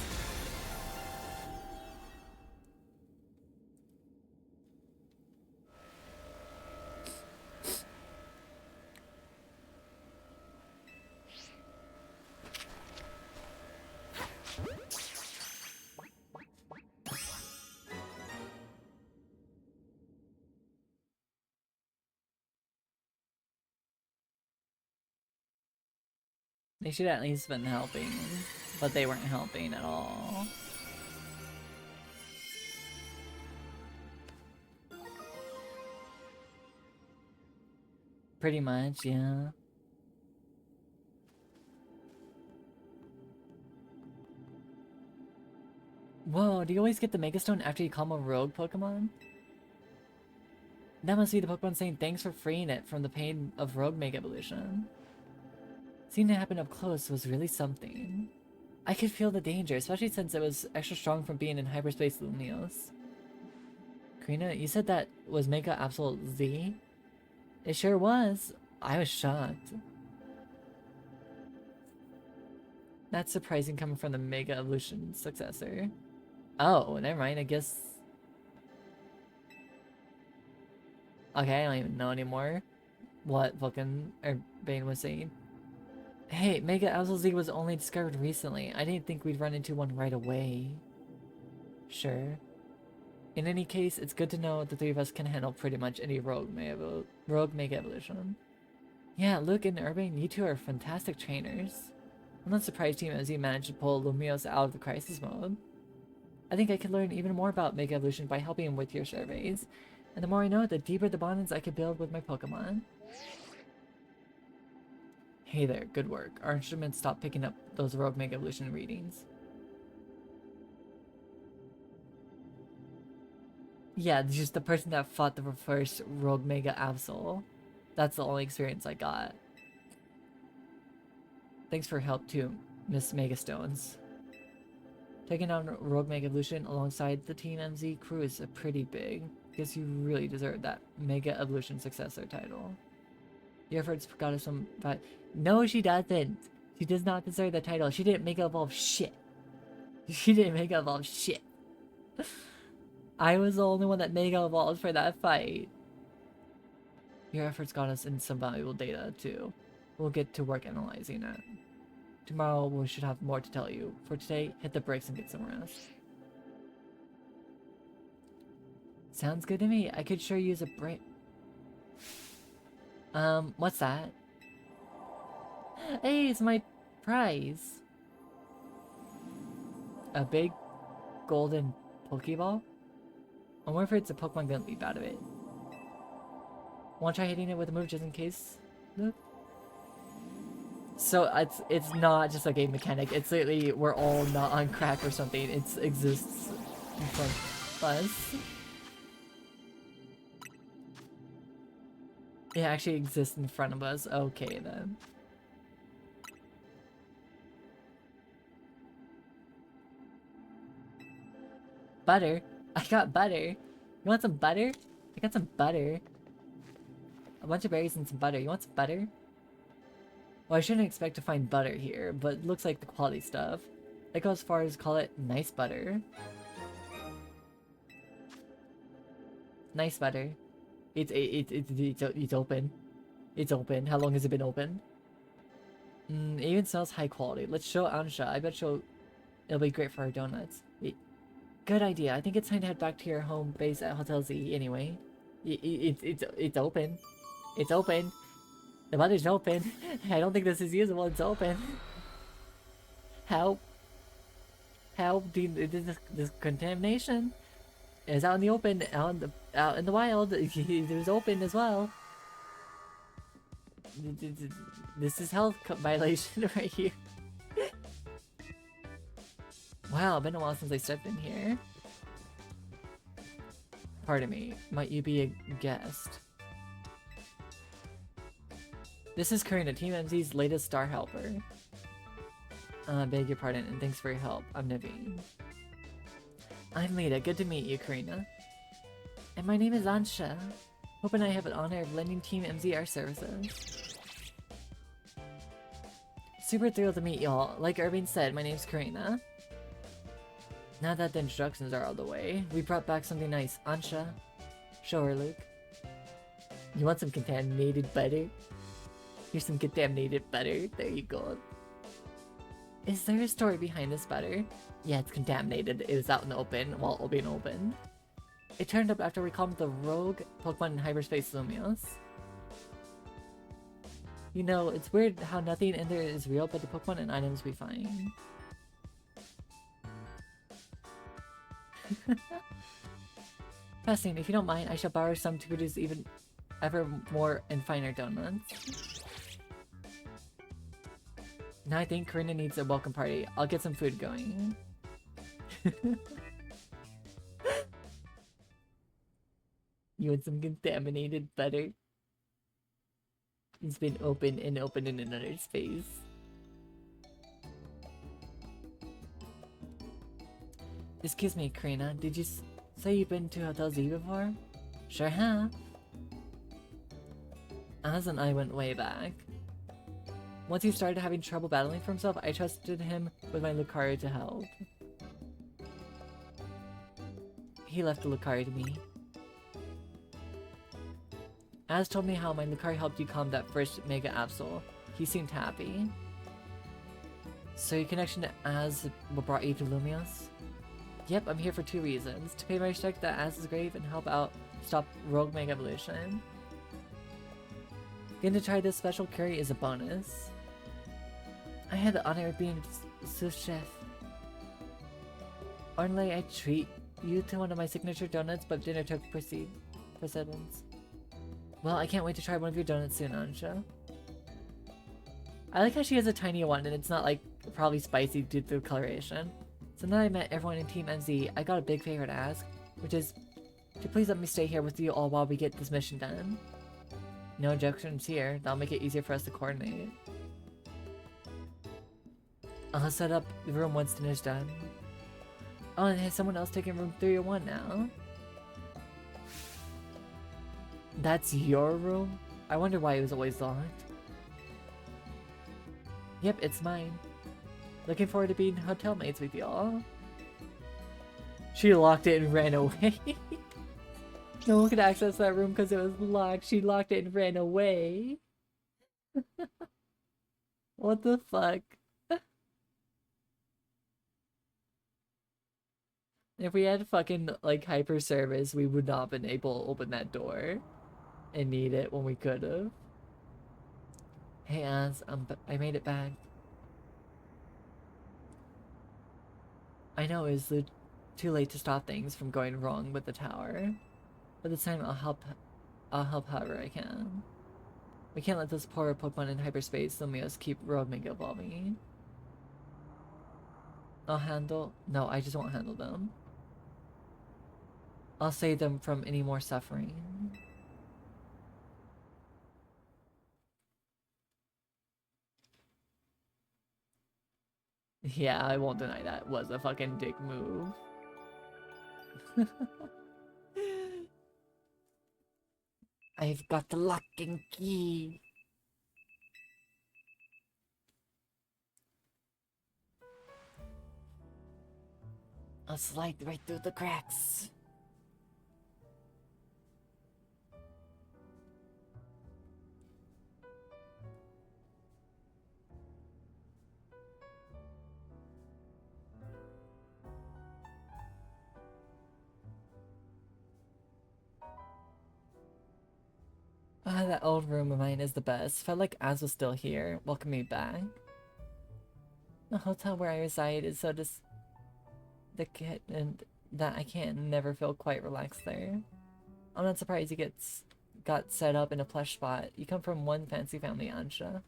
They should at least been helping, but they weren't helping at all. Pretty much, yeah. Whoa, do you always get the Mega Stone after you calm a rogue Pokemon? That must be the Pokemon saying thanks for freeing it from the pain of rogue Mega Evolution. Seeing it happen up close was really something. I could feel the danger, especially since it was extra strong from being in hyperspace Lumios. Karina, you said that was Mega Absol Z? It sure was. I was shocked. That's surprising coming from the Mega Evolution successor. Oh, never mind, I guess... Okay, I don't even know anymore what fucking Bane was saying. Hey, Mega Absol Z was only discovered recently. I didn't think we'd run into one right away. Sure. In any case, it's good to know the three of us can handle pretty much any rogue Mega Evolution. Yeah, Luke and Urban, you two are fantastic trainers. I'm not surprised Team MZ managed to pull Lumios out of the crisis mode. I think I could learn even more about Mega Evolution by helping him with your surveys. And the more I know, the deeper the bonds I could build with my Pokemon. Hey there, good work. Our instruments stopped picking up those rogue Mega Evolution readings. Yeah, just the person that fought the first rogue Mega Absol. That's the only experience I got. Thanks for help too, Miss Megastones. Taking on Rogue Mega Evolution alongside the Team MZ crew is a pretty big. Guess you really deserve that Mega Evolution successor title. Your efforts got us some, but no, she doesn't. She does not deserve the title. She didn't Mega Evolve shit. She didn't Mega Evolve shit. I was the only one that Mega Evolved for that fight. Your efforts got us in some valuable data too. We'll get to work analyzing it. Tomorrow we should have more to tell you. For today, hit the brakes and get some rest. Sounds good to me. I could sure use a break. What's that? Hey, it's my prize. A big golden Pokeball? I wonder if it's a Pokemon gonna leap out of it. Wanna try hitting it with a move just in case? Look. So it's not just a game mechanic. It's literally we're all not on crack or something. It exists in front of us. It actually exists in front of us. Okay then. Butter? I got butter. You want some butter? I got some butter. A bunch of berries and some butter. You want some butter? Well, I shouldn't expect to find butter here, but it looks like the quality stuff. I go as far as call it nice butter. Nice butter. It's open. It's open. How long has it been open? It even smells high quality. Let's show Ansha. I bet it'll be great for our donuts. Good idea. I think it's time to head back to your home base at Hotel Z anyway. It's open. It's open. The butter's open. I don't think this is usable. It's open. Help. Help. This contamination is out in the open. Out in the wild. It was open as well. This is health violation right here. Wow, been a while since I stepped in here. Pardon me, might you be a guest? This is Karina, Team MZ's latest star helper. Beg your pardon, and thanks for your help. I'm Naveen. I'm Lita, good to meet you, Karina. And my name is Ansha. Hope and I have the honor of lending Team MZ our services. Super thrilled to meet y'all. Like Irving said, my name's Karina. Now that the instructions are out of the way, we brought back something nice. Ansha, show her, Luke. You want some contaminated butter? Here's some contaminated butter. There you go. Is there a story behind this butter? Yeah, it's contaminated. It was out in the open while being opened. It turned up after we calmed the rogue Pokemon in hyperspace Lumios. You know, it's weird how nothing in there is real but the Pokemon and items we find. Fascinating. If you don't mind, I shall borrow some to produce even ever more and finer donuts. Now I think Karina needs a welcome party. I'll get some food going. You want some contaminated butter? It's been opened in another space. Excuse me, Karina. Did you say you've been to Hotel Z before? Sure have. Az and I went way back. Once he started having trouble battling for himself, I trusted him with my Lucario to help. He left the Lucario to me. Az told me how my Lucario helped you calm that first Mega Absol. He seemed happy. So your connection to Az what brought you to Lumios? Yep, I'm here for two reasons. To pay my respect to Az's grave and help out stop Rogue Mega Evolution. Getting to try this special curry is a bonus. I had the honor of being sous chef. Ordinarily, I treat you to one of my signature donuts, but dinner took precedence. Well, I can't wait to try one of your donuts soon, Ansha. I like how she has a tiny one, and it's not like probably spicy due to the coloration. So now I met everyone in Team MZ, I got a big favor to ask, which is to please let me stay here with you all while we get this mission done. No objections here. That'll make it easier for us to coordinate. I'll set up the room once dinner's done. Oh, and has someone else taken room 301 now? That's your room? I wonder why it was always locked. Yep, it's mine. Looking forward to being hotel mates with y'all. She locked it and ran away. No one could access that room because it was locked. She locked it and ran away. What the fuck? If we had fucking, like, hyper service, we would not have been able to open that door and need it when we could have. Hey, Az, I made it back. I know it was too late to stop things from going wrong with the tower, but this time I'll help however I can. We can't let those poor Pokemon in hyperspace Lumios keep Rogue Mega evolving. No, I just won't handle them. I'll save them from any more suffering. Yeah, I won't deny that was a fucking dick move. I've got the lock and key. I'll slide right through the cracks. Ah, that old room of mine is the best. Felt like Az was still here, welcoming me back. The hotel where I reside is so and that I can't never feel quite relaxed there. I'm not surprised he gets got set up in a plush spot. You come from one fancy family, Ansha.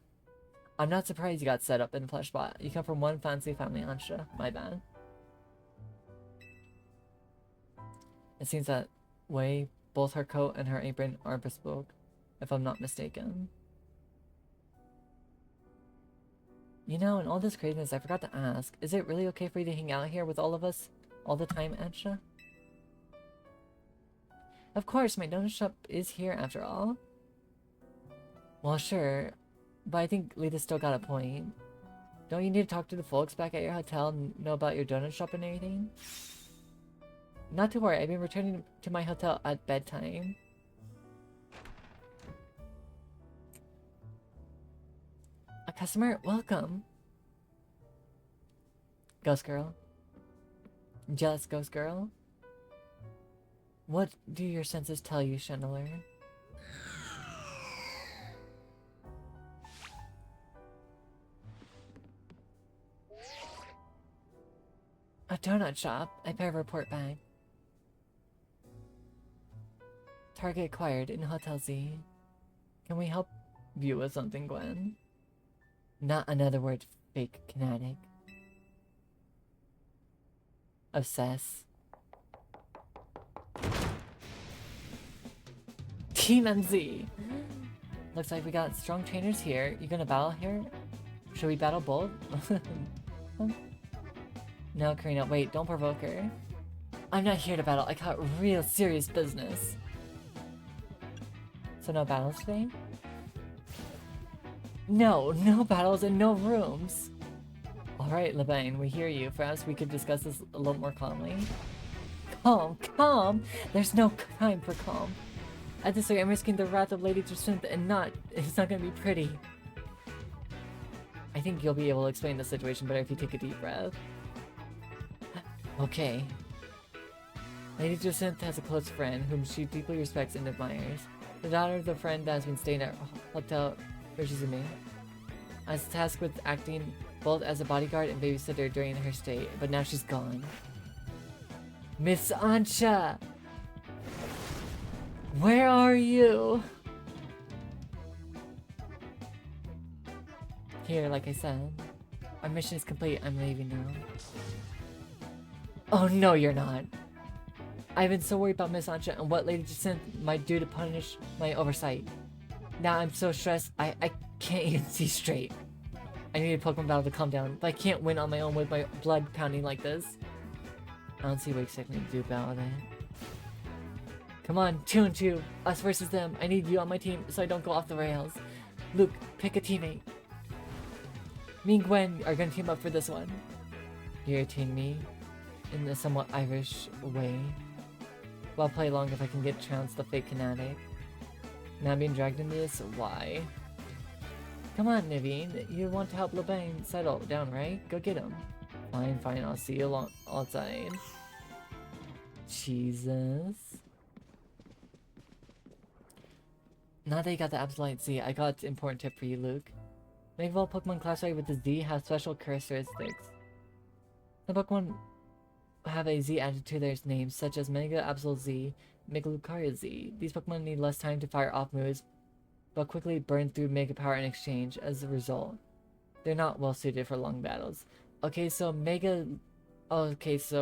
I'm not surprised you got set up in a plush spot. You come from one fancy family, Ansha. My bad. It seems that way. Both her coat and her apron are bespoke, if I'm not mistaken. You know, in all this craziness, I forgot to ask, is it really okay for you to hang out here with all of us all the time, Ansha? Of course, my donut shop is here after all. Well, sure, but I think Lita's still got a point. Don't you need to talk to the folks back at your hotel and know about your donut shop and everything? Not to worry, I've been returning to my hotel at bedtime. A customer? Welcome. Ghost girl. Jealous ghost girl? What do your senses tell you, Chandelier? A donut shop. I better report back. Target acquired in Hotel Z. Can we help you with something, Gwen? Not another word, fake kinetic. Obsess. Team MZ! Looks like we got strong trainers here. You gonna battle here? Should we battle both? No, Karina, wait, don't provoke her. I'm not here to battle, I got real serious business. So no battles today? No battles and no rooms. Alright, Lebain, we hear you. Perhaps we could discuss this a little more calmly. Calm? There's no time for calm. At this rate, I'm risking the wrath of Lady Jacinth and it's not gonna be pretty. I think you'll be able to explain the situation better if you take a deep breath. Okay. Lady Jacinth has a close friend whom she deeply respects and admires. The daughter of the friend that has been staying at Hotel Urshizume. I was tasked with acting both as a bodyguard and babysitter during her stay, but now she's gone. Miss Ansha! Where are you? Here, like I said. Our mission is complete, I'm leaving now. Oh no, you're not. I've been so worried about Miss Ansha and what Lady Jacinth might do to punish my oversight. Now I'm so stressed, I can't even see straight. I need a Pokemon battle to calm down, but I can't win on my own with my blood pounding like this. I don't see what you expect me to do about it. Come on, 2 and 2, us versus them. I need you on my team so I don't go off the rails. Luke, pick a teammate. Me and Gwen are gonna team up for this one. You irritate me in a somewhat Irish way. Well, I'll play along if I can get trounced the fake kinetic. Now being dragged into this? Why? Come on, Naveen. You want to help Lebain settle down, right? Go get him. Fine. I'll see you outside. Jesus. Now that you got the Absolute Z, I got an important tip for you, Luke. Many of all Pokemon classified with the Z have special characteristics. Some Pokemon have a Z added to their names, such as Mega Absol Z, Mega Lucario Z. These Pokemon need less time to fire off moves, but quickly burn through Mega Power in exchange. As a result, they're not well suited for long battles. Okay, so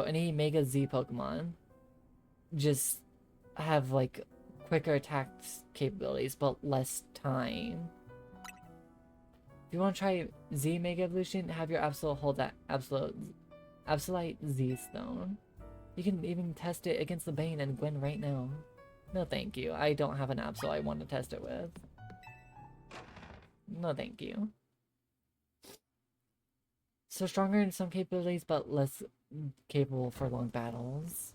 any Mega Z Pokemon just have like quicker attack capabilities, but less time. If you want to try Z Mega Evolution, have your Absol hold that Absolute Z Stone. You can even test it against the Bane and Gwen right now. No thank you, I don't have an Absol I want to test it with. No thank you. So stronger in some capabilities, but less capable for long battles.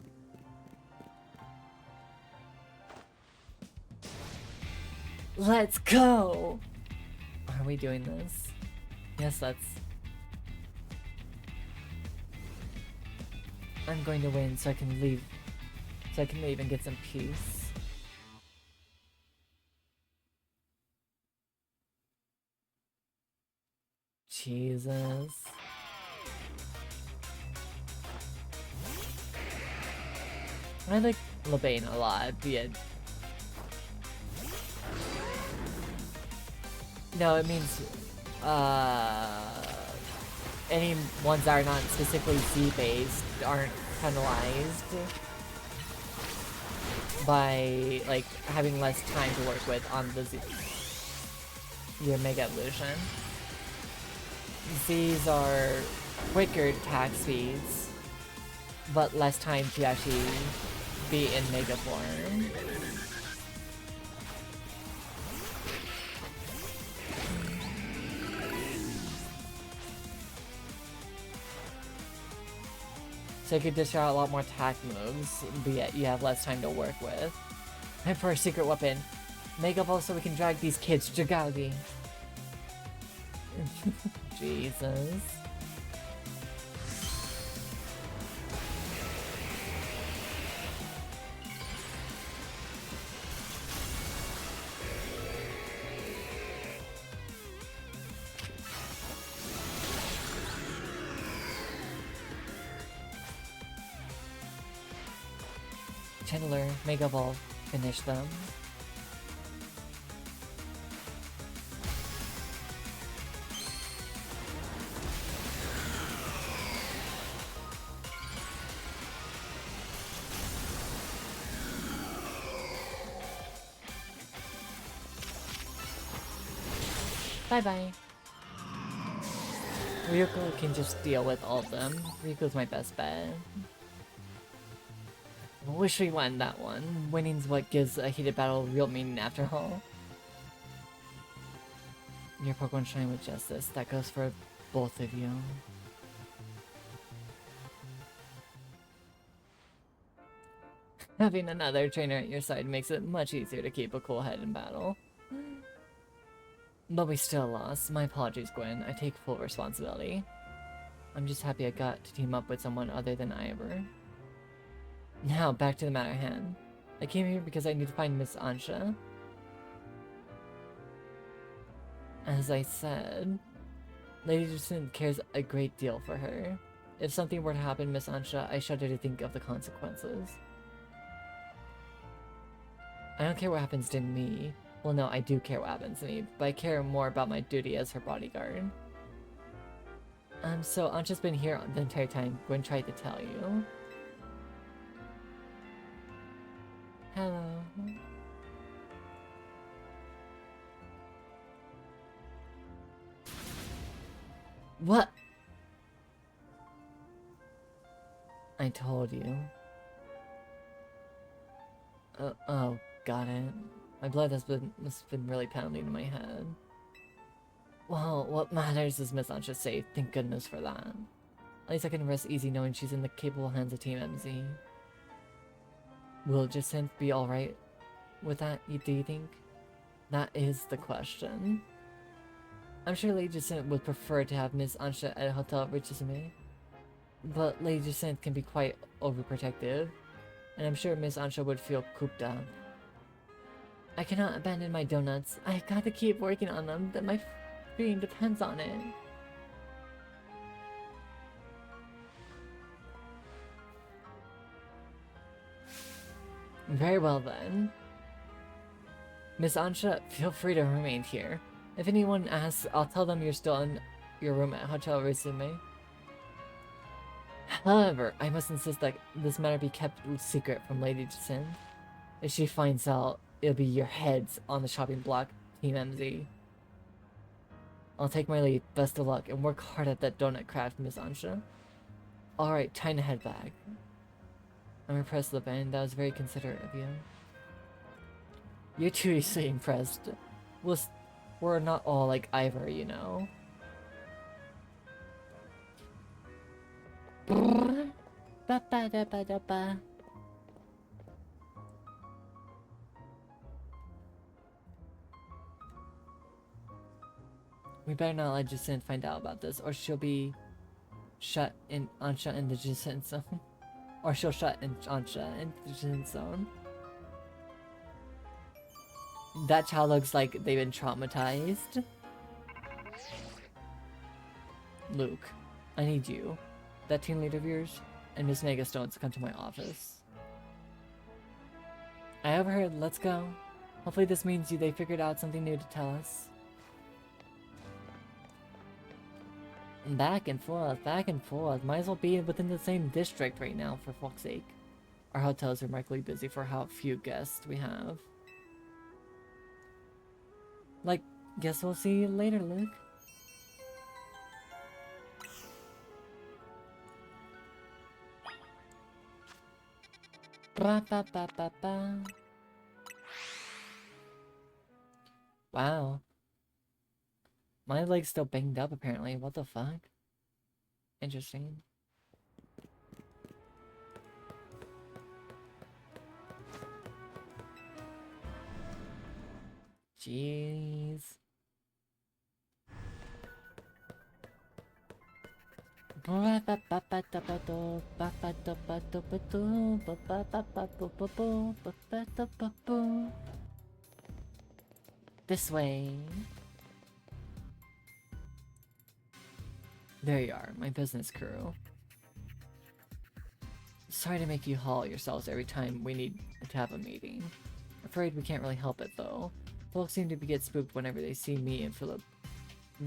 Let's go! Are we doing this? Yes, I'm going to win so I can leave. So I can leave and get some peace. Jesus. I like Lebain a lot, but yeah. No, it means any ones that are not specifically Z-based aren't penalized by like having less time to work with on the your Mega Evolution. These are quicker attack speeds, but less time to actually be in Mega form. So you could dish out a lot more attack moves, but yet you have less time to work with. And for a secret weapon, Mega Ball so we can drag these kids to Jagagi. Jesus. Chandler, Mega Ball, finish them. Bye-bye. Ryuko can just deal with all of them. Ryuko's my best bet. Wish we won that one. Winning's what gives a heated battle real meaning after all. Your Pokemon shine with justice. That goes for both of you. Having another trainer at your side makes it much easier to keep a cool head in battle. But we still lost. My apologies, Gwen. I take full responsibility. I'm just happy I got to team up with someone other than Ivor. Now, back to the matter at hand. I came here because I need to find Miss Ansha. As I said, Lady Jacinth cares a great deal for her. If something were to happen, Miss Ansha, I shudder to think of the consequences. I don't care what happens to me. Well, no, I do care what happens to me, but I care more about my duty as her bodyguard. So Ansha's been here the entire time. Gwen tried to tell you. Hello. What? I told you. Oh, got it. My blood must have been really pounding in my head. Well, what matters is Miss Ansha safe. Thank goodness for that. At least I can rest easy knowing she's in the capable hands of Team MZ. Will Jacinth be alright with that, do you think? That is the question. I'm sure Lady Jacinth would prefer to have Miss Ansha at a hotel at Richisme, but Lady Jacinth can be quite overprotective, and I'm sure Miss Ansha would feel cooped up. I cannot abandon my donuts. I gotta keep working on them, that my freedom depends on it. Very well then. Miss Ansha, feel free to remain here. If anyone asks, I'll tell them you're still in your room at Hotel Resume. However, I must insist that this matter be kept secret from Lady Jacinth. If she finds out, it'll be your heads on the shopping block, Team MZ. I'll take my leave, best of luck, and work hard at that donut craft, Miss Ansha. Alright, time to head back. I'm impressed, Levin. That was very considerate of you. You're truly impressed. We're not all like Ivor, you know. Ba-ba-da-ba-da-ba. We better not let Jacinth find out about this, or she'll be shut in Ansha in the Jacinth zone. Or she'll shut in Ansha in the Jacinth zone. That child looks like they've been traumatized. Luke, I need you, that team leader of yours, and Miss Megastone to come to my office. I overheard, let's go. Hopefully this means they figured out something new to tell us. Back and forth, back and forth. Might as well be within the same district right now, for fuck's sake. Our hotel is remarkably busy for how few guests we have. Like, guess we'll see you later, Luke. Ba ba ba ba ba. Wow. My leg's still banged up apparently. What the fuck? Interesting. Jeez. This way. There you are, my business crew. Sorry to make you haul yourselves every time we need to have a meeting. Afraid we can't really help it though. Folks seem to get spooked whenever they see me and Philip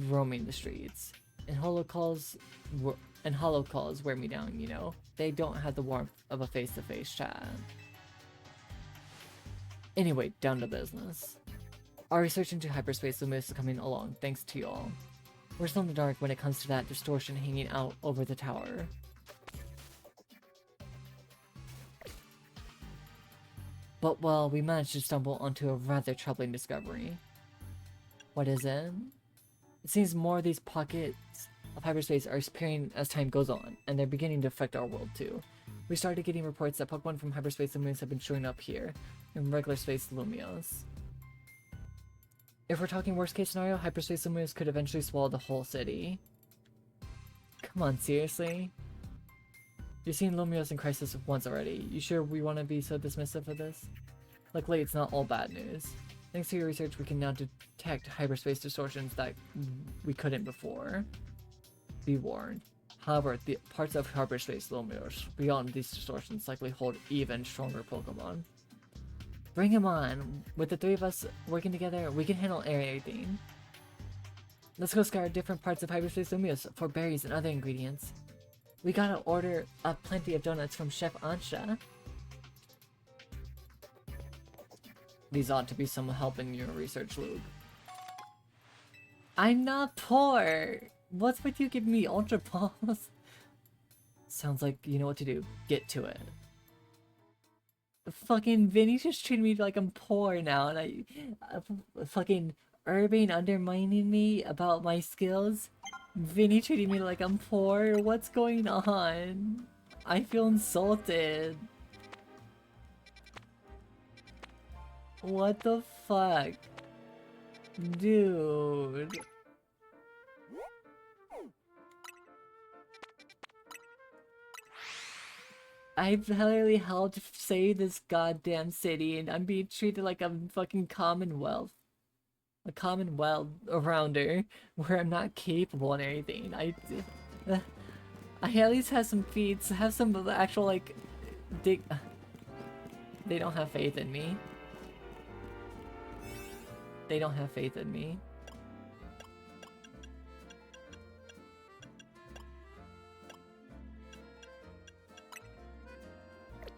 roaming the streets. And hollow calls wear me down, you know? They don't have the warmth of a face-to-face chat. Anyway, down to business. Our research into hyperspace limits is coming along, thanks to y'all. We're still in the dark when it comes to that distortion hanging out over the tower. But well, we managed to stumble onto a rather troubling discovery. What is it? It seems more of these pockets of hyperspace are appearing as time goes on, and they're beginning to affect our world too. We started getting reports that Pokemon from hyperspace Lumios have been showing up here, in regular space Lumios. If we're talking worst case scenario, hyperspace Lumios could eventually swallow the whole city. Come on, seriously? You've seen Lumios in crisis once already. You sure we want to be so dismissive of this? Luckily, it's not all bad news. Thanks to your research, we can now detect hyperspace distortions that we couldn't before. Be warned. However, the parts of hyperspace Lumios beyond these distortions likely hold even stronger Pokemon. Bring him on! With the three of us working together, we can handle everything. Let's go scour different parts of hyperspace Lumios for berries and other ingredients. We gotta order up plenty of donuts from Chef Ansha. These ought to be some help in your research, Luke. I'm not poor! What's with you giving me Ultra Balls? Sounds like you know what to do. Get to it. Fucking Vinny just treated me like I'm poor now, and fucking Irving undermining me about my skills. Vinny treating me like I'm poor. What's going on? I feel insulted. What the fuck? Dude. I've literally helped save this goddamn city and I'm being treated like I'm fucking Commonwealth. A Commonwealth arounder where I'm not capable and everything. I at least have some feats, have some actual like they don't have faith in me. They don't have faith in me.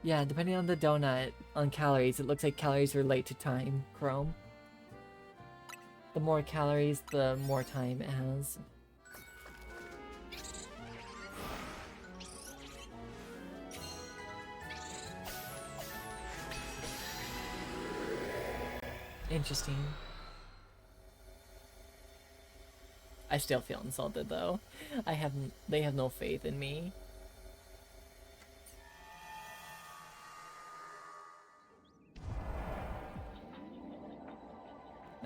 Yeah, depending on the donut, on calories, it looks like calories relate to time, Chrome. The more calories, the more time it has. Interesting. I still feel insulted though. They have no faith in me.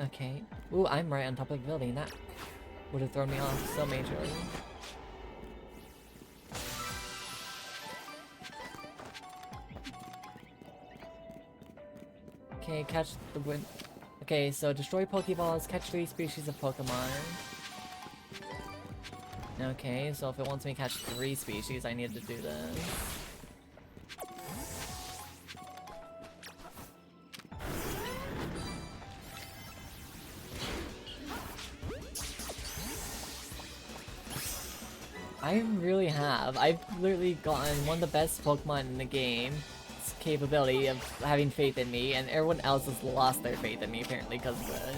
Okay. Ooh, I'm right on top of the building. That would have thrown me off so majorly. Okay, catch the win. Okay, so destroy Pokeballs, catch 3 species of Pokemon. Okay, so if it wants me to catch 3 species, I need to do this. I really have. I've literally gotten one of the best Pokemon in the game. Its capability of having faith in me, and everyone else has lost their faith in me apparently because of it.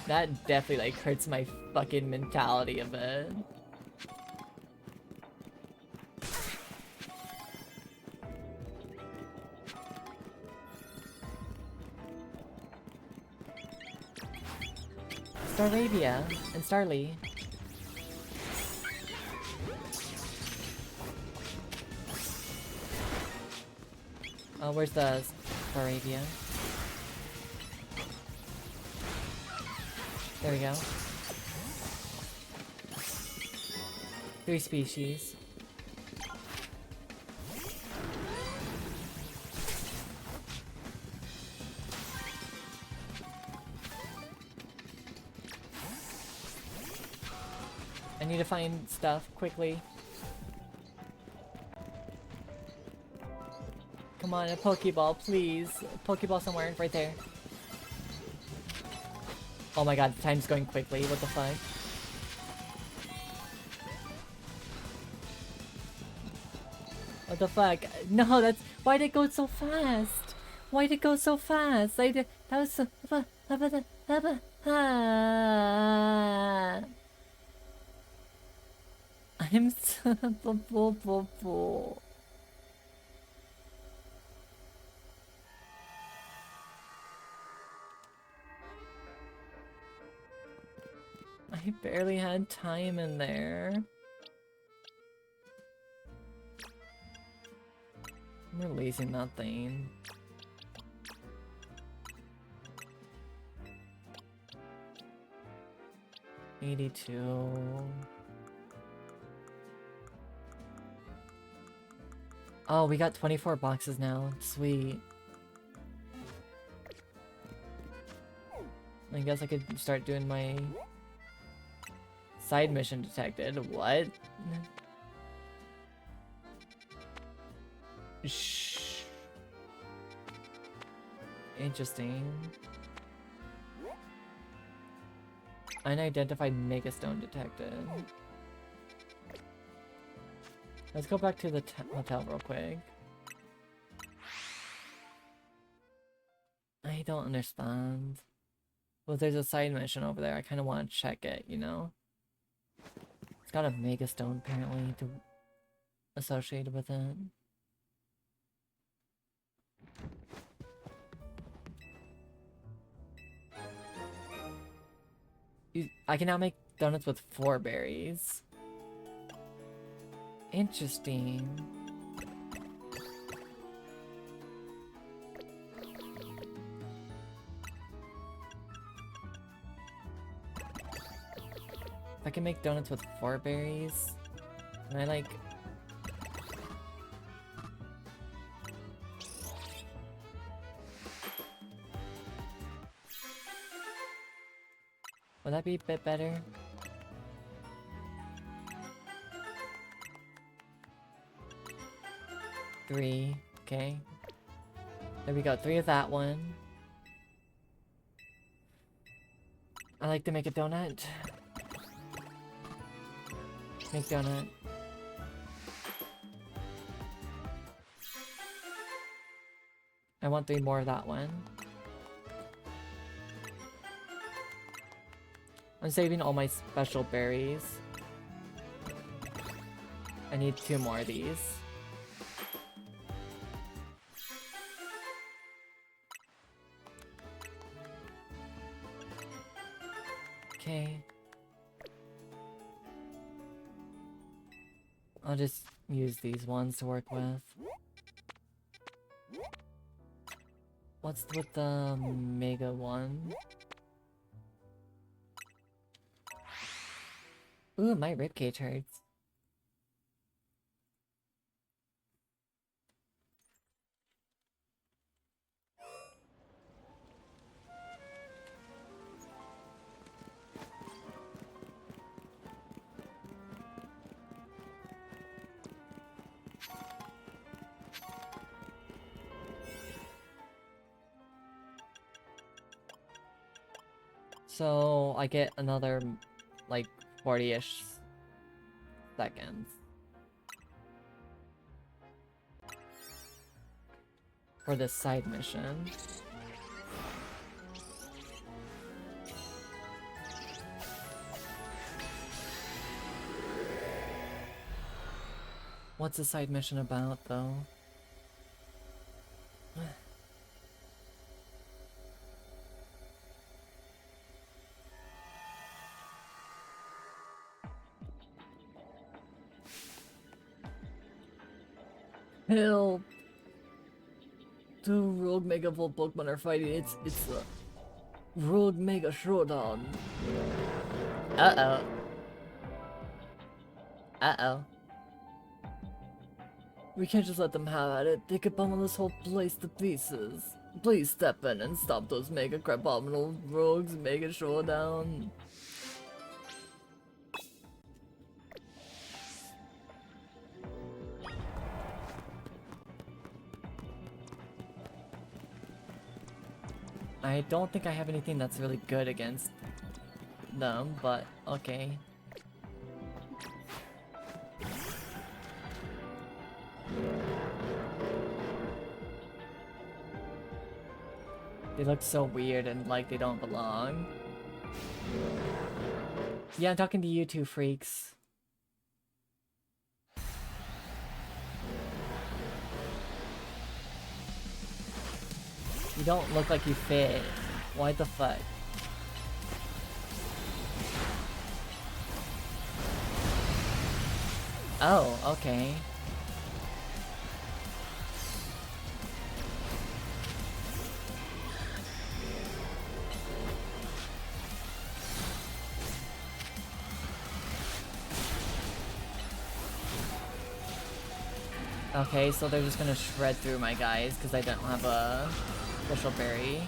That definitely like hurts my fucking mentality a bit. Staravia and Starly. Oh, where's the Staravia? There we go. 3 species. I need to find stuff quickly. Come on, a Pokeball, please. A Pokeball somewhere, right there. Oh my god, time's going quickly, what the fuck? What the fuck? No, that's... Why'd it go so fast? Why'd it go so fast? That was so... I'm so... I barely had time in there. I'm releasing that thing. $82. Oh, we got 24 boxes now. Sweet. I guess I could start doing my side mission detected. What? Shh. Interesting. Unidentified Megastone detected. Let's go back to the hotel real quick. I don't understand. Well, there's a side mission over there. I kind of want to check it, you know? It's got a Megastone apparently associated with it. I can now make donuts with 4 berries. Interesting. If I can make donuts with 4 berries, and I like... Would that be a bit better? Three, okay. There we go, 3 of that one. I like to make a donut. Make donut. I want 3 more of that one. I'm saving all my special berries. I need 2 more of these. Okay. I'll just use these ones to work with. What's with the Mega one? Ooh, my ribcage hurts. So I get another, like, 40-ish seconds. For this side mission. What's the side mission about, though? Help! Two Rogue Mega Evolved Pokemon are fighting. It's a Rogue Mega Showdown. Uh-oh. Uh-oh. We can't just let them have at it. They could pummel this whole place to pieces. Please step in and stop those Mega Crabominal Rogues Mega Showdown. I don't think I have anything that's really good against them, but okay. They look so weird and like they don't belong. Yeah, I'm talking to you two freaks. You don't look like you fit. Why the fuck? Oh, okay. Okay, so they're just gonna shred through my guys because I don't have a special berry.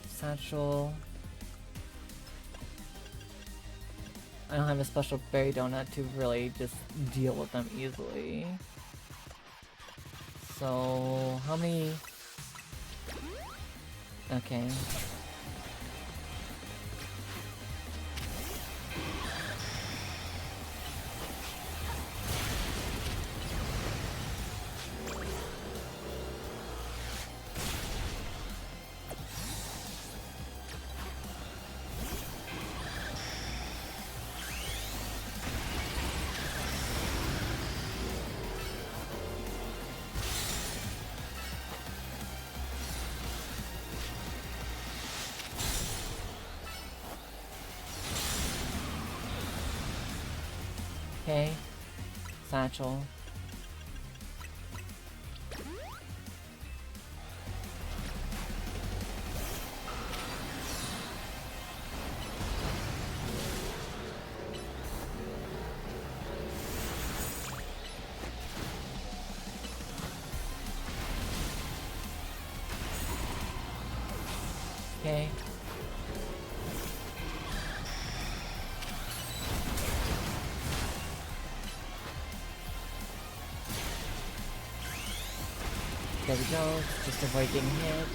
Satchel. I don't have a special berry donut to really just deal with them easily. So, how many... Okay. Okay. Satchel. Okay. There we go, just avoid getting hit.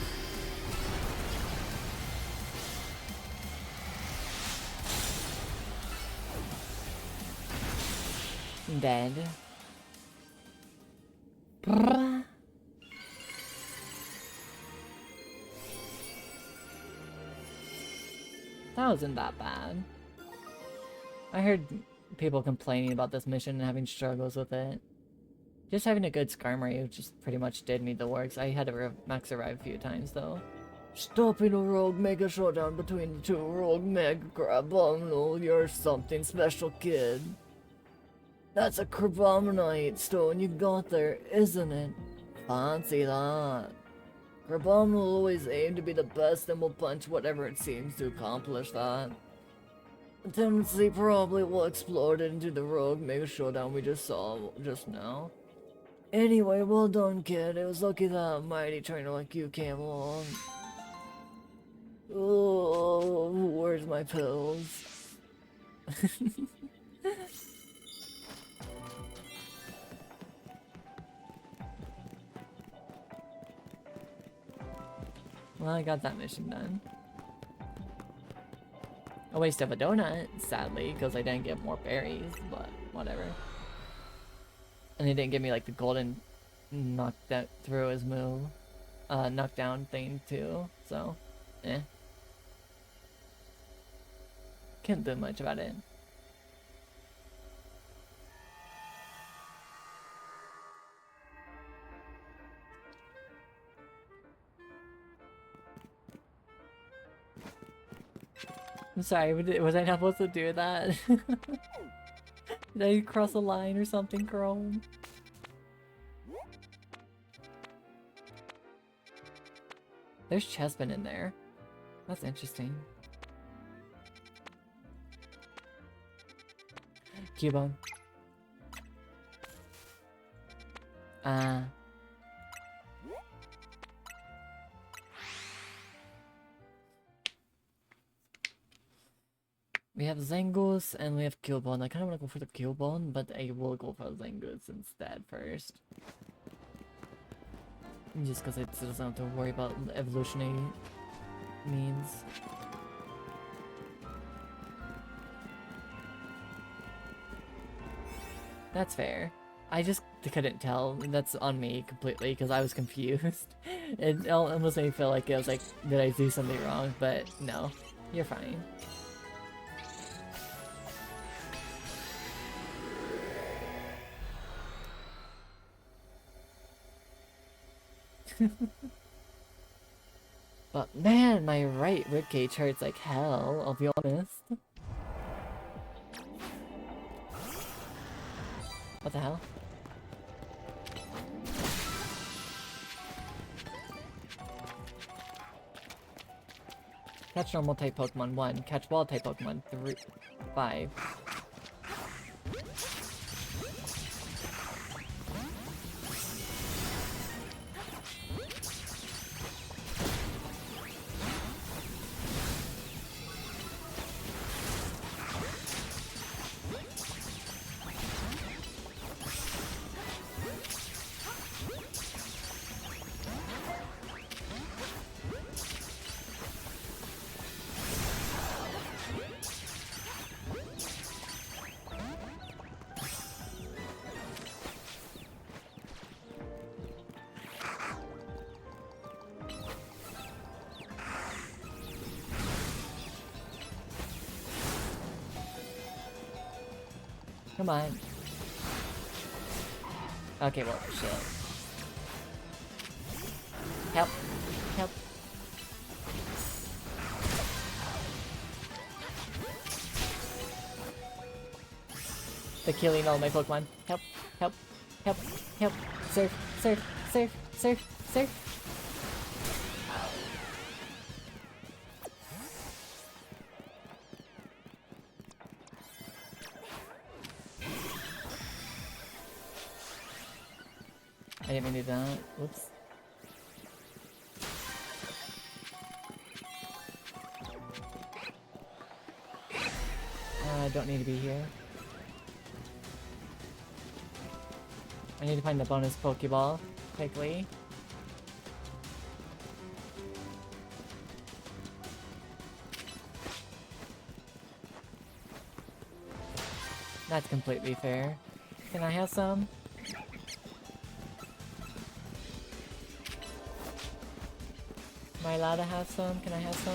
Dead. Brrr. That wasn't that bad. I heard people complaining about this mission and having struggles with it. Just having a good Skarmory just pretty much did me the works. I had to max arrive a few times though. Stopping a Rogue Mega Showdown between the two Rogue Mega Crabominal, you're something special, kid. That's a Crabominite stone you got there, isn't it? Fancy that. Crabominal will always aim to be the best and will punch whatever it seems to accomplish that. The tendency probably will explode into the Rogue Mega Showdown we just saw just now. Anyway, well done, kid. It was lucky that a mighty trainer like you came along. Oh, where's my pills? Well, I got that mission done. A waste of a donut, sadly, because I didn't get more berries, but whatever. And he didn't give me like the golden knock that through his move, knockdown thing too. So, eh. Can't do much about it. I'm sorry, was I not supposed to do that? Did I cross a line or something, Chrome? There's Chespin in there. That's interesting. Cubone. We have Zangoose and we have Cubone. I kind of want to go for the Cubone, but I will go for Zangoose instead first. Just because it doesn't have to worry about evolutionary means. That's fair. I just couldn't tell. That's on me completely because I was confused. It almost made me feel like it was like, did I do something wrong? But no, you're fine. But man, my right ribcage hurts like hell, I'll be honest. What the hell? Catch normal type Pokemon 1, catch ball type Pokemon 5. Come on. Okay, well, shit. Help. Help. They're killing all my Pokemon. Help. Help. Help. Help. Surf. Surf. Surf. Surf. Surf. I didn't mean to do that. Whoops. I don't need to be here. I need to find the bonus Pokeball quickly. That's completely fair. Can I have some? Am I allowed to have some? Can I have some?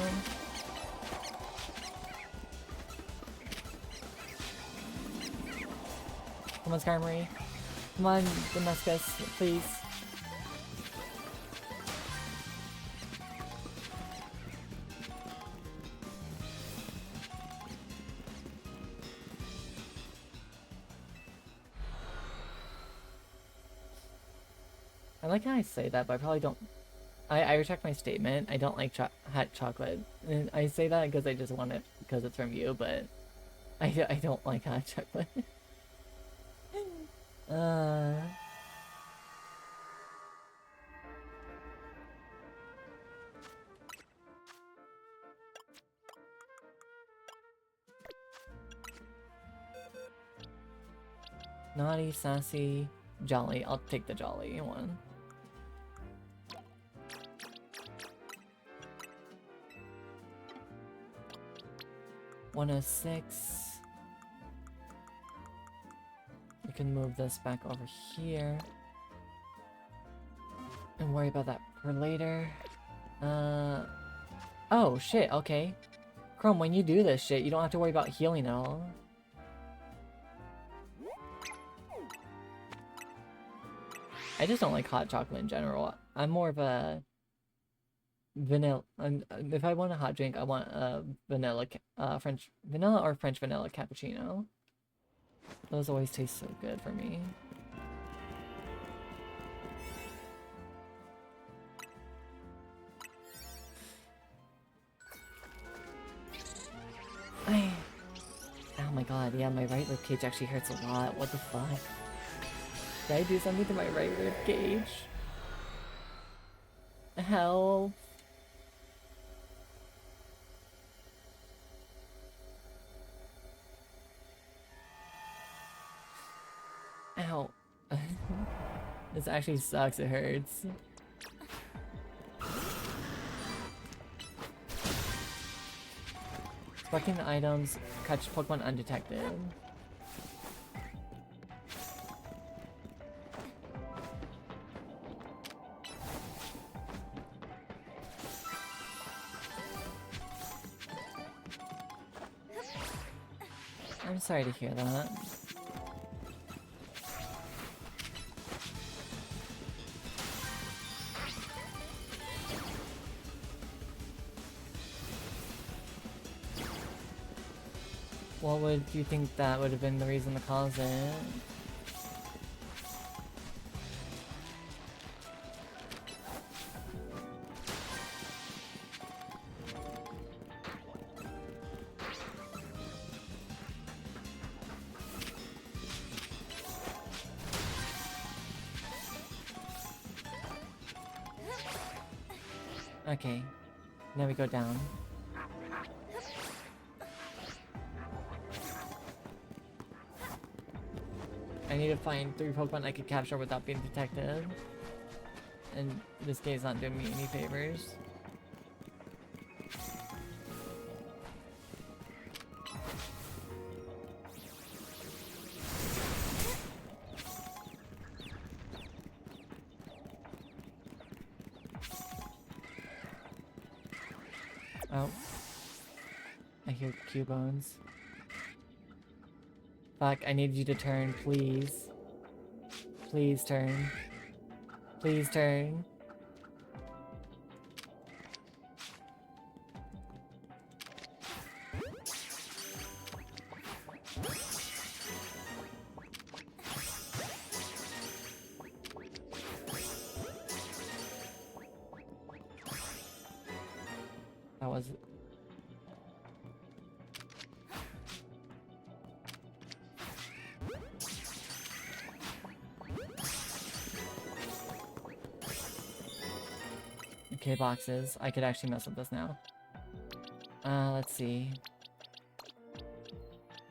Come on, Skarmory. Come on, Damascus, please. I like how I say that, but I probably don't. I retract my statement. I don't like hot chocolate. And I say that because I just want it because it's from you, but I don't like hot chocolate. Naughty, sassy, jolly. I'll take the jolly one. 106. We can move this back over here. And worry about that for later. Oh shit, okay. Chrome, when you do this shit, you don't have to worry about healing at all. I just don't like hot chocolate in general. I'm more of a vanilla. If I want a hot drink, I want a vanilla, French vanilla or French vanilla cappuccino. Those always taste so good for me. Oh my god, yeah, my right rib cage actually hurts a lot. What the fuck? Did I do something to my right rib cage? Help! Ow. This actually sucks, it hurts. Collecting the items, catch Pokemon undetected. I'm sorry to hear that. What would you think that would have been the reason to cause it? Okay, now we go down. I need to find 3 Pokemon I could capture without being detected. And this game's not doing me any favors. Oh. I hear Cubone. Fuck, I need you to turn, please. Please turn. Please turn. That was... Okay, boxes. I could actually mess with this now. Let's see.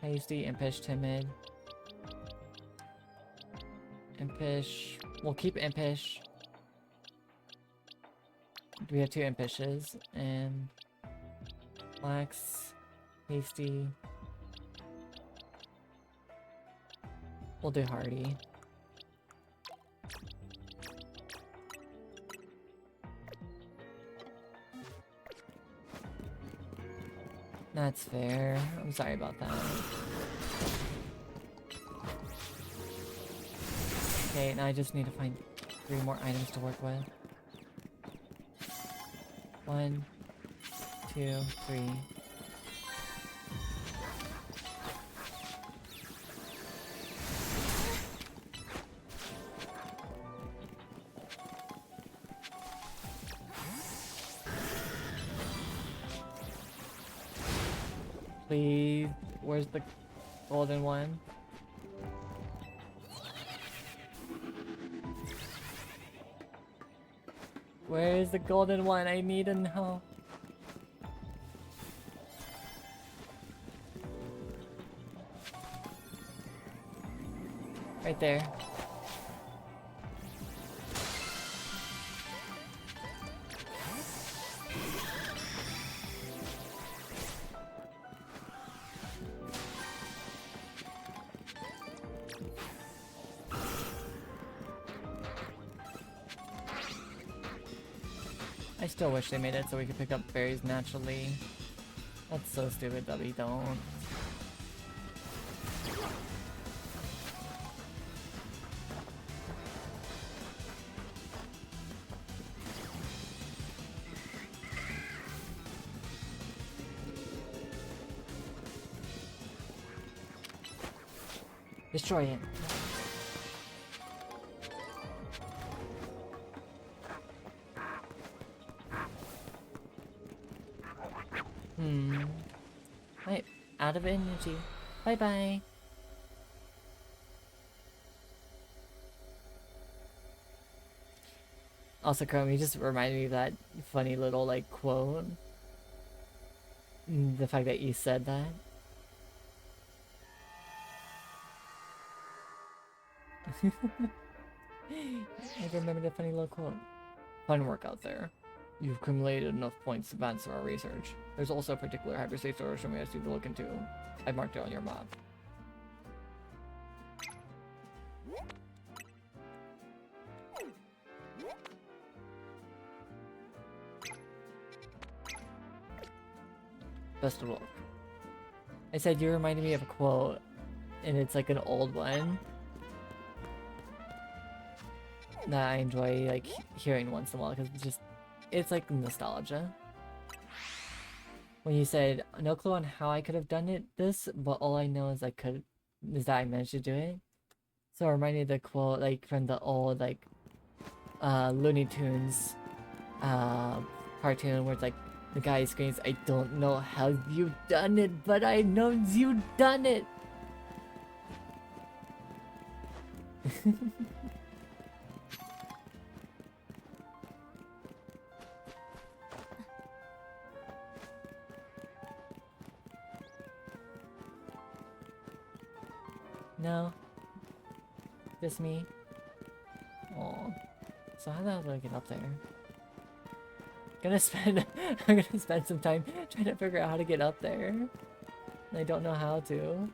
Hasty, Impish, Timid. Impish. We'll keep Impish. We have 2 Impishes. And... Flax. Hasty. We'll do Hardy. That's fair. I'm sorry about that. Okay, now I just need to find 3 more items to work with. 1, 2, 3. Please, where's the golden one? Where's the golden one? I need to know. Right there. still wish they made it so we could pick up berries naturally. That's so stupid that we don't. Destroy it. Right, out of energy. Bye bye. Also, Chrome, you just reminded me of that funny little like quote. The fact that you said that. I remember the funny little quote. Fun work out there. You've accumulated enough points to advance our research. There's also a particular hyperspace solution we have to look into. I marked it on your map. Best of luck. I said you reminded me of a quote, and it's like an old one that I enjoy like hearing once in a while because it's like nostalgia. When you said no clue on how I could have done this, but all I know is that I managed to do it. So it reminded me of the quote like from the old like Looney Tunes cartoon where it's like the guy screams, "I don't know how you've done it, but I know you've done it." No. Just me. Aw. So how the hell do I get up there? I'm gonna spend some time trying to figure out how to get up there. And I don't know how to.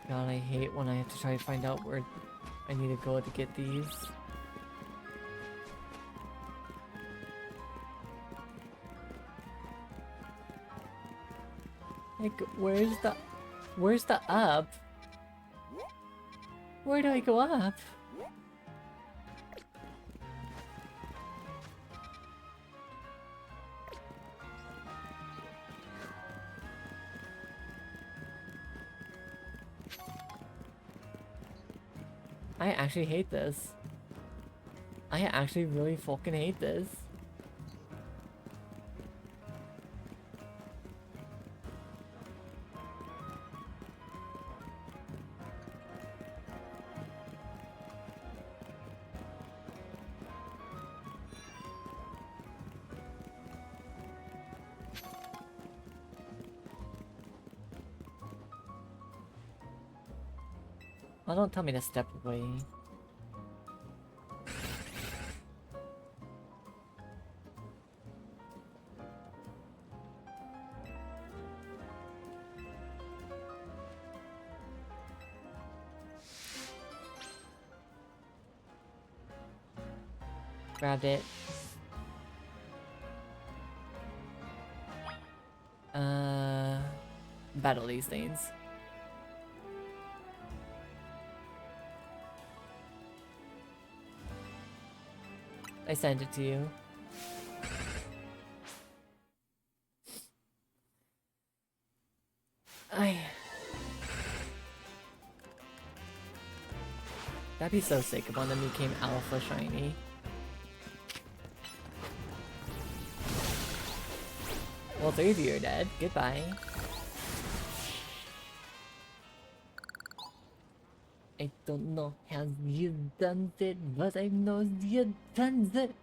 God, I hate when I have to try to find out where I need to go to get these. Like, where's the up? Where do I go up? I actually hate this. I actually really fucking hate this. Oh, don't tell me to step away. Grabbed it. Battle these things. I sent it to you. That'd be so sick if one of them became alpha shiny. Well, 3 of you are dead. Goodbye. I don't know how you done it, but I know you done it.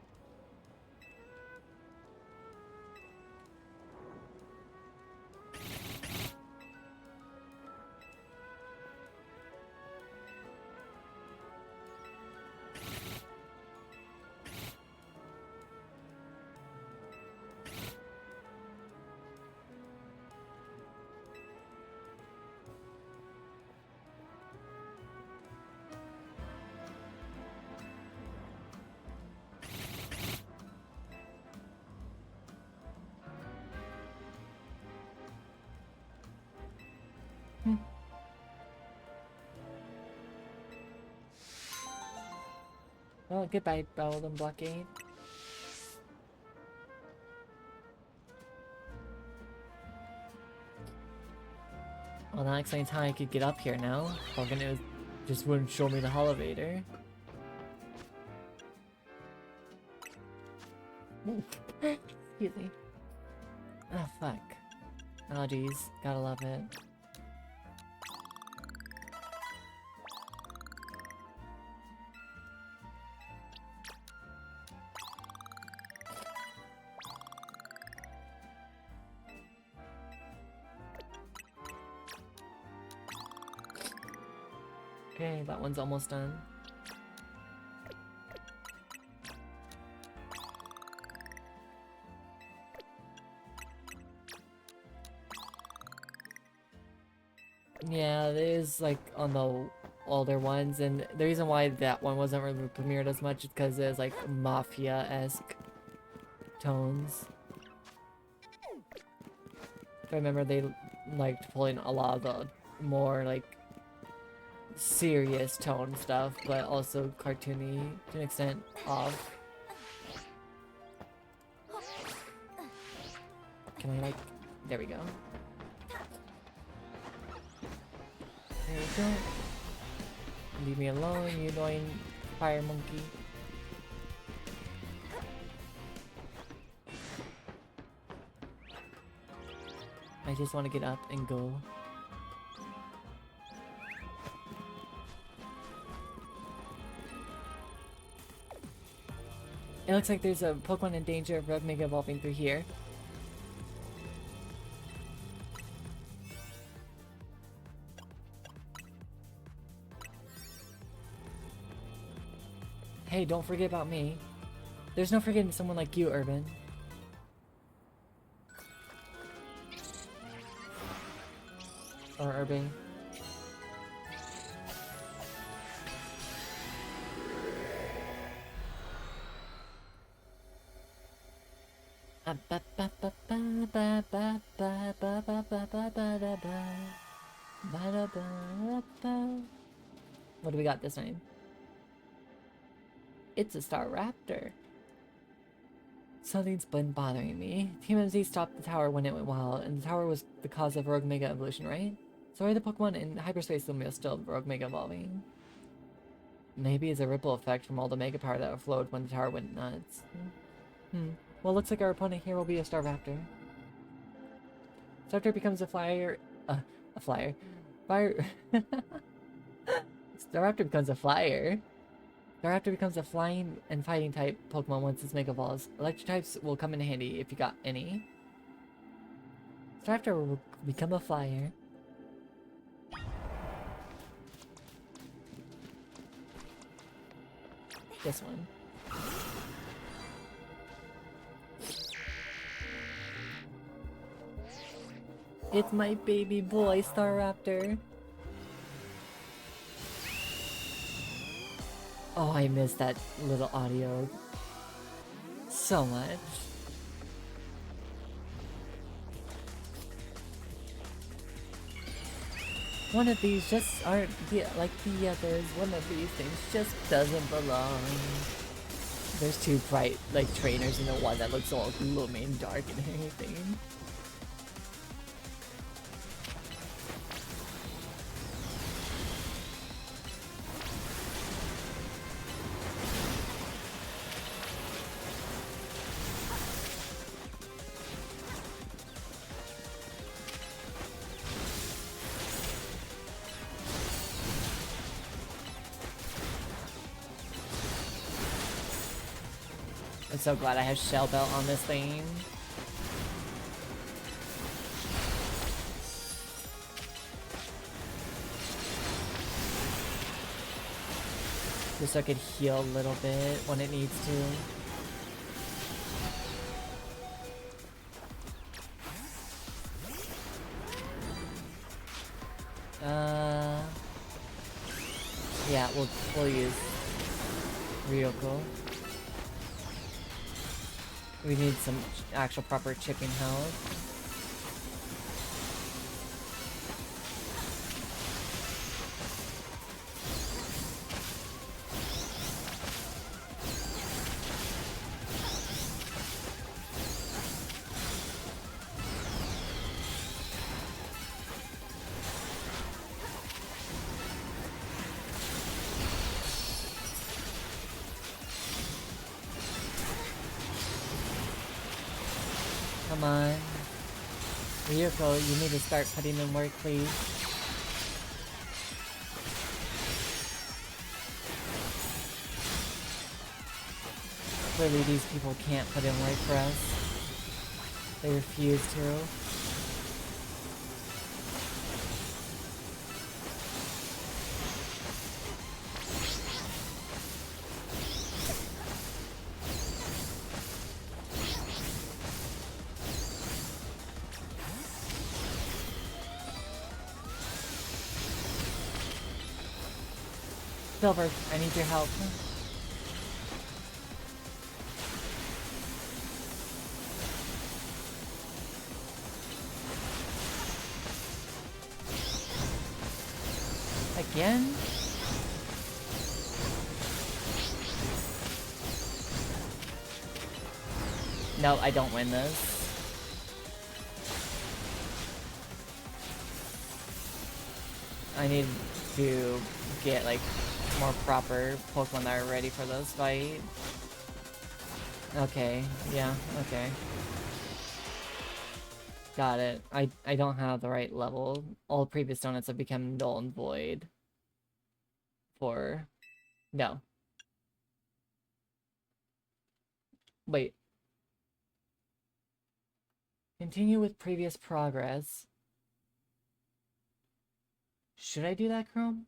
Oh, goodbye, Bowden Blockade. Well, that explains how I could get up here now. Fucking it just wouldn't show me the elevator. Excuse me. Oh, fuck. Oh, jeez. Gotta love it. Okay, that one's almost done. Yeah, it is like on the older ones, and the reason why that one wasn't really premiered as much is because it was like mafia-esque tones. If I remember, they liked pulling a lot of the more like serious tone stuff, but also cartoony to an extent of. Can I like, there we go. There we go. Leave me alone, you annoying fire monkey. I just want to get up and go. It looks like there's a Pokemon in danger of Rogue Mega evolving through here. Hey, don't forget about me. There's no forgetting someone like you, Urban. Or Urban. What do we got this time? It's a Staraptor. Something's been bothering me. Team MZ stopped the tower when it went wild, and the tower was the cause of Rogue Mega evolution, right? So are the Pokemon in hyperspace still Rogue Mega evolving? Maybe it's a ripple effect from all the Mega power that flowed when the tower went nuts. Well, looks like our opponent here will be a Staraptor. Staraptor becomes a flyer. Fire. Staraptor becomes a flyer. Staraptor becomes a flying and fighting type Pokemon once its Mega evolves. Electric types will come in handy if you got any. Staraptor will become a flyer. This one. It's my baby boy, Staraptor. Oh, I missed that little audio so much. One of these just aren't like the others. One of these things just doesn't belong. There's two bright, like, trainers and the one that looks all gloomy and dark and everything. I'm so glad I have Shell Belt on this thing. Just so I could heal a little bit when it needs to. Yeah, we'll use Ryoko. We need some actual proper chicken health. Come on. Ryuko, you need to start putting in work, please. Clearly these people can't put in work for us. They refuse to. Silver, I need your help. Again? No, I don't win this. I need to get, like, more proper Pokemon that are ready for this fight. Okay, yeah, okay. Got it. I don't have the right level. All previous donuts have become null and void. For... No. Wait. Continue with previous progress. Should I do that, Chrome?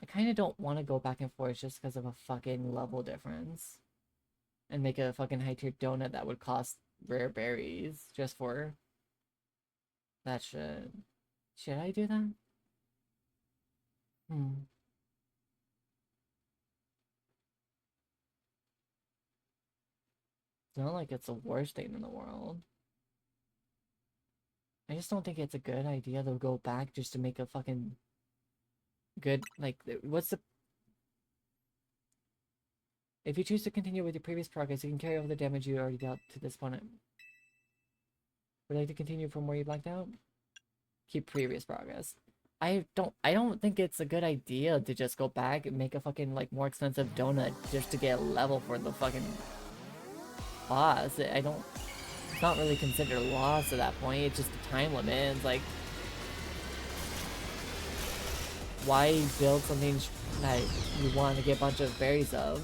I kind of don't want to go back and forth just because of a fucking level difference. And make a fucking high-tier donut that would cost rare berries just for that shit. Should I do that? It's not like it's the worst thing in the world. I just don't think it's a good idea to go back just to make a fucking good, like, what's the... If you choose to continue with your previous progress, you can carry over the damage you already dealt to this opponent. Would you like to continue from where you blacked out? Keep previous progress. I don't think it's a good idea to just go back and make a fucking, like, more expensive donut just to get a level for the fucking boss. I don't... It's not really considered a loss at that point, it's just a time limit. It's like... Why build something that you want to get a bunch of berries of?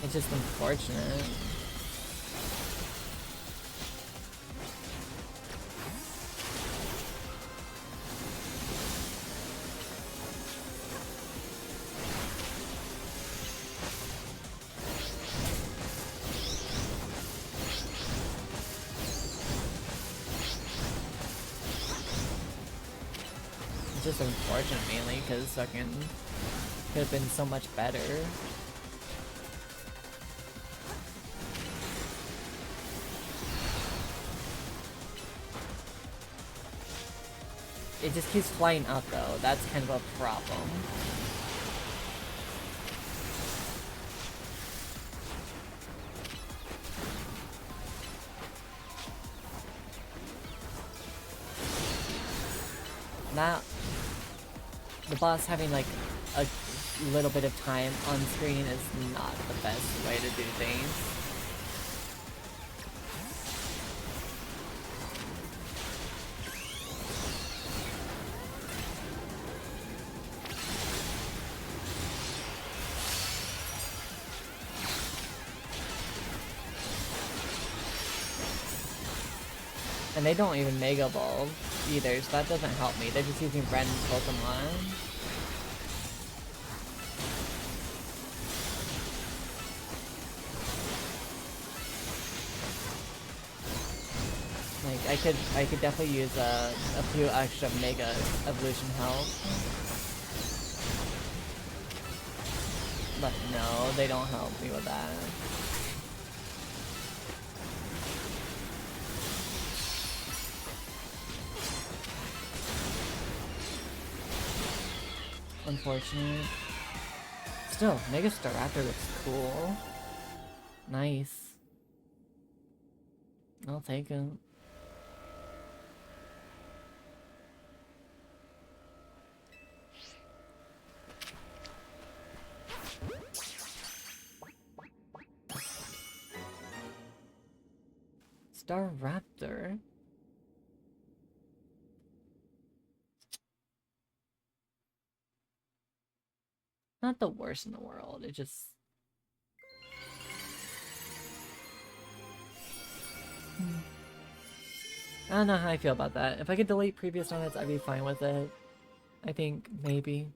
It's just unfortunate. It's just unfortunate mainly because fucking could have been so much better. It just keeps flying up though, that's kind of a problem. Now, the boss having like a little bit of time on screen is not the best way to do things. And they don't even Mega Evolve either, so that doesn't help me. They're just using random Pokemon. Like, I could definitely use a few extra Mega Evolution health. But no, they don't help me with that. Unfortunate. Still, Mega Staraptor looks cool. Nice. I'll take it. Staraptor. Not the worst in the world, it just... I don't know how I feel about that. If I could delete previous donuts, I'd be fine with it. I think, maybe.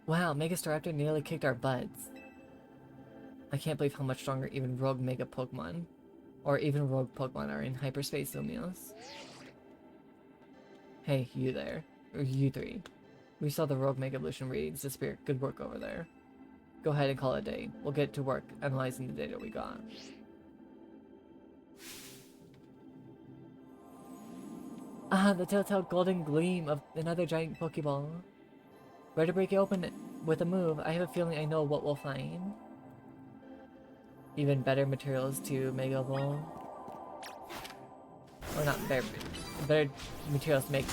Wow, Mega Staraptor nearly kicked our butts. I can't believe how much stronger even rogue Mega Pokemon, or even rogue Pokemon, are in Hyperspace Lumios. Hey, you there. Or you three. We saw the rogue Mega Evolution readings disappear. Good work over there. Go ahead and call it a day. We'll get to work analyzing the data we got. Ah, the telltale golden gleam of another giant Pokeball. Ready to break it open with a move. I have a feeling I know what we'll find. Even better materials to Mega Evolve. Or not better materials to make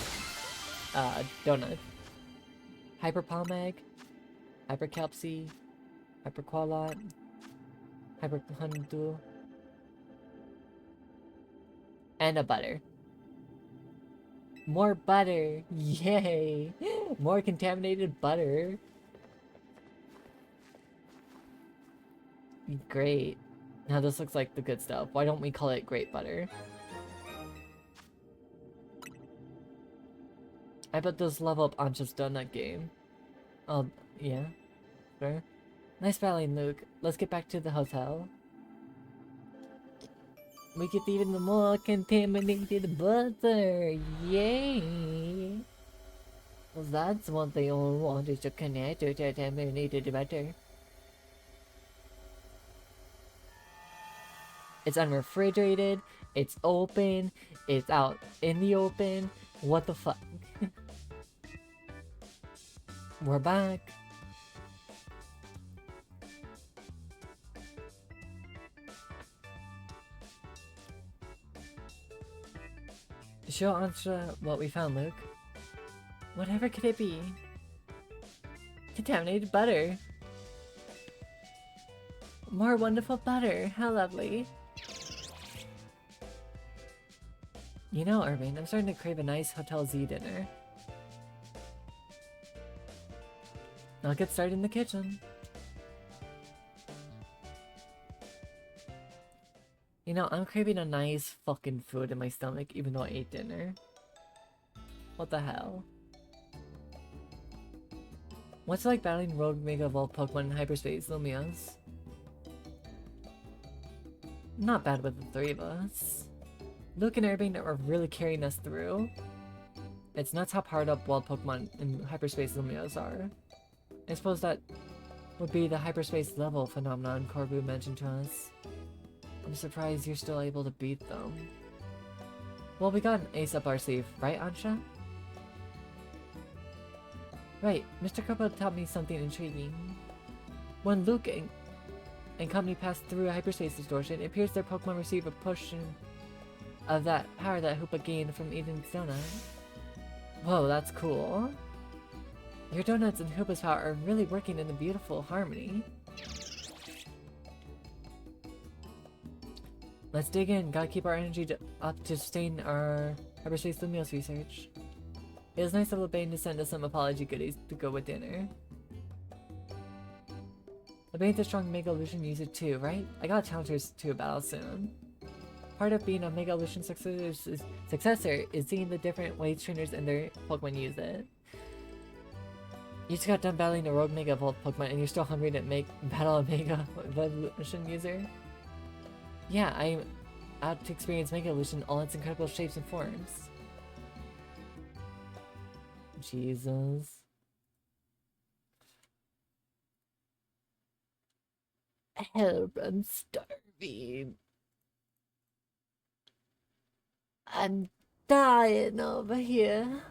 donut. Hyper Palmeg, Hyper Calpsy, Hyper Qualot, Hyper Hundu, and a butter. More butter! Yay! More contaminated butter! Great. Now this looks like the good stuff. Why don't we call it great butter? I bet those level up Ancha's donut game. Oh, yeah. Sure. Nice battling, Luke. Let's get back to the hotel. We get even more contaminated butter! Yay! Well, that's what they all want, is to connect to contaminated butter. It's unrefrigerated, it's open, it's out in the open. What the fuck? We're back. Show Ansha what we found, Luke. Whatever could it be? Contaminated butter. More wonderful butter. How lovely. You know, Irving, I'm starting to crave a nice Hotel Z dinner. I'll get started in the kitchen. You know, I'm craving a nice fucking food in my stomach even though I ate dinner. What the hell? What's it like battling Rogue Mega Evolved Pokemon in Hyperspace Lumios? Not bad with the three of us. Luke and Irving are really carrying us through. It's nuts how powered up wild Pokemon in Hyperspace Lumios are. I suppose that would be the hyperspace level phenomenon Corbu mentioned to us. I'm surprised you're still able to beat them. Well, we got an ace up our sleeve, right, Ansha? Right, Mr. Corbu taught me something intriguing. When Luke and company passed through a hyperspace distortion, it appears their Pokemon receive a portion of that power that Hoopa gained from eating its donut. Whoa, that's cool. Your donuts and Hoopa's power are really working in a beautiful harmony. Let's dig in. Gotta keep our energy up to sustain our hyperspace Lumios research. It was nice of LeBain to send us some apology goodies to go with dinner. LeBain's a strong Mega Evolution user too, right? I gotta challenge her to a battle soon. Part of being a Mega Evolution successor is seeing the different ways trainers and their Pokemon use it. You just got done battling a rogue Mega Evolved Pokemon and you're still hungry to battle a Mega Evolution user? Yeah, I'm out to experience Mega Evolution in all its incredible shapes and forms. Jesus. Help, I'm starving. I'm dying over here.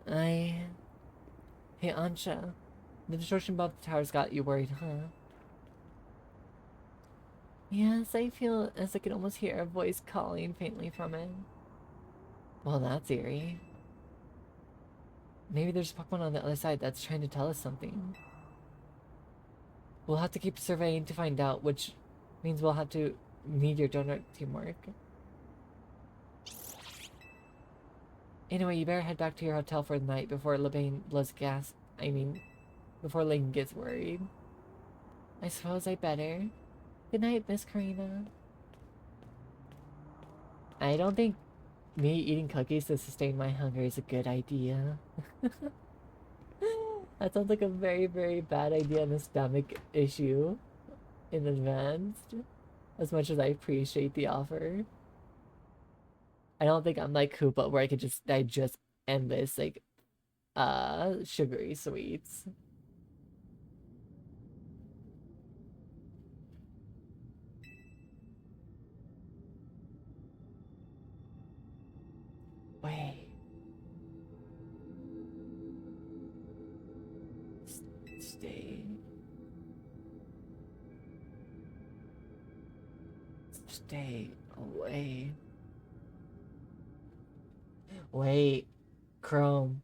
Hey Ansha, the distortion above the towers got you worried, huh? Yes, I feel as I can almost hear a voice calling faintly from it. Well, that's eerie. Maybe there's a Pokemon on the other side that's trying to tell us something. We'll have to keep surveying to find out, which means we'll have to need your donut teamwork. Anyway, you better head back to your hotel for the night before Lebain blows gas. Before Layton gets worried. I suppose I better. Good night, Miss Karina. I don't think me eating cookies to sustain my hunger is a good idea. That sounds like a very, very bad idea and a stomach issue in advance. As much as I appreciate the offer. I don't think I'm like Koopa where I could just digest endless, like, sugary sweets. Wait. Stay. Stay away. Wait. Chrome.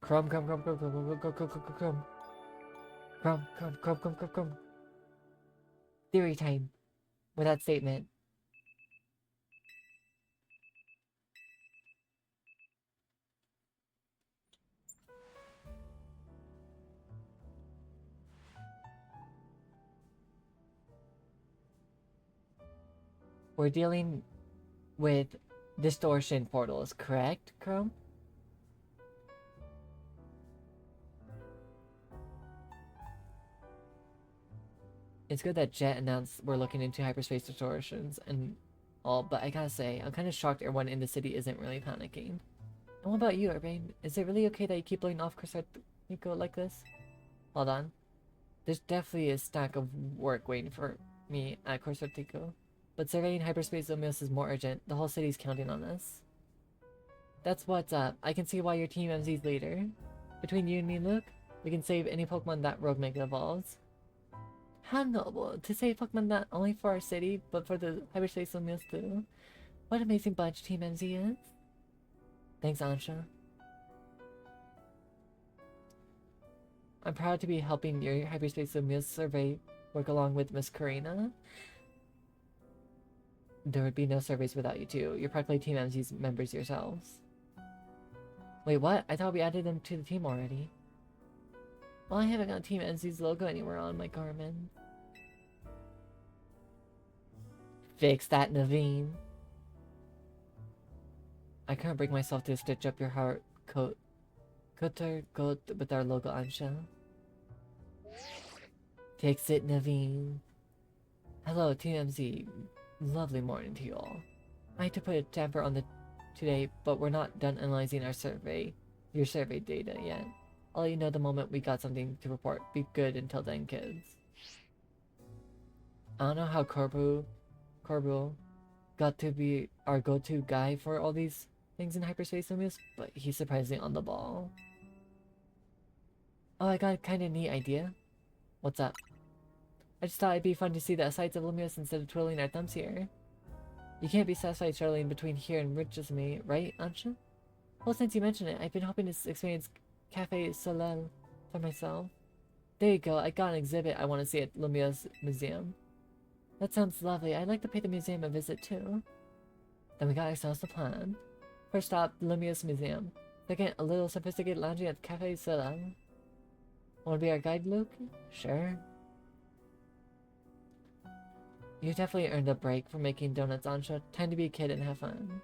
Chrome. Theory time. With that statement. We're dealing with distortion portals, correct, Chrome? It's good that Jet announced we're looking into hyperspace distortions and all, but I gotta say, I'm kind of shocked everyone in the city isn't really panicking. And what about you, Urbane? Is it really okay that you keep blowing off Nico like this? Hold on. There's definitely a stack of work waiting for me at Corsortico. But surveying hyperspace Omios is more urgent. The whole city's counting on us. That's what's up. I can see why your team MZ's leader. Between you and me, Luke, we can save any Pokemon that Rogue Mega evolves. How noble to save Pokemon not only for our city, but for the hyperspace Omios too. What an amazing bunch Team MZ is. Thanks, Ansha. I'm proud to be helping your hyperspace Omios survey work along with Miss Karina. There would be no surveys without you two. You're practically Team MZ's members yourselves. Wait, what? I thought we added them to the team already. Well, I haven't got Team MZ's logo anywhere on my garment. Fix that, Naveen. I can't bring myself to stitch up your heart coat with our logo, Ansha. Fix it, Naveen. Hello, Team MZ. Lovely morning to you all. I had to put a tamper on the today, but we're not done analyzing your survey data yet. I'll let you know the moment we got something to report. Be good until then, kids. I don't know how Corbu got to be our go-to guy for all these things in hyperspace Lumios, but he's surprisingly on the ball. Oh, I got a kinda neat idea. What's up? I just thought it'd be fun to see the sights of Lumios instead of twiddling our thumbs here. You can't be satisfied shuttling between here and Richesme, right, Ansha? Well, since you mentioned it, I've been hoping to experience Cafe Soleil for myself. There you go, I got an exhibit I want to see at Lumios Museum. That sounds lovely. I'd like to pay the museum a visit too. Then we got ourselves a plan. First stop, Lumios Museum. Second, a little sophisticated lounging at Cafe Soleil. Want to be our guide, Luke? Sure. You definitely earned a break for making donuts, Ansha. Time to be a kid and have fun.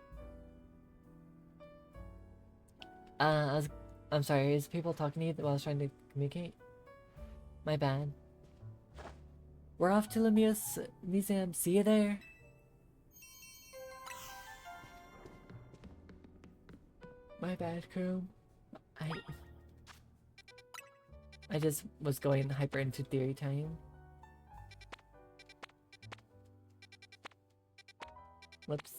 I'm sorry, is people talking to you while I was trying to communicate? My bad. We're off to Lumios Museum. See you there. My bad, crew. I just was going hyper into theory time. Whoops.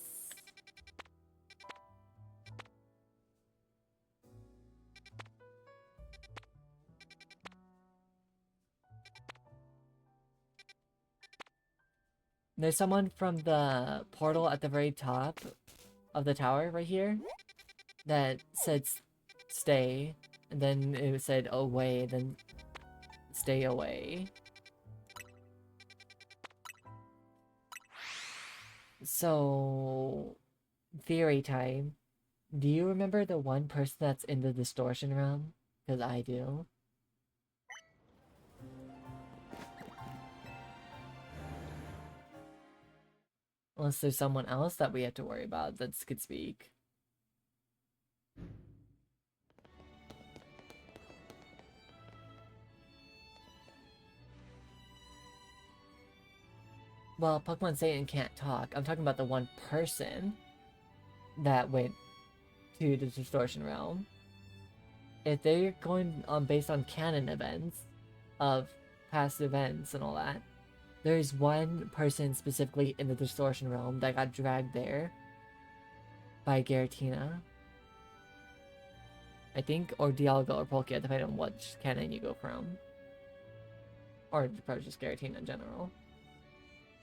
There's someone from the portal at the very top of the tower right here that said stay, and then it said away, then stay away. So, theory time. Do you remember the one person that's in the distortion realm? Because I do. Unless there's someone else that we have to worry about that could speak. Well, Pokemon Satan can't talk. I'm talking about the one person that went to the distortion realm. If they're going on based on canon events of past events and all that, there's one person specifically in the distortion realm that got dragged there by Giratina, I think, or Dialga or Palkia, depending on which canon you go from. Or probably just Giratina in general.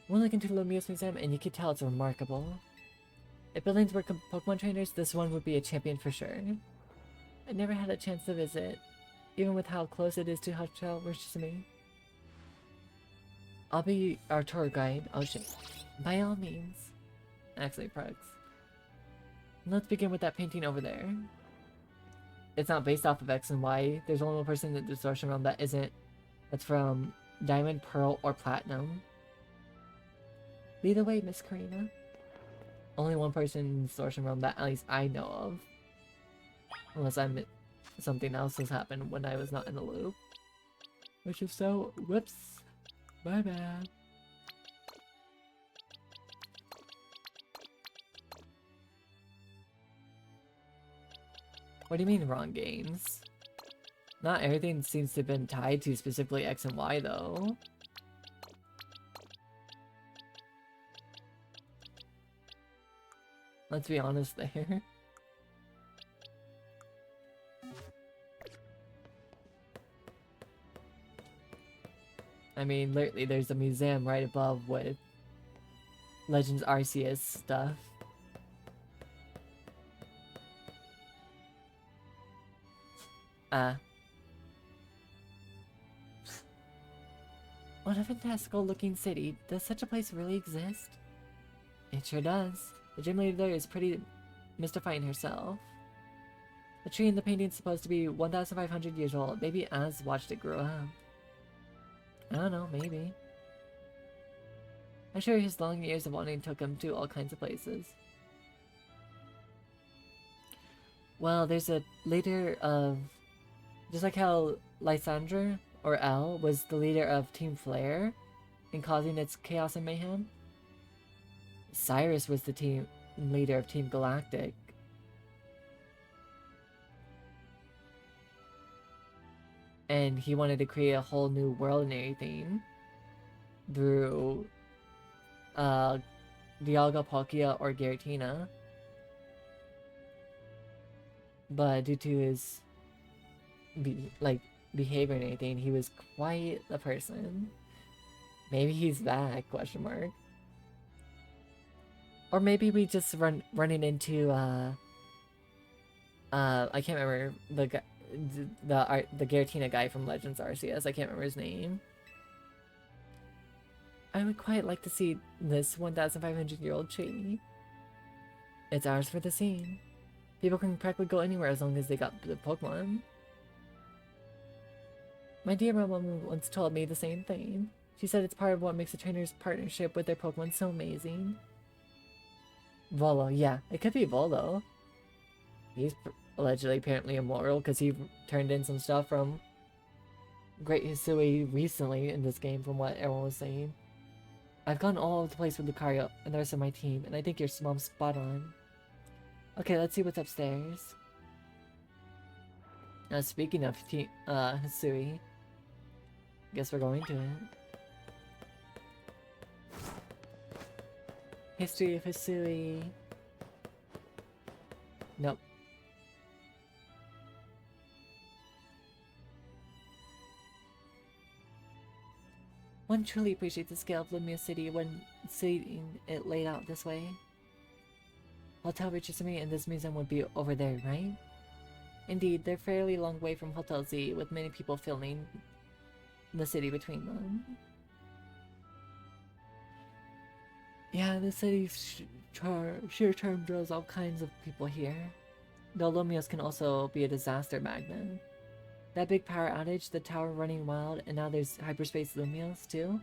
We'll look into the Lumiose Museum and you can tell it's remarkable. If buildings were Pokemon trainers, this one would be a champion for sure. I never had a chance to visit, even with how close it is to Hotel Rishizumi. I'll be our tour guide. Oh shit. By all means. Actually, Prugs. Let's begin with that painting over there. It's not based off of X and Y. There's only one person in the distortion realm that isn't. That's from Diamond, Pearl, or Platinum. Lead the way, Miss Karina. Only one person in the distortion realm that at least I know of. Unless something else has happened when I was not in the loop. Which if so, whoops. My bad. What do you mean wrong games? Not everything seems to have been tied to specifically X and Y though. Let's be honest there. I mean, literally, there's a museum right above with Legends Arceus stuff. What a fantastical looking city. Does such a place really exist? It sure does. The gym leader there is pretty mystifying herself. The tree in the painting is supposed to be 1,500 years old. Maybe Az watched it grow up. I don't know, maybe. I'm sure his long years of wanting took him to all kinds of places. Well, there's a leader of... Just like how Lysandra, or L, was the leader of Team Flare in causing its chaos and mayhem. Cyrus was the team leader of Team Galactic. And he wanted to create a whole new world and everything through Dialga, Palkia, or Giratina. But due to his behavior and anything, he was quite a person. Maybe he's back, question mark. Or maybe we just running into I can't remember the Giratina guy from Legends Arceus. I can't remember his name. I would quite like to see this 1,500-year-old tree. It's ours for the scene. People can practically go anywhere as long as they got the Pokemon. My dear mom once told me the same thing. She said it's part of what makes a trainer's partnership with their Pokemon so amazing. Volo, yeah, it could be Volo. He's allegedly apparently immortal because he turned in some stuff from Great Hisui recently in this game from what everyone was saying. I've gone all over the place with Lucario and the rest of my team, and I think your mom's spot on. Okay, let's see what's upstairs. Speaking of Hisui, guess we're going to it. History of Hisui. Nope. One truly appreciates the scale of Lumia City when seeing it laid out this way. Hotel Richardson and this museum would be over there, right? Indeed, they're fairly long way from Hotel Z, with many people filling the city between them. Yeah, the city's sheer charm draws all kinds of people here. Though Lumios can also be a disaster magnet. That big power outage, the tower running wild, and now there's hyperspace Lumios too?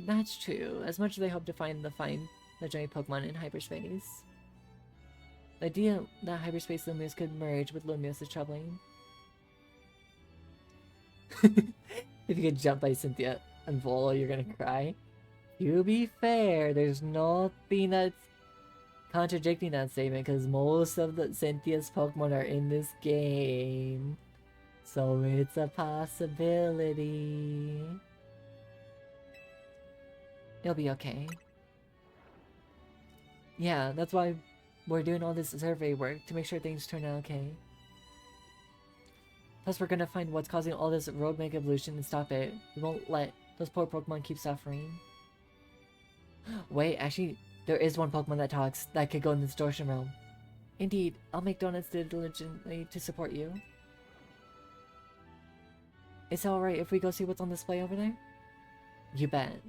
That's true, as much as they hope to find the giant Pokemon in hyperspace. The idea that hyperspace Lumios could merge with Lumios is troubling. If you get jumped by Cynthia and Volo, you're gonna cry. To be fair, there's nothing that's contradicting that statement because most of the Cynthia's Pokemon are in this game. So it's a possibility. It'll be okay. Yeah, that's why we're doing all this survey work to make sure things turn out okay. Plus we're gonna find what's causing all this road mega evolution and stop it. We won't let those poor Pokemon keep suffering. Wait, actually, there is one Pokemon that talks that could go in the distortion realm. Indeed, I'll make donuts diligently to support you. Is it alright if we go see what's on display over there? You bet.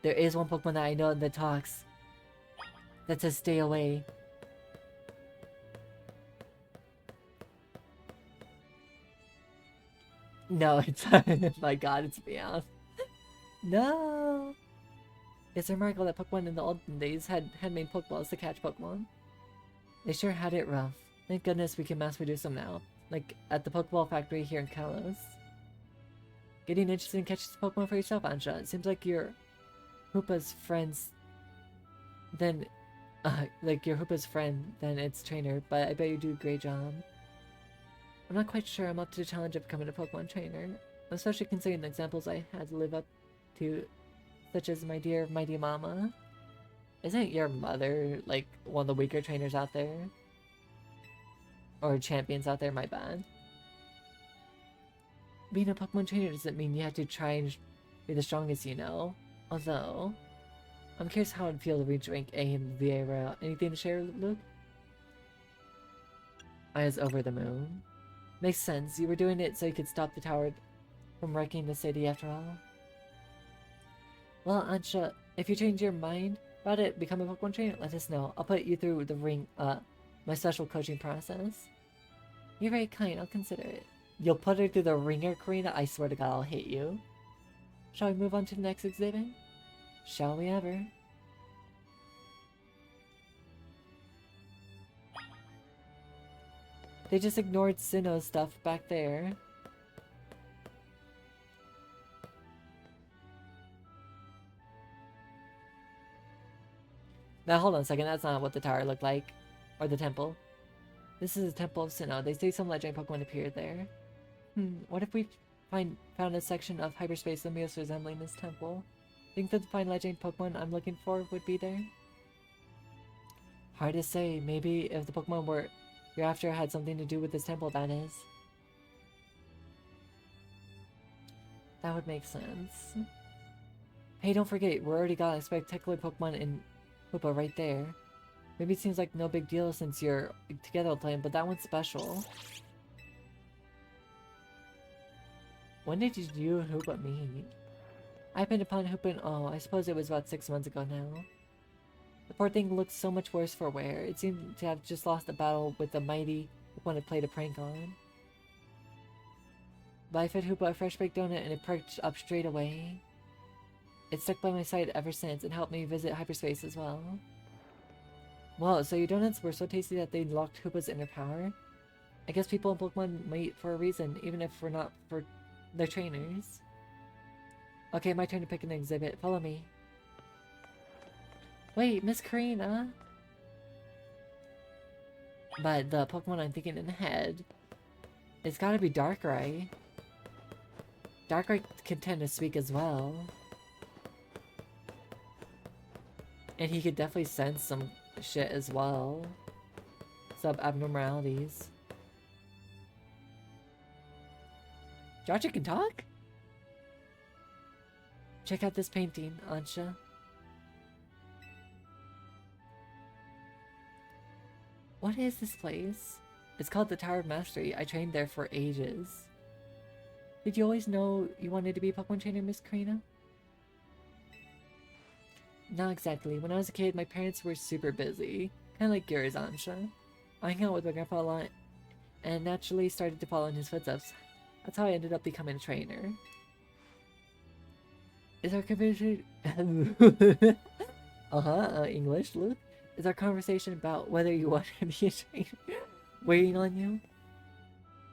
There is one Pokemon that I know that talks. That says stay away. No, it's my god, it's Meowth. No! It's a miracle that Pokemon in the olden days had handmade Pokeballs to catch Pokemon. They sure had it rough. Thank goodness we can mass produce them now. Like at the Pokeball factory here in Kalos. Getting interested in catching Pokemon for yourself, Ansha. It seems like you're Hoopa's friends. Then, like you're Hoopa's friend, then its trainer, but I bet you do a great job. I'm not quite sure I'm up to the challenge of becoming a Pokemon trainer, especially considering the examples I had to live up to, such as my dear mighty mama. Isn't your mother, like, one of the weaker trainers out there? Or champions out there, my bad. Being a Pokemon trainer doesn't mean you have to try and be the strongest, you know? Although, I'm curious how it'd feel to reach rank A in the VA route. Anything to share, Luke? I was over the moon. Makes sense, you were doing it so you could stop the tower from wrecking the city after all. Well, Ansha, if you change your mind about it, become a Pokemon trainer, let us know. I'll put you through the my special coaching process. You're very kind, I'll consider it. You'll put her through the ringer, Karina? I swear to God, I'll hit you. Shall we move on to the next exhibit? Shall we ever? They just ignored Sinnoh's stuff back there. Now hold on a second, that's not what the tower looked like. Or the temple. This is the Temple of Sinnoh. They say some legendary Pokemon appeared there. What if we found a section of hyperspace Lumios resembling this temple? Think that the fine legendary Pokemon I'm looking for would be there? Hard to say. Maybe if the Pokemon you're after had something to do with this temple, that is. That would make sense. Hey, don't forget, we already got a spectacular Pokemon in Hoopa right there. Maybe it seems like no big deal since you're together playing, but that one's special. When did you and Hoopa meet? I happened upon Hoopa I suppose it was about 6 months ago now. The poor thing looked so much worse for wear. It seemed to have just lost a battle with the mighty Pokemon it played a prank on. But I fed Hoopa a fresh baked donut and it perked up straight away. It's stuck by my side ever since and helped me visit hyperspace as well. Whoa, so your donuts were so tasty that they unlocked Hoopa's inner power? I guess people in Pokemon mate for a reason, even if we're not for their trainers. Okay, my turn to pick an exhibit. Follow me. Wait, Miss Karina! But the Pokemon I'm thinking in the head, it's gotta be Darkrai. Darkrai can tend to speak as well. And he could definitely sense some shit as well. Some abnormalities. Georgia can talk? Check out this painting, Ansha. What is this place? It's called the Tower of Mastery. I trained there for ages. Did you always know you wanted to be a Pokemon trainer, Miss Karina? Not exactly. When I was a kid, my parents were super busy. Kind of like yours, Ansha. I hung out with my grandpa a lot and naturally started to follow in his footsteps. That's how I ended up becoming a trainer. Is our conversation... English, Luke? Is our conversation about whether you want to be a trainer waiting on you?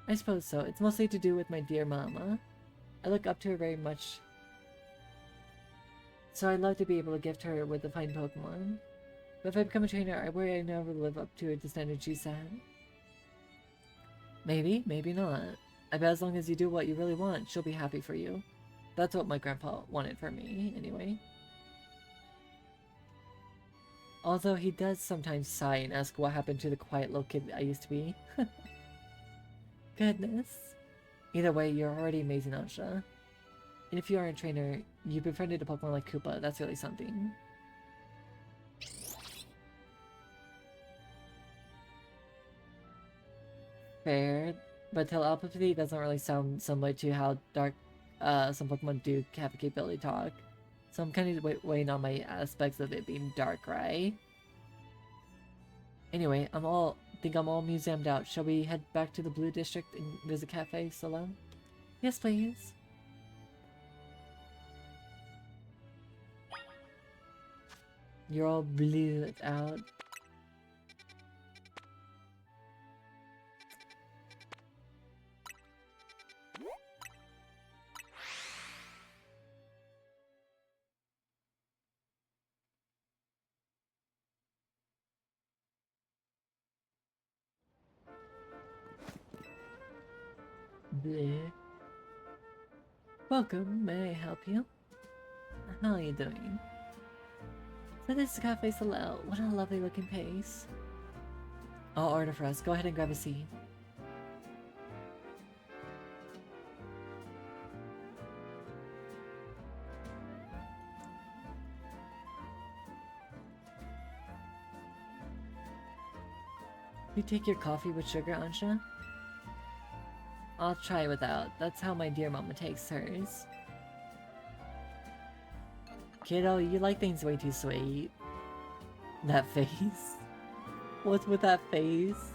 I suppose so. It's mostly to do with my dear mama. I look up to her very much. So I'd love to be able to gift her with a fine Pokemon. But if I become a trainer, I worry I never live up to the standard she set. Maybe, maybe not. I bet as long as you do what you really want, she'll be happy for you. That's what my grandpa wanted for me, anyway. Although he does sometimes sigh and ask what happened to the quiet little kid I used to be. Goodness. Either way, you're already amazing, Ansha. And if you are a trainer, you befriended a Pokemon like Koopa. That's really something. Fair, but telepathy doesn't really sound similar to how dark some Pokemon do have a capability to talk. So I'm kind of waiting on my aspects of it being dark, right? Anyway, think I'm all museumed out. Shall we head back to the Blue District and visit Cafe Salon? Yes, please. You're all blue out. Bleh. Welcome, may I help you? How are you doing? So this is Cafe Salel. What a lovely looking place. I'll order for us. Go ahead and grab a seat. You take your coffee with sugar, Ansha? I'll try without. That's how my dear mama takes hers. Kiddo, you like things way too sweet. That face. What's with that face?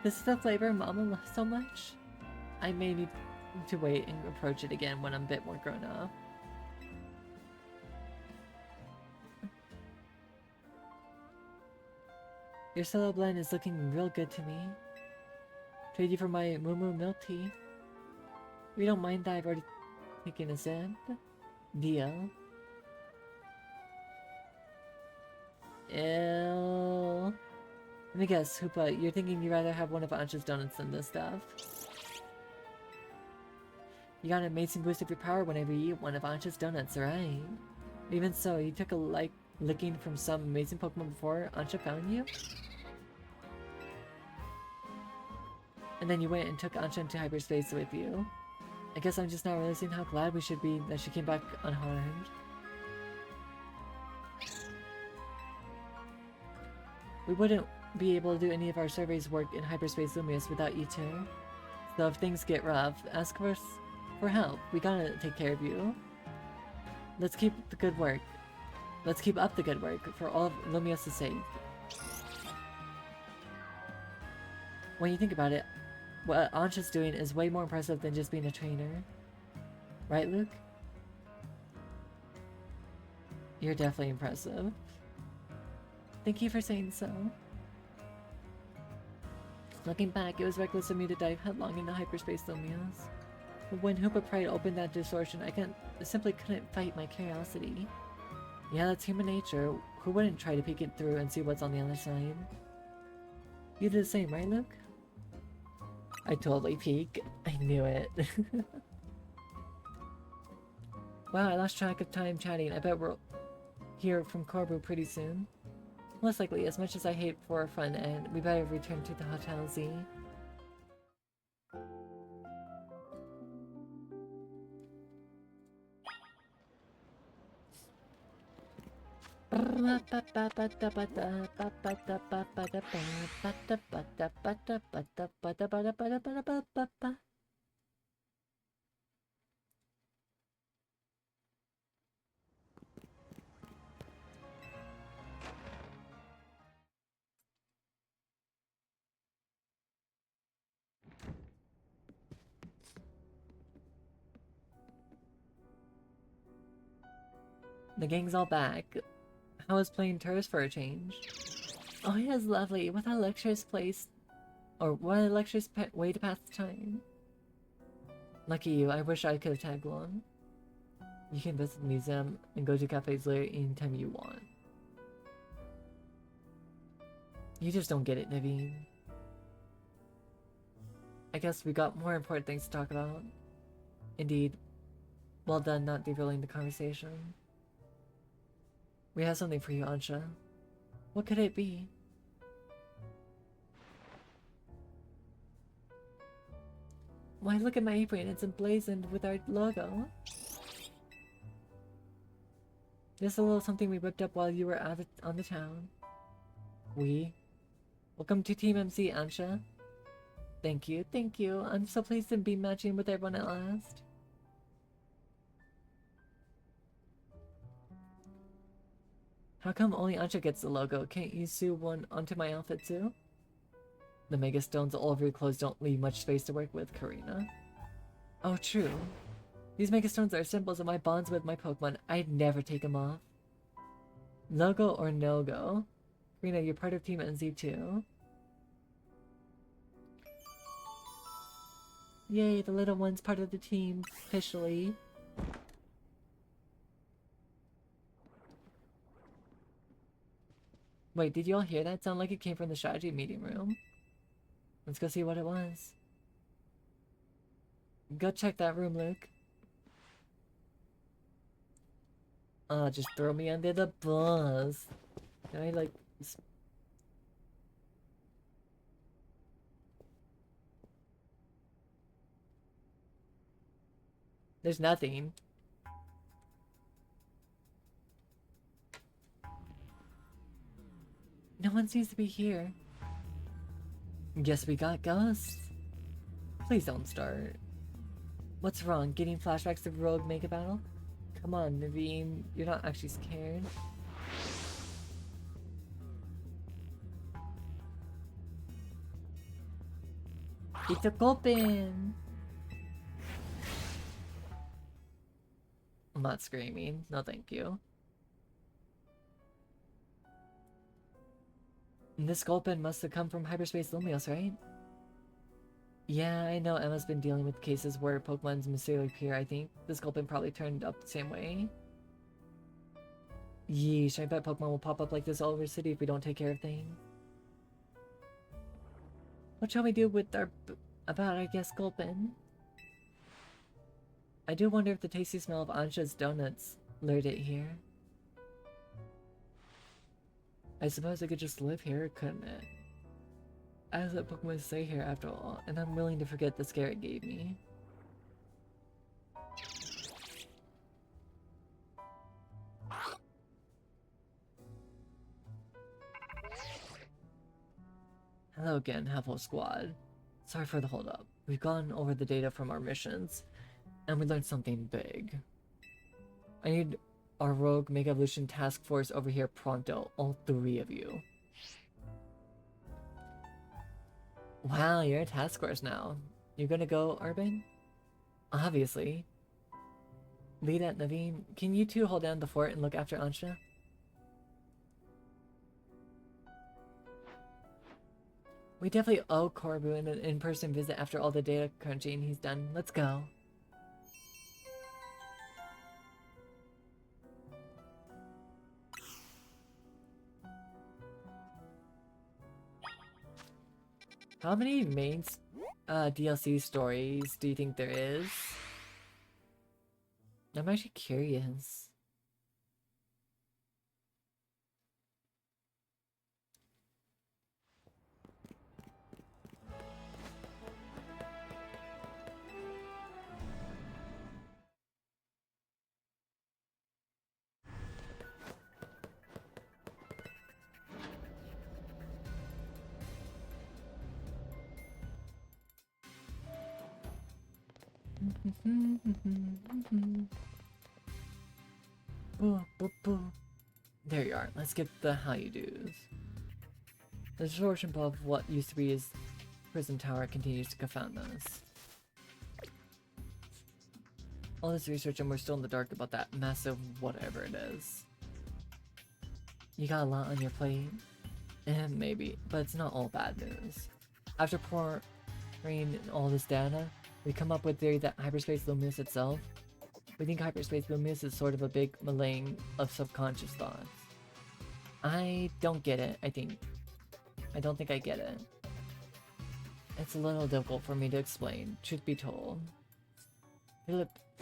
This is the flavor mama loves so much? I may need to wait and approach it again when I'm a bit more grown up. Your solo blend is looking real good to me. Trade you for my Moo Moo milk tea. We don't mind that I've already taken a sip. Deal. Ew. Let me guess, Hoopa, you're thinking you'd rather have one of Ansha's donuts than this stuff. You got an amazing boost of your power whenever you eat one of Ansha's donuts, right? Even so, you took a licking from some amazing Pokemon before Ansha found you? And then you went and took Ansha into hyperspace with you. I guess I'm just not realizing how glad we should be that she came back unharmed. We wouldn't be able to do any of our surveys work in Hyperspace Lumious without you two. So if things get rough, ask us for help. We gotta take care of you. Let's keep the good work. Let's keep up the good work for all of Lumious' sake. When you think about it, what Ansha's doing is way more impressive than just being a trainer. Right, Luke? You're definitely impressive. Thank you for saying so. Looking back, it was reckless of me to dive headlong into hyperspace Lumios. But when Hoopa Pride opened that distortion, I simply couldn't fight my curiosity. Yeah, that's human nature. Who wouldn't try to peek it through and see what's on the other side? You did the same, right, Luke? I totally peek. I knew it. Wow, I lost track of time chatting. I bet we'll hear from Corbu pretty soon. Most likely, as much as I hate for our fun end, we better return to the Hotel Z. The gang's all back. How was playing tourist for a change? Oh, it was lovely. What a luxurious place. Or what a luxurious way to pass the time. Lucky you. I wish I could have tagged along. You can visit the museum and go to cafes later anytime you want. You just don't get it, Naveen. I guess we got more important things to talk about. Indeed. Well done not derailing the conversation. We have something for you, Ansha. What could it be? Why, look at my apron. It's emblazoned with our logo. This is a little something we whipped up while you were out on the town. Welcome to Team MC, Ansha. Thank you, thank you. I'm so pleased to be matching with everyone at last. How come only Ansha gets the logo? Can't you sew one onto my outfit too? The mega stones all over your clothes don't leave much space to work with, Karina. Oh, true. These mega stones are symbols of my bonds with my Pokemon. I'd never take them off. Logo or no-go? Karina, you're part of Team NZ too. Yay, the little one's part of the team, officially. Wait, did you all hear that? Sound like it came from the strategy meeting room. Let's go see what it was. Go check that room, Luke. Just throw me under the bus. Can I, like... There's nothing. No one seems to be here. Guess we got ghosts. Please don't start. What's wrong? Getting flashbacks to Rogue Mega Battle? Come on, Naveen. You're not actually scared. It's a open. I'm not screaming. No, thank you. And this Gulpin must have come from Hyperspace Lumios, right? Yeah, I know Emma's been dealing with cases where Pokemon's mysteriously appear. I think this Gulpin probably turned up the same way. Yeesh, I bet Pokemon will pop up like this all over the city if we don't take care of things. What shall we do with our... about, I guess, Gulpin? I do wonder if the tasty smell of Ansha's donuts lured it here. I suppose I could just live here, couldn't it? As a Pokemon stay here after all, and I'm willing to forget the scare it gave me. Hello again, Half-Wolf Squad. Sorry for the hold-up. We've gone over the data from our missions, and we learned something big. I need our Rogue Mega Evolution Task Force over here pronto, all 3 of you. Wow, you're a task force now. You're gonna go urban? Obviously. Lita, Naveen, can you two hold down the fort and look after Ansha? We definitely owe Corbu an in-person visit after all the data crunching he's done. Let's go. How many main DLC stories do you think there is? I'm actually curious. There you are. Let's get the how you do's. The distortion above what used to be his prison tower continues to confound us. All this research and we're still in the dark about that massive whatever it is. You got a lot on your plate? Maybe, but it's not all bad news. After pouring all this data, we come up with the theory that hyperspace luminous itself. We think hyperspace luminous is sort of a big malang of subconscious thoughts. I don't get it, I don't think I get it. It's a little difficult for me to explain, truth be told.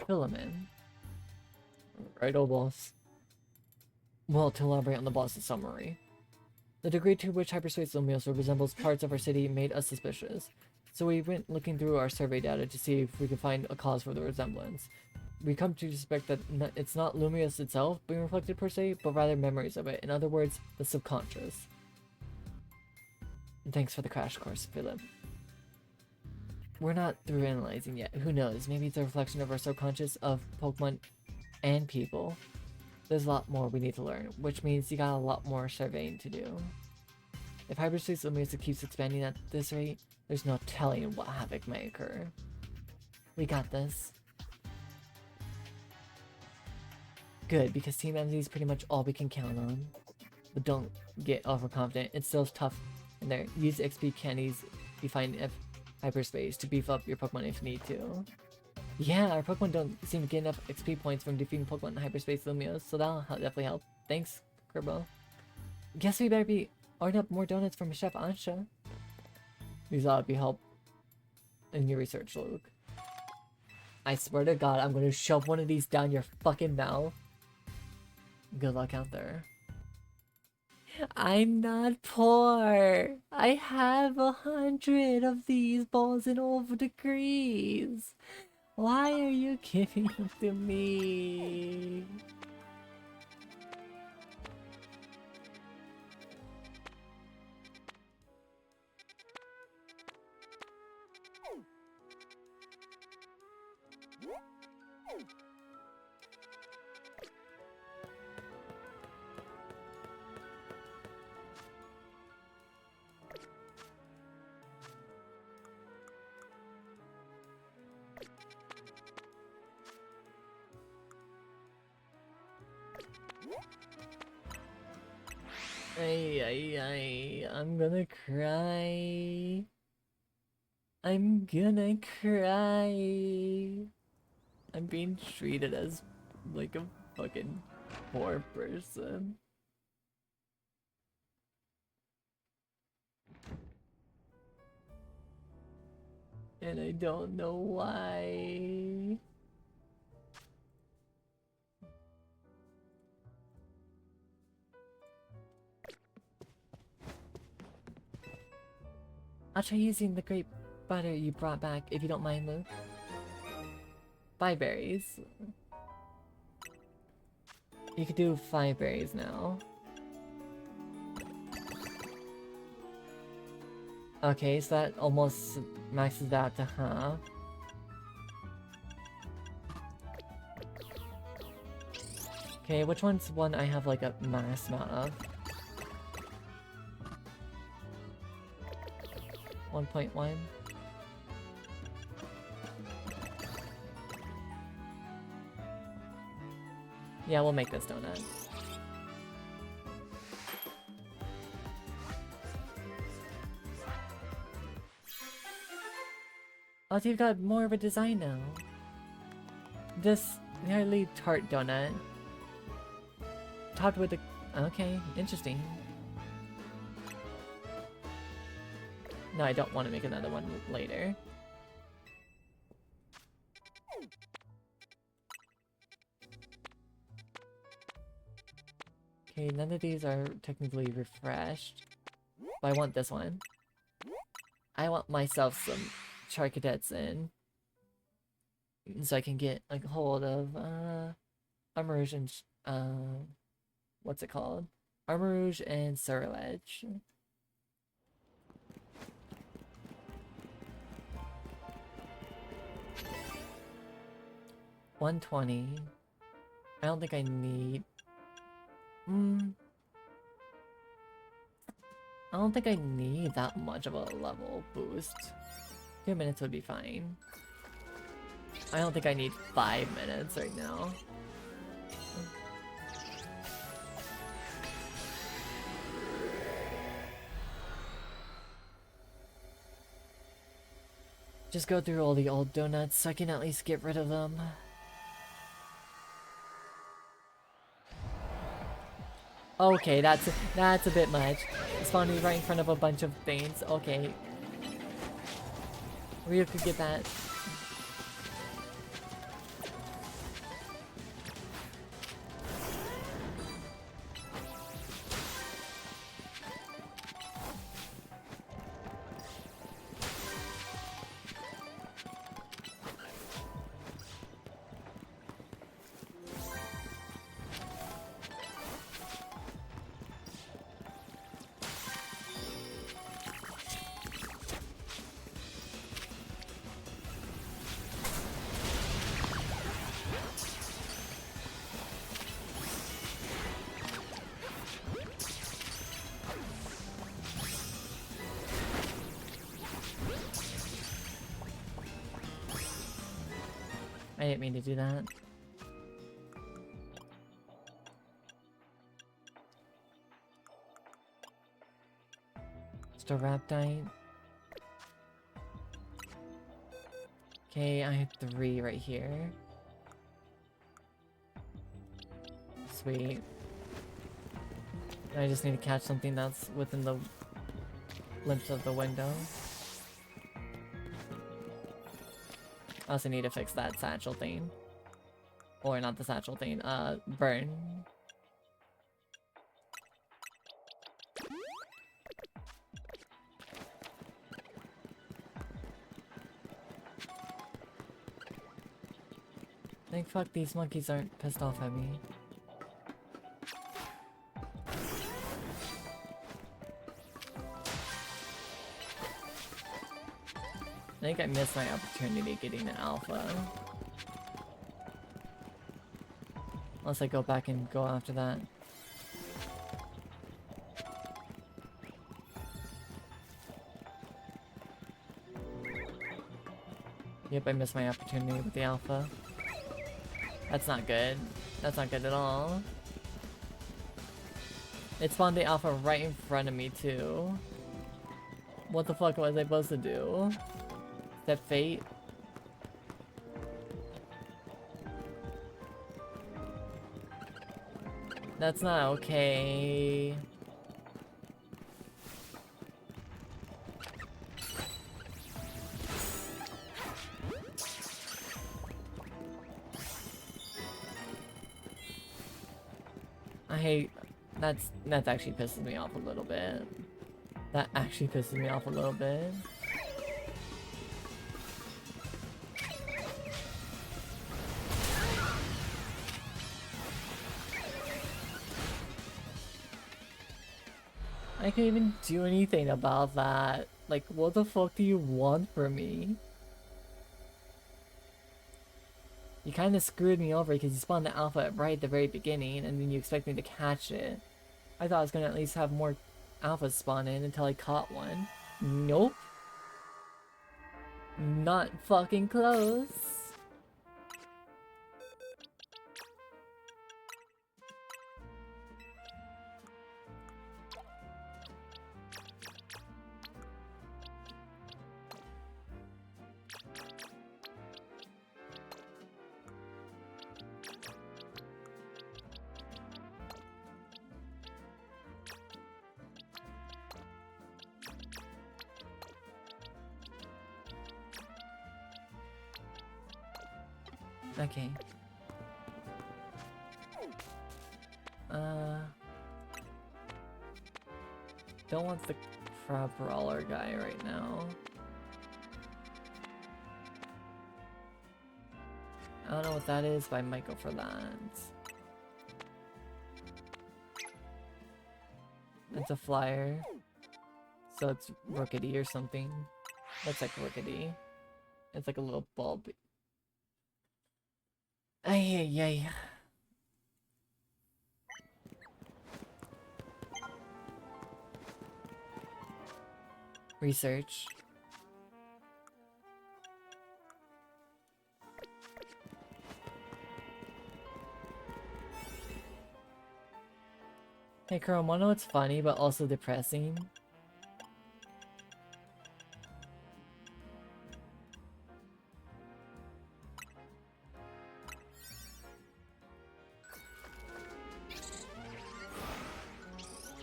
Philemon. Right, old boss. Well, to elaborate on the boss's summary. The degree to which hyperspace luminous resembles parts of our city made us suspicious. So we went looking through our survey data to see if we could find a cause for the resemblance. We come to suspect that it's not luminous itself being reflected per se, but rather memories of it. In other words, the subconscious. Thanks for the crash course, Philip. We're not through analyzing yet. Who knows? Maybe it's a reflection of our subconscious of Pokemon and people. There's a lot more we need to learn, which means you got a lot more surveying to do. If hyperspace luminous keeps expanding at this rate, there's no telling what havoc may occur. We got this. Good, because Team MZ is pretty much all we can count on. But don't get overconfident, it's still tough in there. Use XP candies you find in hyperspace to beef up your Pokemon if you need to. Yeah, our Pokemon don't seem to get enough XP points from defeating Pokemon in hyperspace luminous, so that'll definitely help. Thanks, Kerbo. Guess we better be ordering up more donuts from Chef Ansha. These ought to be help in your research, Luke. I swear to God, I'm gonna shove one of these down your fucking mouth. Good luck out there. I'm not poor. I have 100 of these balls in over degrees. Why are you giving them to me? I'm gonna cry. I'm gonna cry. I'm being treated as like a fucking poor person. And I don't know why. I'll try using the grape butter you brought back if you don't mind, Luke. Bye berries. You could do 5 berries now. Okay, so that almost maxes out to half. Okay, which one's one I have like a mass amount of? 1.1? Yeah, we'll make this donut. Oh, so you've got more of a design now. This nearly tart donut. Topped with a... Okay, interesting. No, I don't want to make another one later. Okay, none of these are technically refreshed. But I want this one. I want myself some Charcadets in. So I can get like a hold of Armor and what's it called? Armor and Surledge. 120. I don't think I need... I don't think I need that much of a level boost. 2 minutes would be fine. I don't think I need 5 minutes right now. Just go through all the old donuts so I can at least get rid of them. Okay, that's a bit much. Spawning right in front of a bunch of things. Okay. Ryu could get that. I didn't mean to do that. Just a Raptite. Okay, I have 3 right here. Sweet. I just need to catch something that's within the limits of the window. I also need to fix that satchel thing. Or not the satchel thing, burn. Thank fuck these monkeys aren't pissed off at me. I think I missed my opportunity getting an alpha. Unless I go back and go after that. Yep, I missed my opportunity with the alpha. That's not good. That's not good at all. It spawned the alpha right in front of me too. What the fuck was I supposed to do? Is that fate? That's not okay. I hate... That's actually pisses me off a little bit. That actually pisses me off a little bit. I can't even do anything about that. Like, what the fuck do you want from me? You kind of screwed me over because you spawned the alpha right at the very beginning and then you expect me to catch it. I thought I was gonna at least have more alphas spawn in until I caught one. Nope. Not fucking close. Okay. Don't want the crab brawler guy right now. I don't know what that is, but I might go for that. It's a flyer. So it's Rookity or something. Looks like Rookity. It's like a little bulb. Ay, ay, ay. Research. Hey, Chrome, wanna know what's funny but also depressing?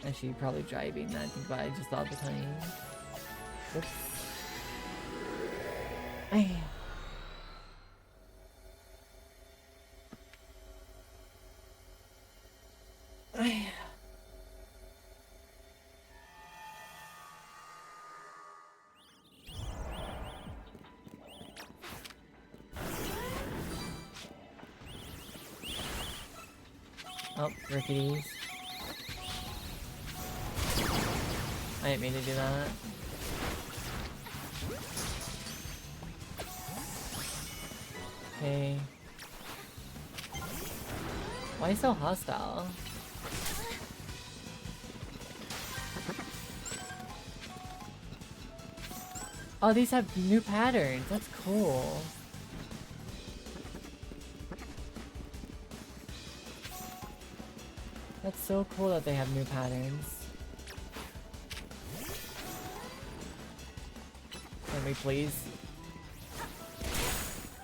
Actually, you're probably driving that. I think about it just all the time. Whoops. Ay. Ay. Oh, ricketies. I didn't mean to do that. Okay. Why are you so hostile? Oh, these have new patterns. That's cool. That's so cool that they have new patterns. Can we please?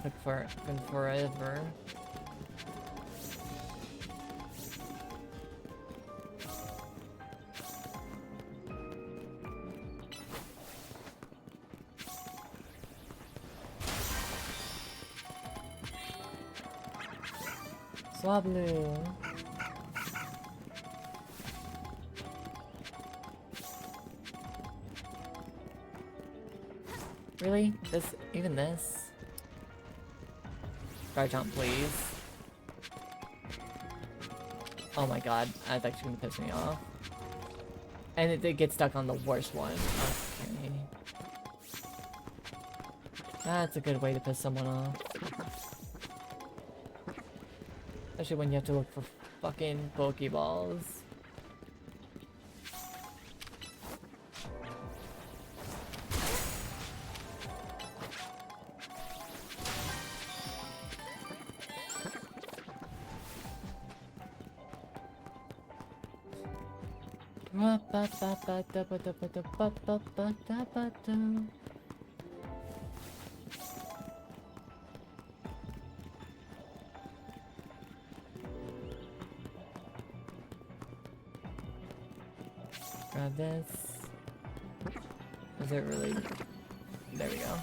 Took forever. Swablu. Really? Even this? Garchomp, please. Oh my god, that's actually gonna piss me off. And it did get stuck on the worst one. Okay. That's a good way to piss someone off. Especially when you have to look for fucking Pokeballs. Grab this. Is it really? There we go.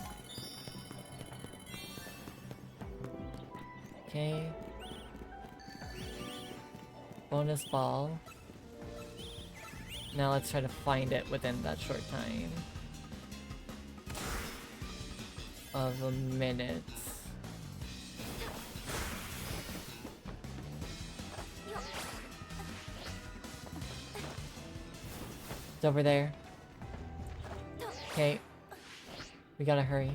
Okay. Bonus ball. Now let's try to find it within that short time of a minute. It's over there. Okay. We gotta hurry.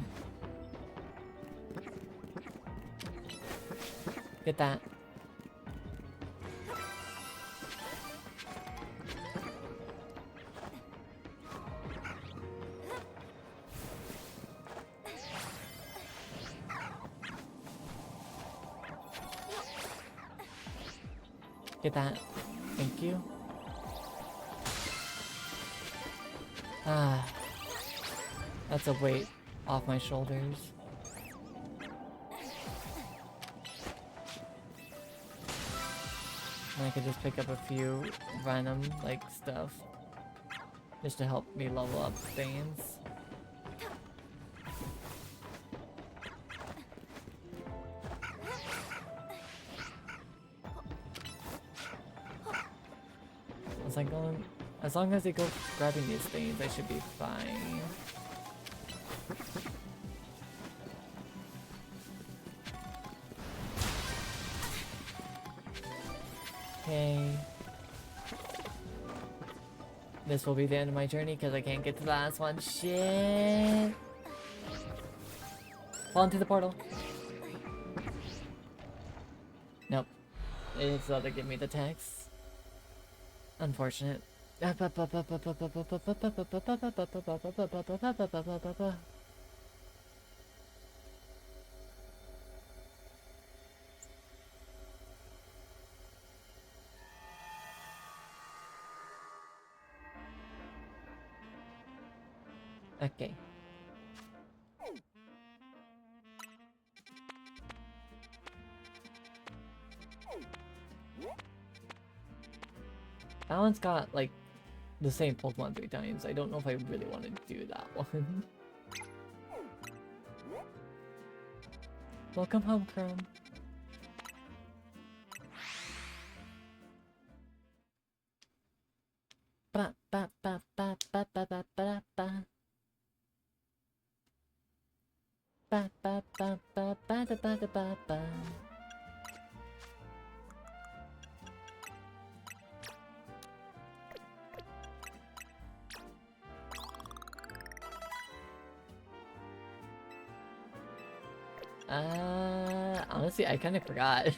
Get that. Get that. Thank you. Ah. That's a weight off my shoulders. And I could just pick up a few random, like, stuff. Just to help me level up things. As long as they go grabbing these things, I should be fine. Okay. This will be the end of my journey because I can't get to the last one. Shit! Fall into the portal. Nope. It's still to give me the text. Unfortunate. Okay. That one's got, like, the same Pokemon 3 times. I don't know if I really want to do that one. Welcome home, Chrome. Ba ba ba ba ba ba ba ba ba. Ba ba ba ba ba da ba da ba ba. Honestly, I kind of forgot.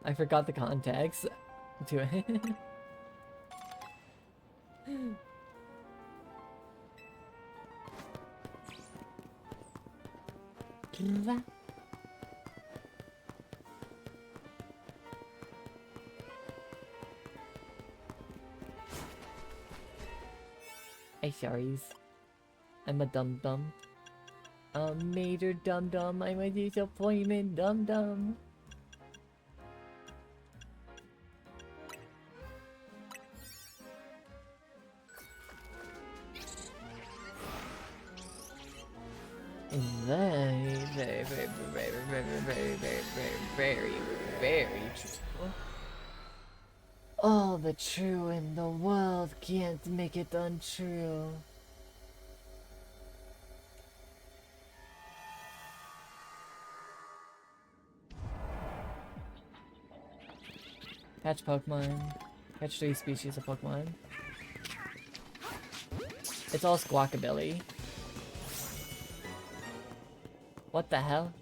I forgot the context to it. Hey, sorries. I'm a dum-dum. A major dum-dum. I'm a disappointment dum-dum. Very true. All the true in the world can't make it untrue. Catch Pokemon. Catch 3 species of Pokemon. It's all Squawkabilly. What the hell?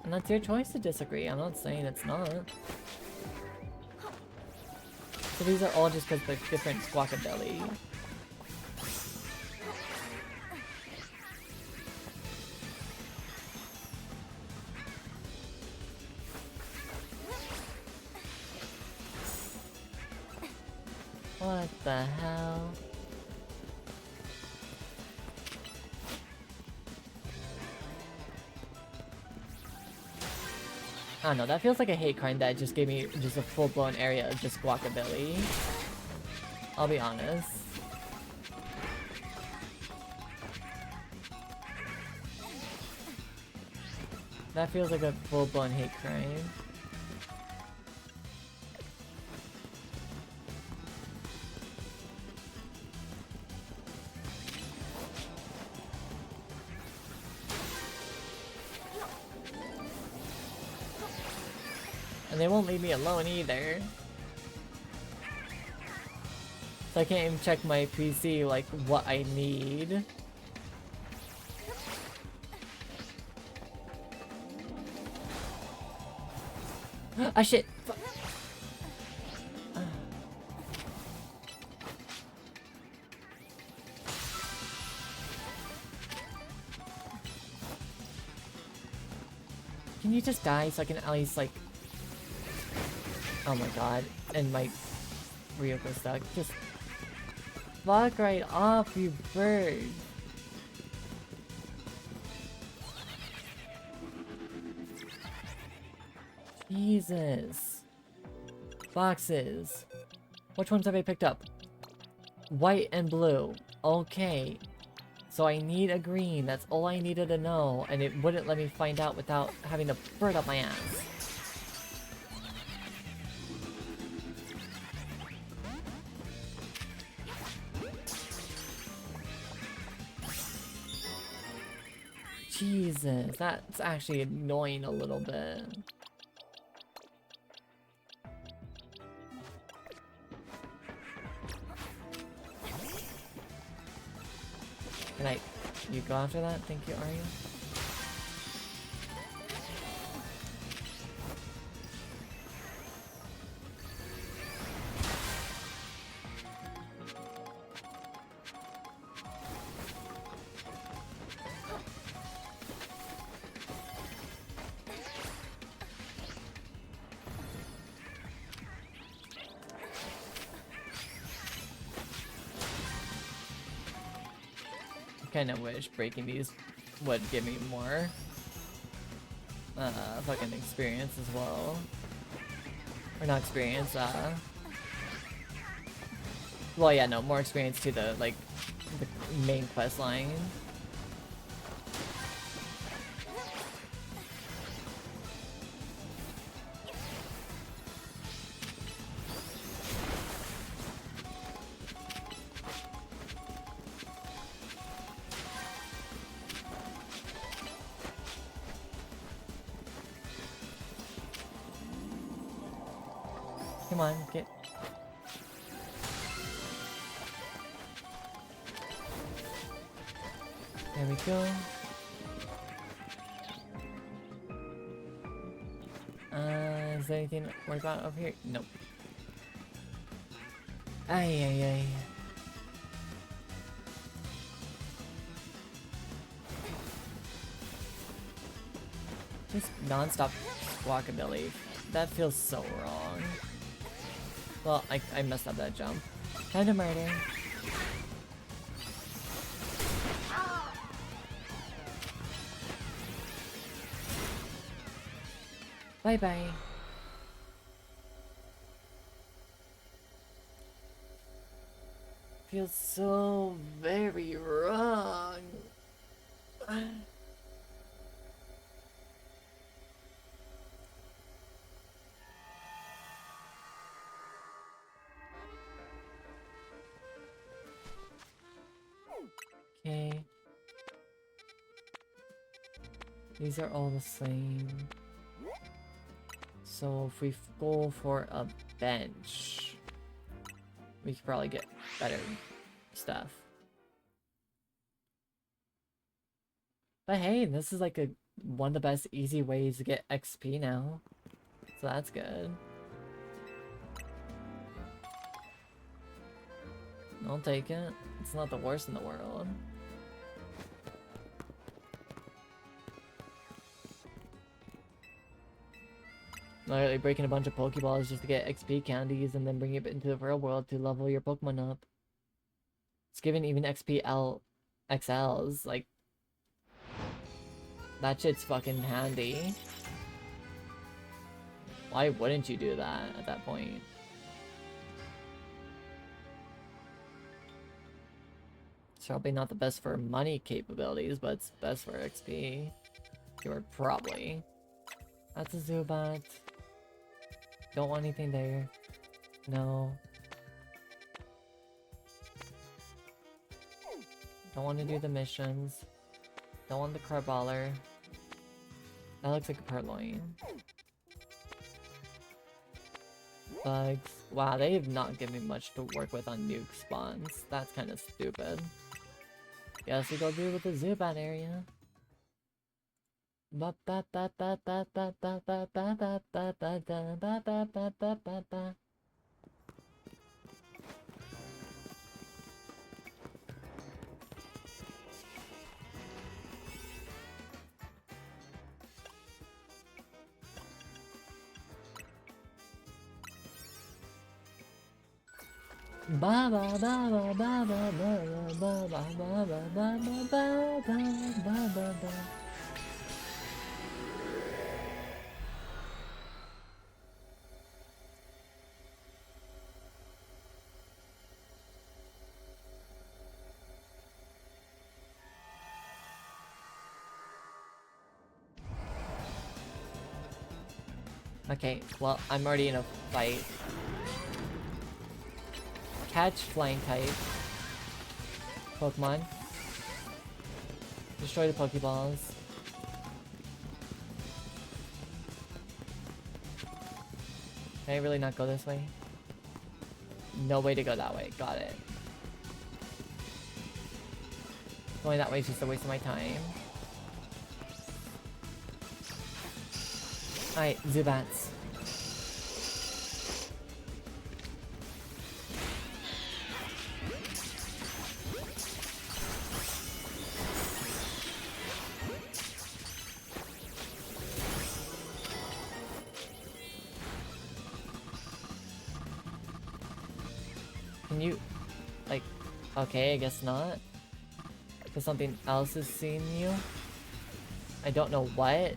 And that's your choice to disagree. I'm not saying it's not. So these are all just because they're different Squawkabilly. What the hell? I don't know, that feels like a hate crime that just gave me just a full-blown area of just Guacabilly. I'll be honest. That feels like a full-blown hate crime. And they won't leave me alone either. So I can't even check my PC like what I need. Ah shit! Can you just die so I can at least like... Oh my god, and my Ryoko stuck. Just fuck right off, you bird. Jesus. Boxes. Which ones have I picked up? White and blue. Okay. So I need a green. That's all I needed to know. And it wouldn't let me find out without having a bird up my ass. Jesus, that's actually annoying a little bit. Can I... You go after that? Thank you, Arya. Kinda wish breaking these would give me more fucking experience as well. Or not experience, well yeah, no, more experience to the, like, the main quest line. Come on, get... There we go. Is there anything to worry about over here? Nope. Ay, ay, ay. Just non-stop walkability. That feels so wrong. Well, I messed up that jump. Kind of murder. Bye-bye. Feels so very wrong. Okay. These are all the same. So if we go for a bench, we could probably get better stuff. But hey, this is like one of the best easy ways to get XP now. So that's good. I'll take it. It's not the worst in the world. Literally breaking a bunch of Pokeballs just to get XP candies and then bring it into the real world to level your Pokemon up. It's giving even XLs, like... That shit's fucking handy. Why wouldn't you do that at that point? It's probably not the best for money capabilities, but it's best for XP. Or probably. That's a Zubat. Don't want anything there. No. Don't want to do the missions. Don't want the Carballer. That looks like a Purloin. Bugs. Wow, they have not given me much to work with on nuke spawns. That's kind of stupid. Guess we go do with the Zubat area. Ba ba ba ba ba ba ba ba ba ba ba ba ba ba ba ba ba ba. Ba ba ba ba ba ba ba ba ba ba ba ba ba ba ba ba. Okay, well, I'm already in a fight. Catch flying type Pokemon. Destroy the Pokeballs. Can I really not go this way? No way to go that way. Got it. Going that way is just a waste of my time. Alright, Zubats. Can you, like, okay, I guess not. Because something else is seeing you. I don't know what.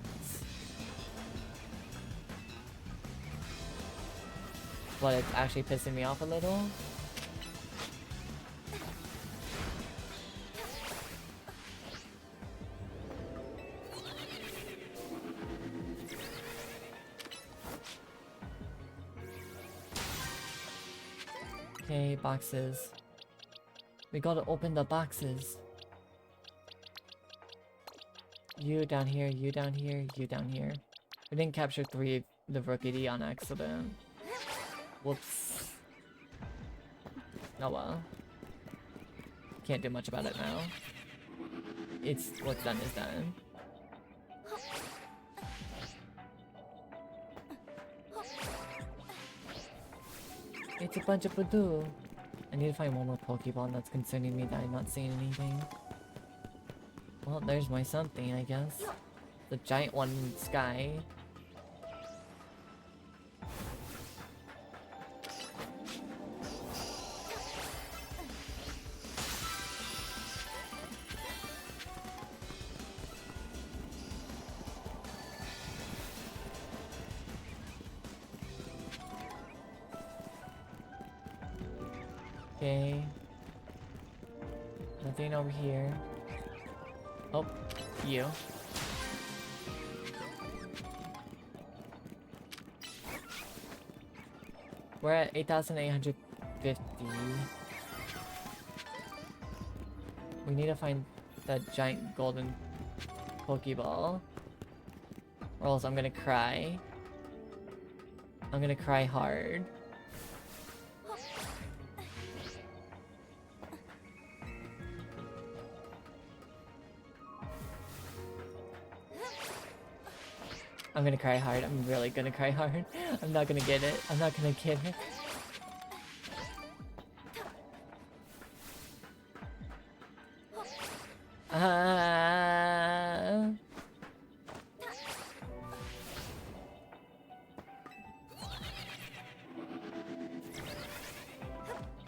But it's actually pissing me off a little. Okay, boxes. We gotta open the boxes. You down here, you down here, you down here. We didn't capture 3 of the Rookity on accident. Whoops. Oh well. Can't do much about it now. It's what's done is done. It's a bunch of Badoo. I need to find one more Pokeball that's concerning me that I'm not seeing anything. Well, there's my something, I guess. The giant one in the sky. Okay. Nothing over here. Oh, you. We're at 8,850. We need to find that giant golden Pokeball. Or else I'm gonna cry. I'm gonna cry hard. I'm gonna cry hard. I'm really gonna cry hard. I'm not gonna get it. I'm not gonna get it.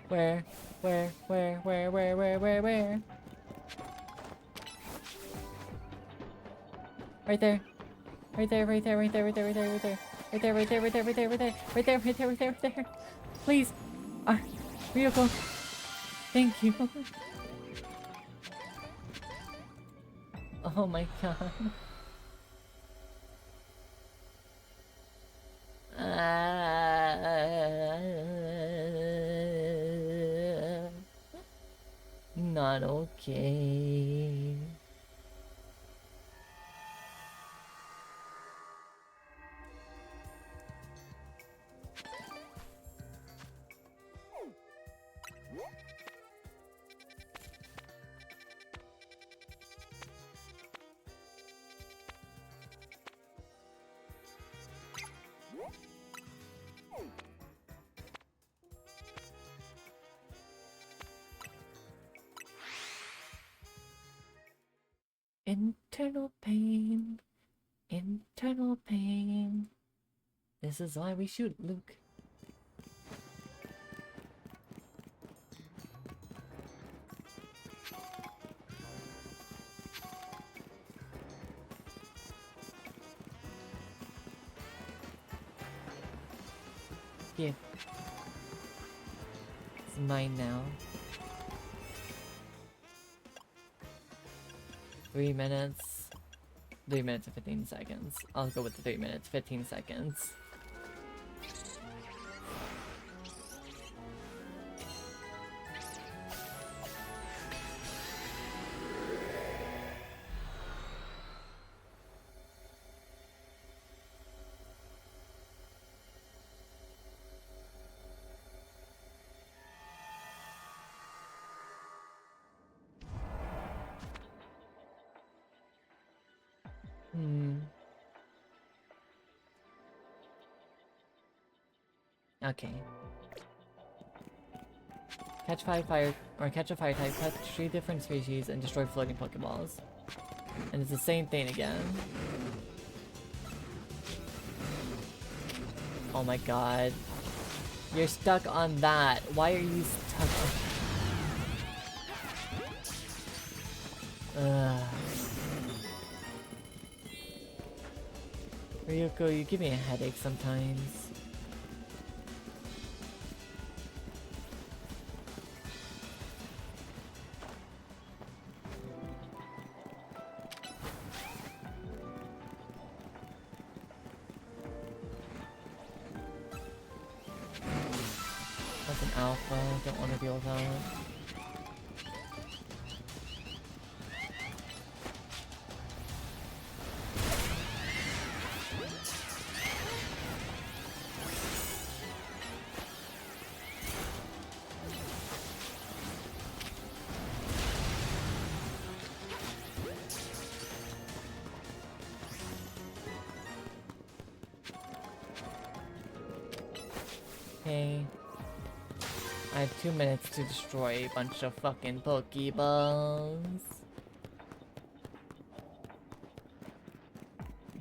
Where? Right there. Right there. Please. Vehicle. Thank you. Oh my god. Not okay. Internal pain. Internal pain. This is why we shoot Luke. Yeah. It's mine now. 3 minutes. 3 minutes and 15 seconds. I'll go with the 3 minutes, 15 seconds. Hmm. Okay. Catch catch a fire type, catch 3 different species, and destroy floating Pokeballs. And it's the same thing again. Oh my god. You're stuck on that. Why are you stuck on... Ugh. Ryuko, you give me a headache sometimes. That's an alpha, don't want to deal with that. Okay. I have 2 minutes to destroy a bunch of fucking Pokeballs.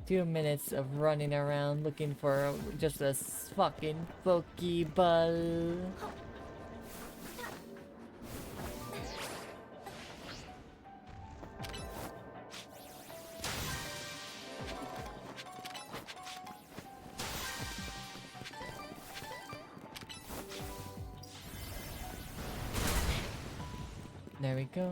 2 minutes of running around looking for just a fucking Pokeball. There we go.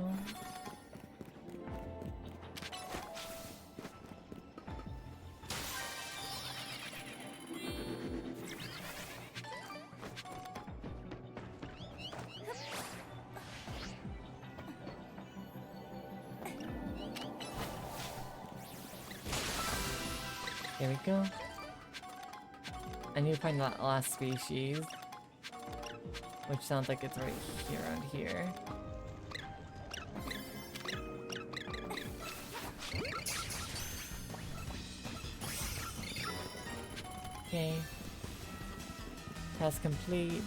There we go. I need to find that last species. Which sounds like it's right here, around here. Okay. Task complete.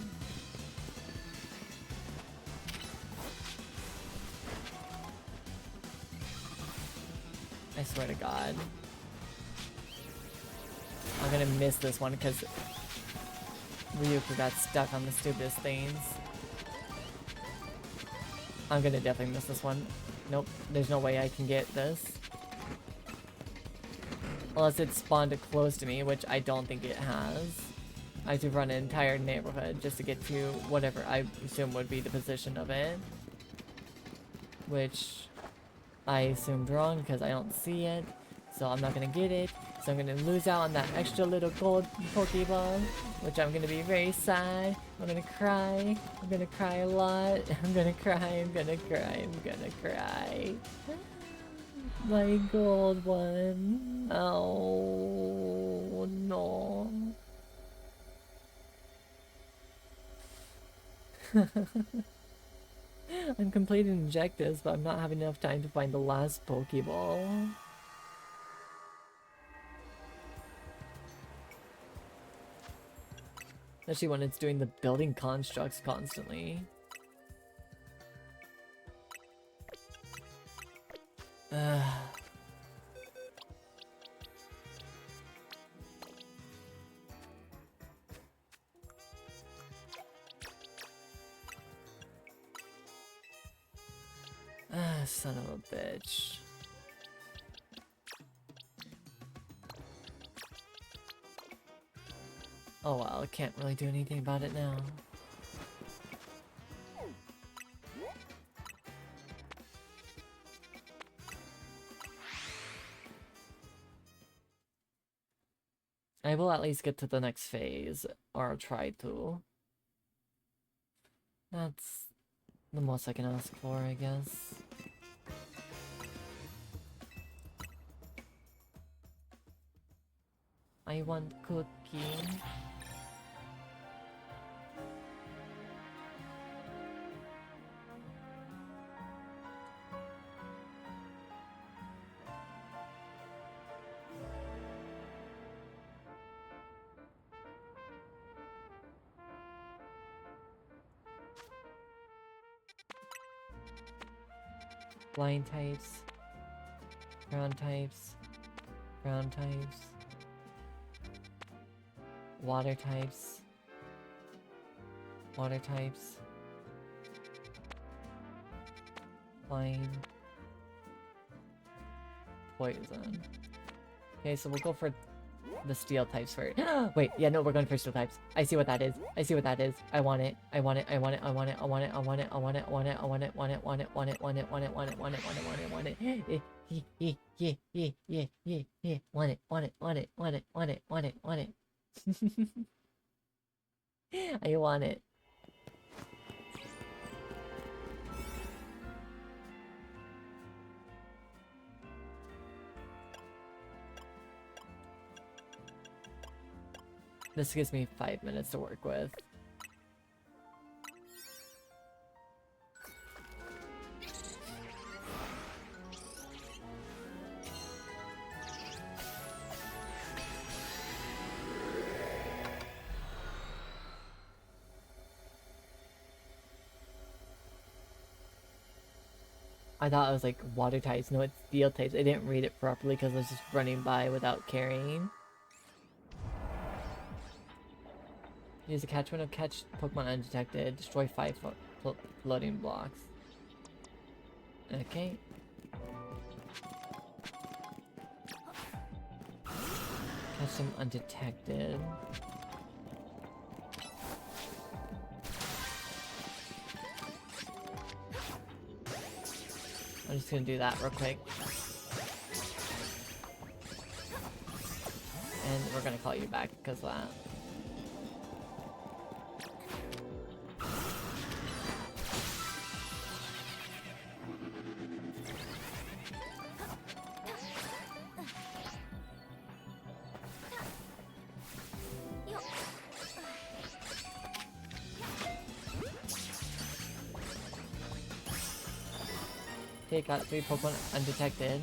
I swear to God. I'm gonna miss this one because Ryuko got stuck on the stupidest things. I'm gonna definitely miss this one. Nope, there's no way I can get this. Unless it spawned close to me, which I don't think it has. I have to run an entire neighborhood just to get to whatever I assume would be the position of it. Which I assumed wrong because I don't see it. So I'm not gonna get it. So I'm gonna lose out on that extra little gold Pokeball, which I'm gonna be very sad. I'm gonna cry. I'm gonna cry a lot. I'm gonna cry. I'm gonna cry. I'm gonna cry. My gold one. Oh no. I'm completing objectives, but I'm not having enough time to find the last Pokeball. Especially when it's doing the building constructs constantly. Son of a bitch. Oh well, I can't really do anything about it now. I will at least get to the next phase, or I'll try to. That's the most I can ask for, I guess. I want cookie. Flying types. Ground types. Ground types. Water types. Water types. Flying. Poison. Okay, so we'll go for the steel types first. Wait, yeah, no, we're going for steel types. I see what that is. I see what that is. I want it. I want it. I want it. I want it. I want it. I want it. I want it. I want it. I want it. Want it. Want it. Want it. Want it. Want it. Want it. Want it. Want it. Want it. Want it. Want it. Want it. Want it. Want it. Want it. Want it. Want it. I want it. This gives me 5 minutes to work with. I thought it was like water types. No, it's steel types. I didn't read it properly because I was just running by without carrying. Use a catch window, catch Pokemon undetected, destroy 5 floating blocks. Okay. Catch them undetected. I'm just gonna do that real quick. And we're gonna call you back because of that. Okay, got 3 Pokemon undetected.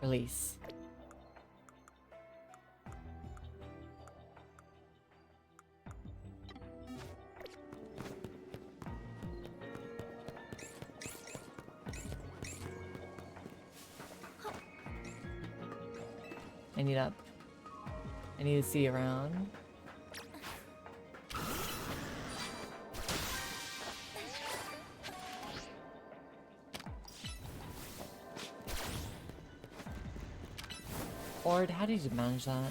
Release. I need to see around. Ord, how did you manage that?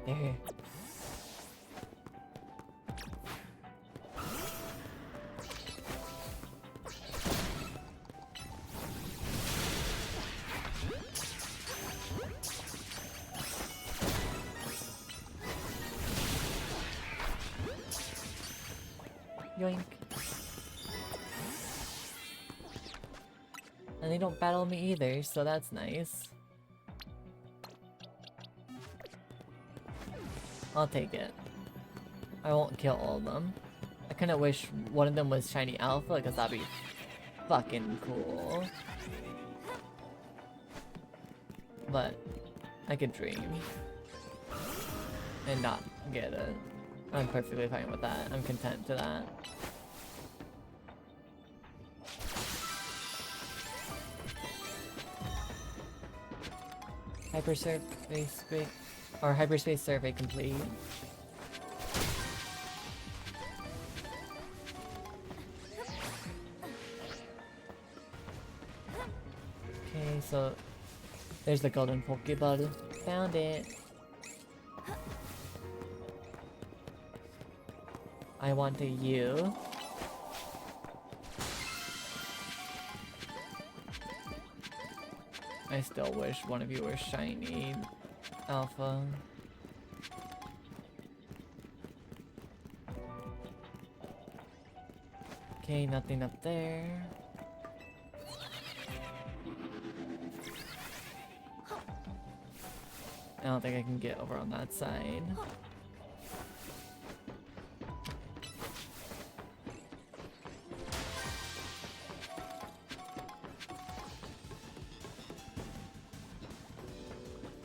There. Yoink. And they don't battle me either, so that's nice. I'll take it. I won't kill all of them. I kinda wish one of them was shiny alpha, because that'd be fucking cool. But I could dream. And not get it. I'm perfectly fine with that. I'm content to that. Hyperspace survey complete. Okay, so there's the golden Pokeball. Found it. I want a U. I still wish one of you were shiny alpha. Okay, nothing up there. I don't think I can get over on that side.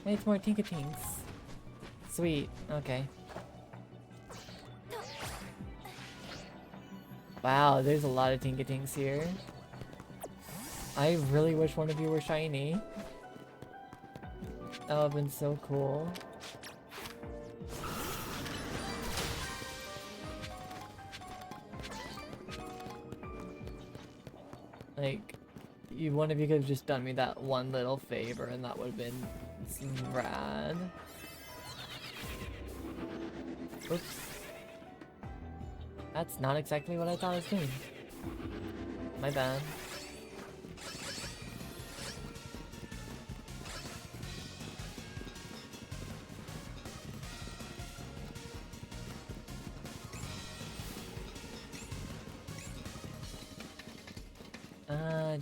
Hey, it's more Tinkatinks. Sweet. Okay. Wow, there's a lot of Tinkatinks here. I really wish one of you were shiny. That would have been so cool. Like, one of you could have just done me that one little favor and that would have been rad. Oops. That's not exactly what I thought I was doing. My bad.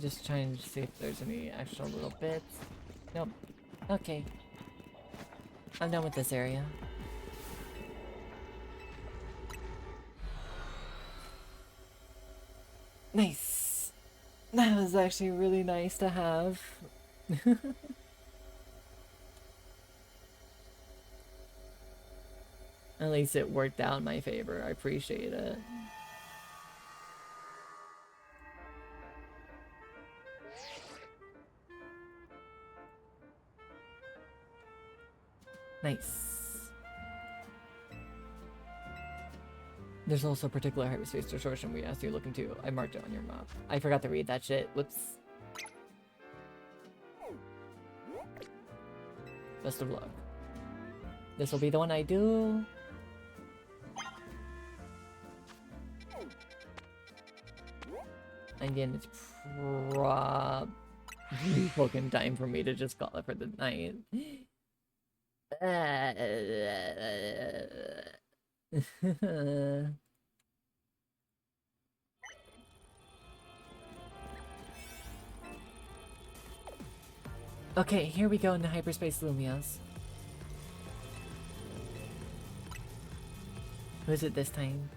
Just trying to see if there's any extra little bits. Nope. Okay. I'm done with this area. Nice. That was actually really nice to have. At least it worked out in my favor. I appreciate it. Nice. There's also a particular hyperspace distortion we asked you to look into. I marked it on your map. I forgot to read that shit. Whoops. Best of luck. This will be the one I do. Again, it's probably fucking time for me to just call it for the night. Okay, here we go into hyperspace Lumias. Who is it this time?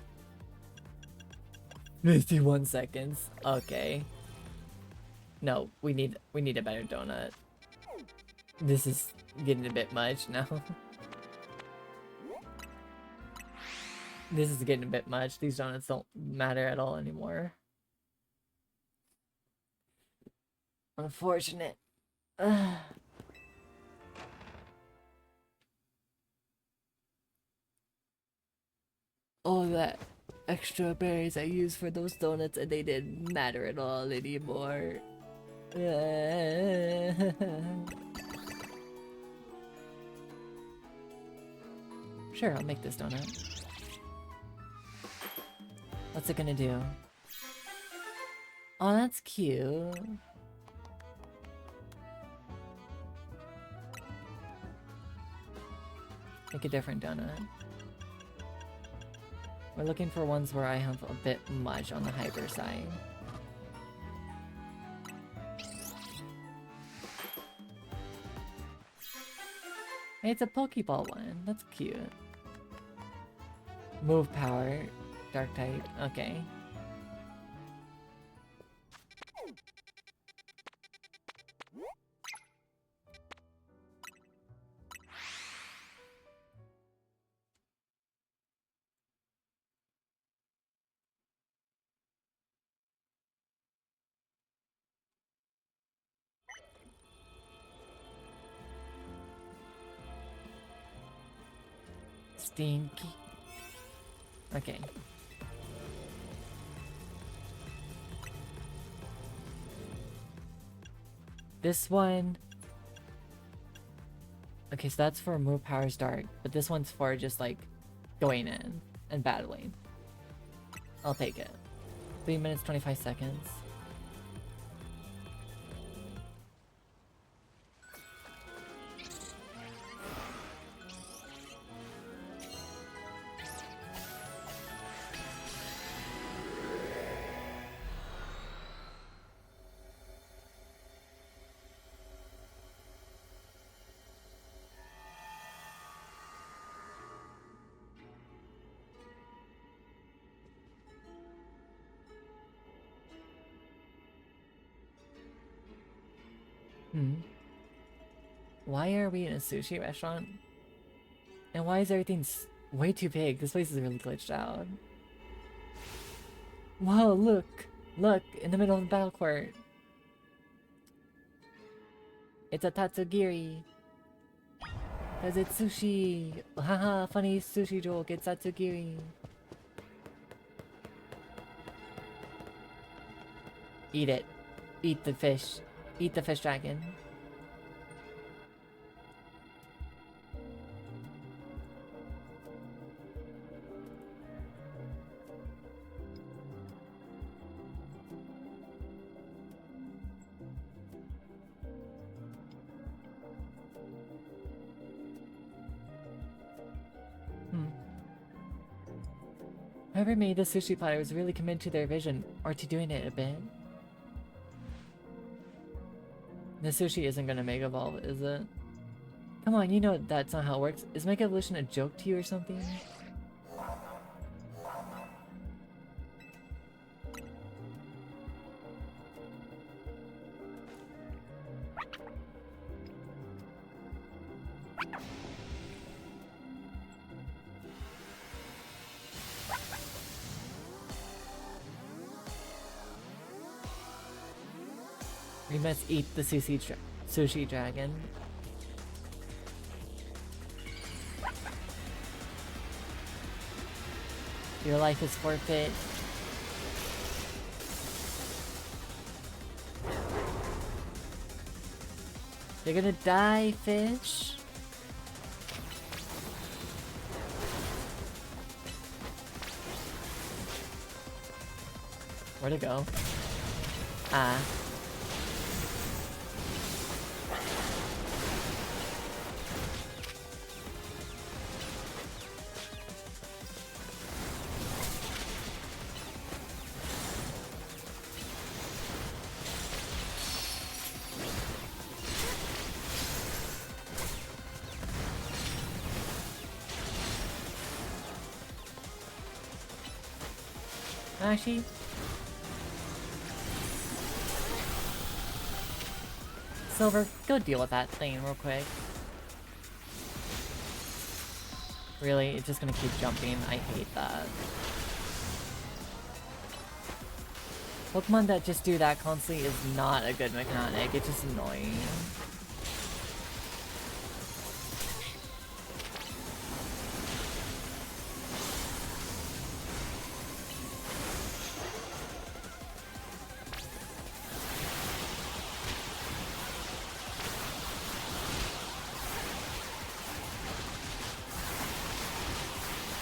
51 seconds. Okay. No, we need a better donut. This is getting a bit much now. This is getting a bit much. These donuts don't matter at all anymore. Unfortunate. All that extra berries I used for those donuts and they didn't matter at all anymore. Sure, I'll make this donut. What's it gonna do? Oh, that's cute. Make a different donut. We're looking for ones where I have a bit much on the hyper side. Hey, it's a Pokeball one. That's cute. Move power. Dark type. Okay. Stinky. Okay. This one... Okay, so that's for move powers dark, but this one's for just like going in and battling. I'll take it. 3 minutes, 25 seconds. Hmm. Why are we in a sushi restaurant? And why is everything way too big? This place is really glitched out. Whoa, look! Look! In the middle of the battle court! It's a tatsugiri! Cause it's sushi! Haha, funny sushi joke, it's tatsugiri! Eat it. Eat the fish. Eat the fish dragon. Whoever made the sushi platter was really committed to their vision, or to doing it a bit. The sushi isn't gonna Mega Evolve, is it? Come on, you know that's not how it works. Is Mega Evolution a joke to you or something? We must eat the sushi dragon. Your life is forfeit. You're gonna die, fish. Where'd it go? Ah. Actually, Silver, go deal with that thing real quick. Really? It's just gonna keep jumping? I hate that. Pokemon that just do that constantly is not a good mechanic, it's just annoying.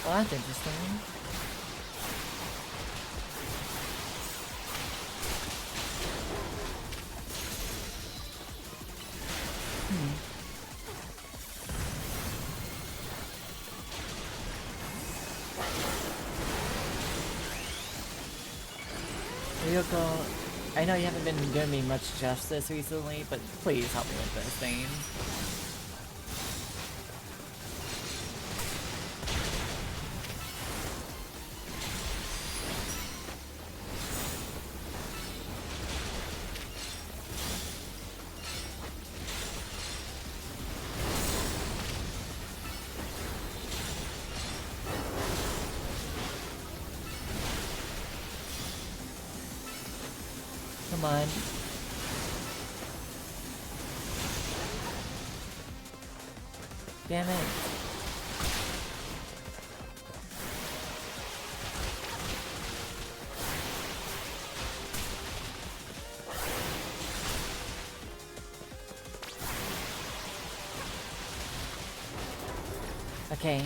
Well, that's interesting. Ryoko, I know you haven't been doing me much justice recently, but please help me with this thing. Come on. Damn it. Okay.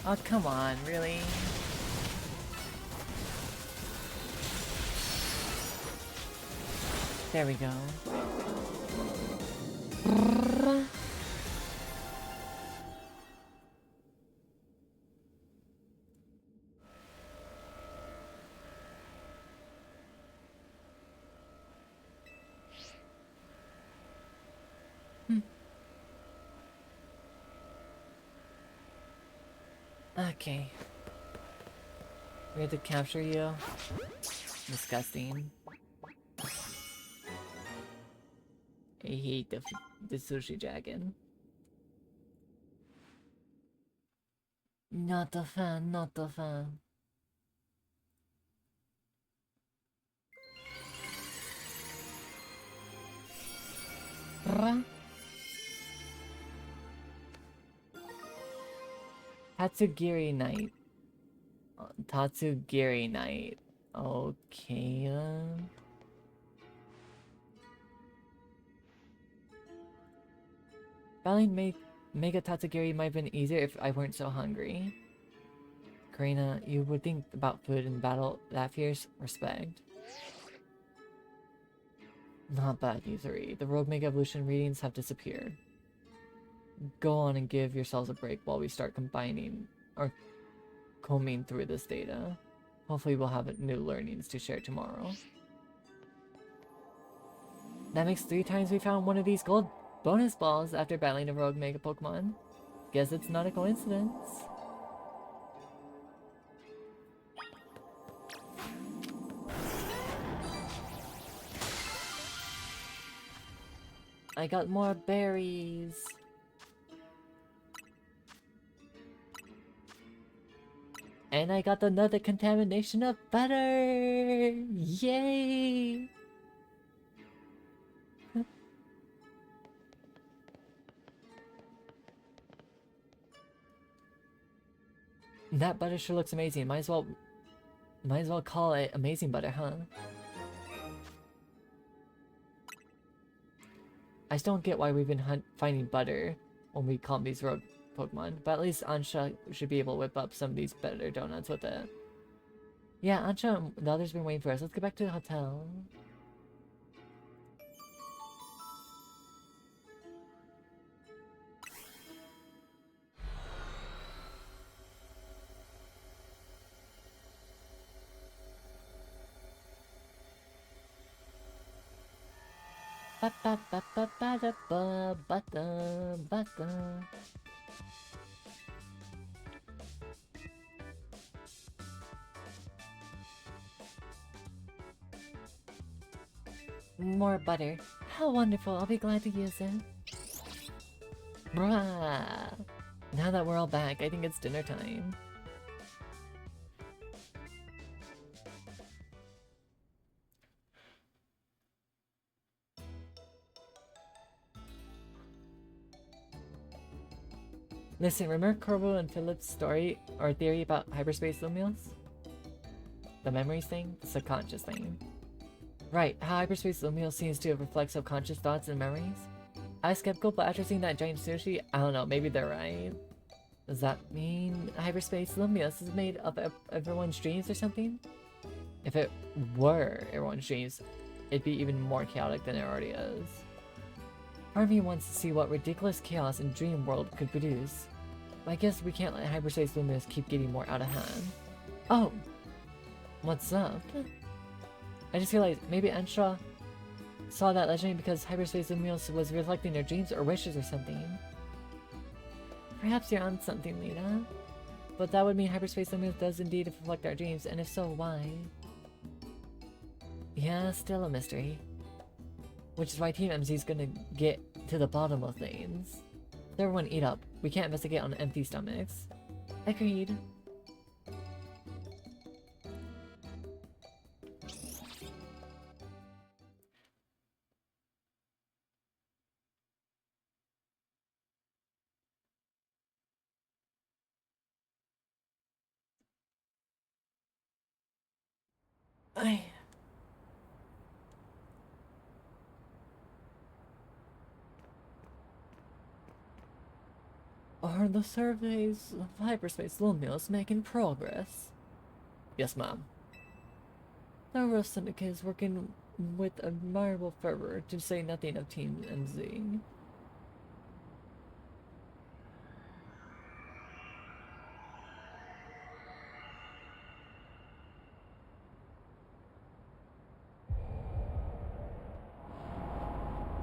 Oh, come on, really? There we go. Okay. We have to capture you. Disgusting. I hate the sushi dragon. Not a fan, not a fan. Tatsugiri Night. Tatsugiri Night. Okay then. Battling Mega Tatsugiri might have been easier if I weren't so hungry. Karina, you would think about food in battle that fierce? Respect. Not bad, you three. The Rogue Mega Evolution readings have disappeared. Go on and give yourselves a break while we start combining or combing through this data. Hopefully we'll have new learnings to share tomorrow. That makes 3 times we found one of these gold bonus balls after battling a rogue mega Pokemon. Guess it's not a coincidence. I got more berries. And I got another contamination of butter! Yay! That butter sure looks amazing. Might as well call it amazing butter, huh? I still don't get why we've been finding butter when we calm these rogue Pokemon, but at least Ansha should be able to whip up some of these better donuts with it. Yeah, Ansha and the others have been waiting for us. Let's get back to the hotel. Ba ba ba ba ba da ba ba da ba da. More butter. How wonderful. I'll be glad to use it. Bruh. Now that we're all back, I think it's dinner time. Listen, remember Corvo and Philip's story or theory about hyperspace lumios? The memories thing? The subconscious thing. Right, how hyperspace lumios seems to reflect subconscious thoughts and memories? I was skeptical, but after seeing that giant sushi, I don't know, maybe they're right. Does that mean hyperspace lumios is made up of everyone's dreams or something? If it were everyone's dreams, it'd be even more chaotic than it already is. Part of me wants to see what ridiculous chaos in Dream World could produce. But I guess we can't let hyperspace luminos keep getting more out of hand. Oh! What's up? I just realized maybe Ansha saw that legend because hyperspace luminos was reflecting their dreams or wishes or something. Perhaps you're on something, Lita. But that would mean hyperspace luminos does indeed reflect our dreams, and if so, why? Yeah, still a mystery. Which is why Team MZ's gonna get to the bottom of things. Everyone eat up. We can't investigate on empty stomachs. Agreed. Are the surveys of hyperspace luminos making progress? Yes, ma'am. The Rust Syndicate is working with admirable fervor, to say nothing of Team MZ.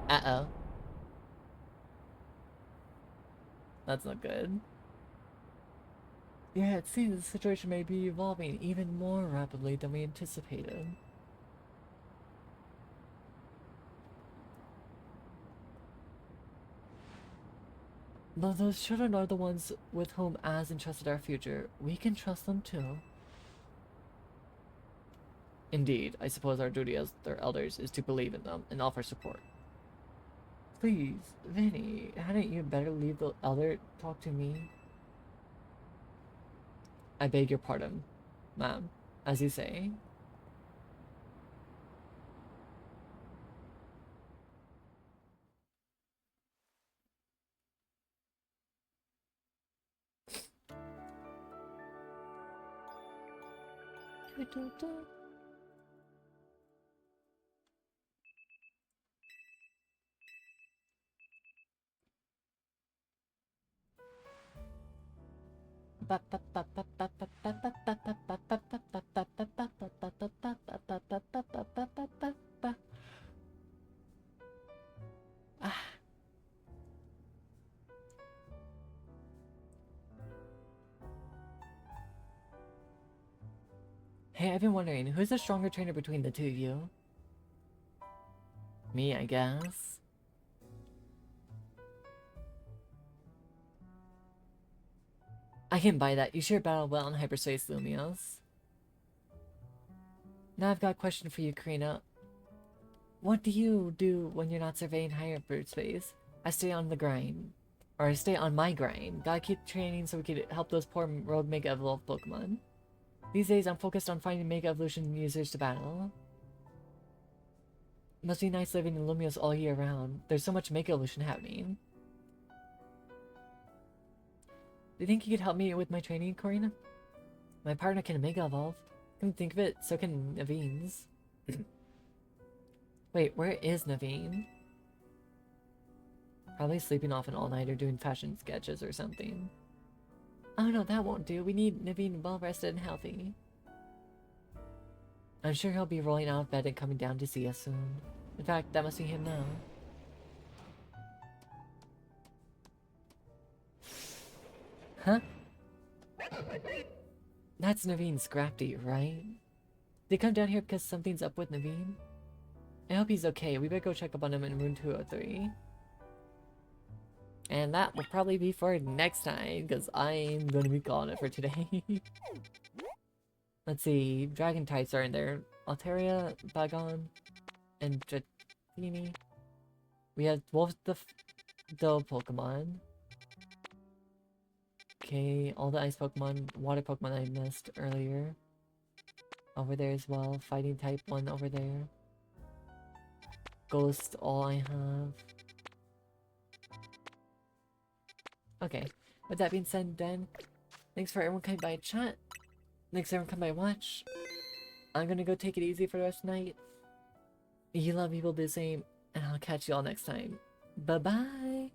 Uh-oh. That's not good. Yeah, it seems the situation may be evolving even more rapidly than we anticipated. Though those children are the ones with whom Az entrusted our future, we can trust them too. Indeed, I suppose our duty as their elders is to believe in them and offer support. Please, Vinny, hadn't you better leave the elder talk to me? I beg your pardon, ma'am. As you say. Hey, I've been wondering, who's the stronger trainer between the two of you? Me, I guess. I can buy that. You sure battle well on Hyperspace Lumios. Now I've got a question for you, Karina. What do you do when you're not surveying hyperspace? I stay on the grind. Or I stay on my grind. Gotta keep training so we can help those poor road Mega Evolved Pokemon. These days I'm focused on finding Mega Evolution users to battle. Must be nice living in Lumios all year round. There's so much Mega Evolution happening. Do you think you could help me with my training, Corina? My partner can Mega Evolve. Come think of it, so can Naveen's. Wait, where is Naveen? Probably sleeping off an all-nighter doing fashion sketches or something. Oh no, that won't do. We need Naveen well-rested and healthy. I'm sure he'll be rolling out of bed and coming down to see us soon. In fact, that must be him now. Huh? That's Naveen Scrafty, right? They come down here because something's up with Naveen? I hope he's okay. We better go check up on him in room 203. And that will probably be for next time, because I'm going to be calling it for today. Let's see. Dragon types are in there. Altaria, Bagon, and Dratini. We have both the Pokemon. Okay, all the ice Pokemon, water Pokemon I missed earlier. Over there as well. Fighting type one over there. Ghost, all I have. Okay, with that being said then, thanks for everyone coming by chat. Thanks everyone coming by watch. I'm gonna go take it easy for the rest of the night. You love people do the same, and I'll catch you all next time. Bye bye!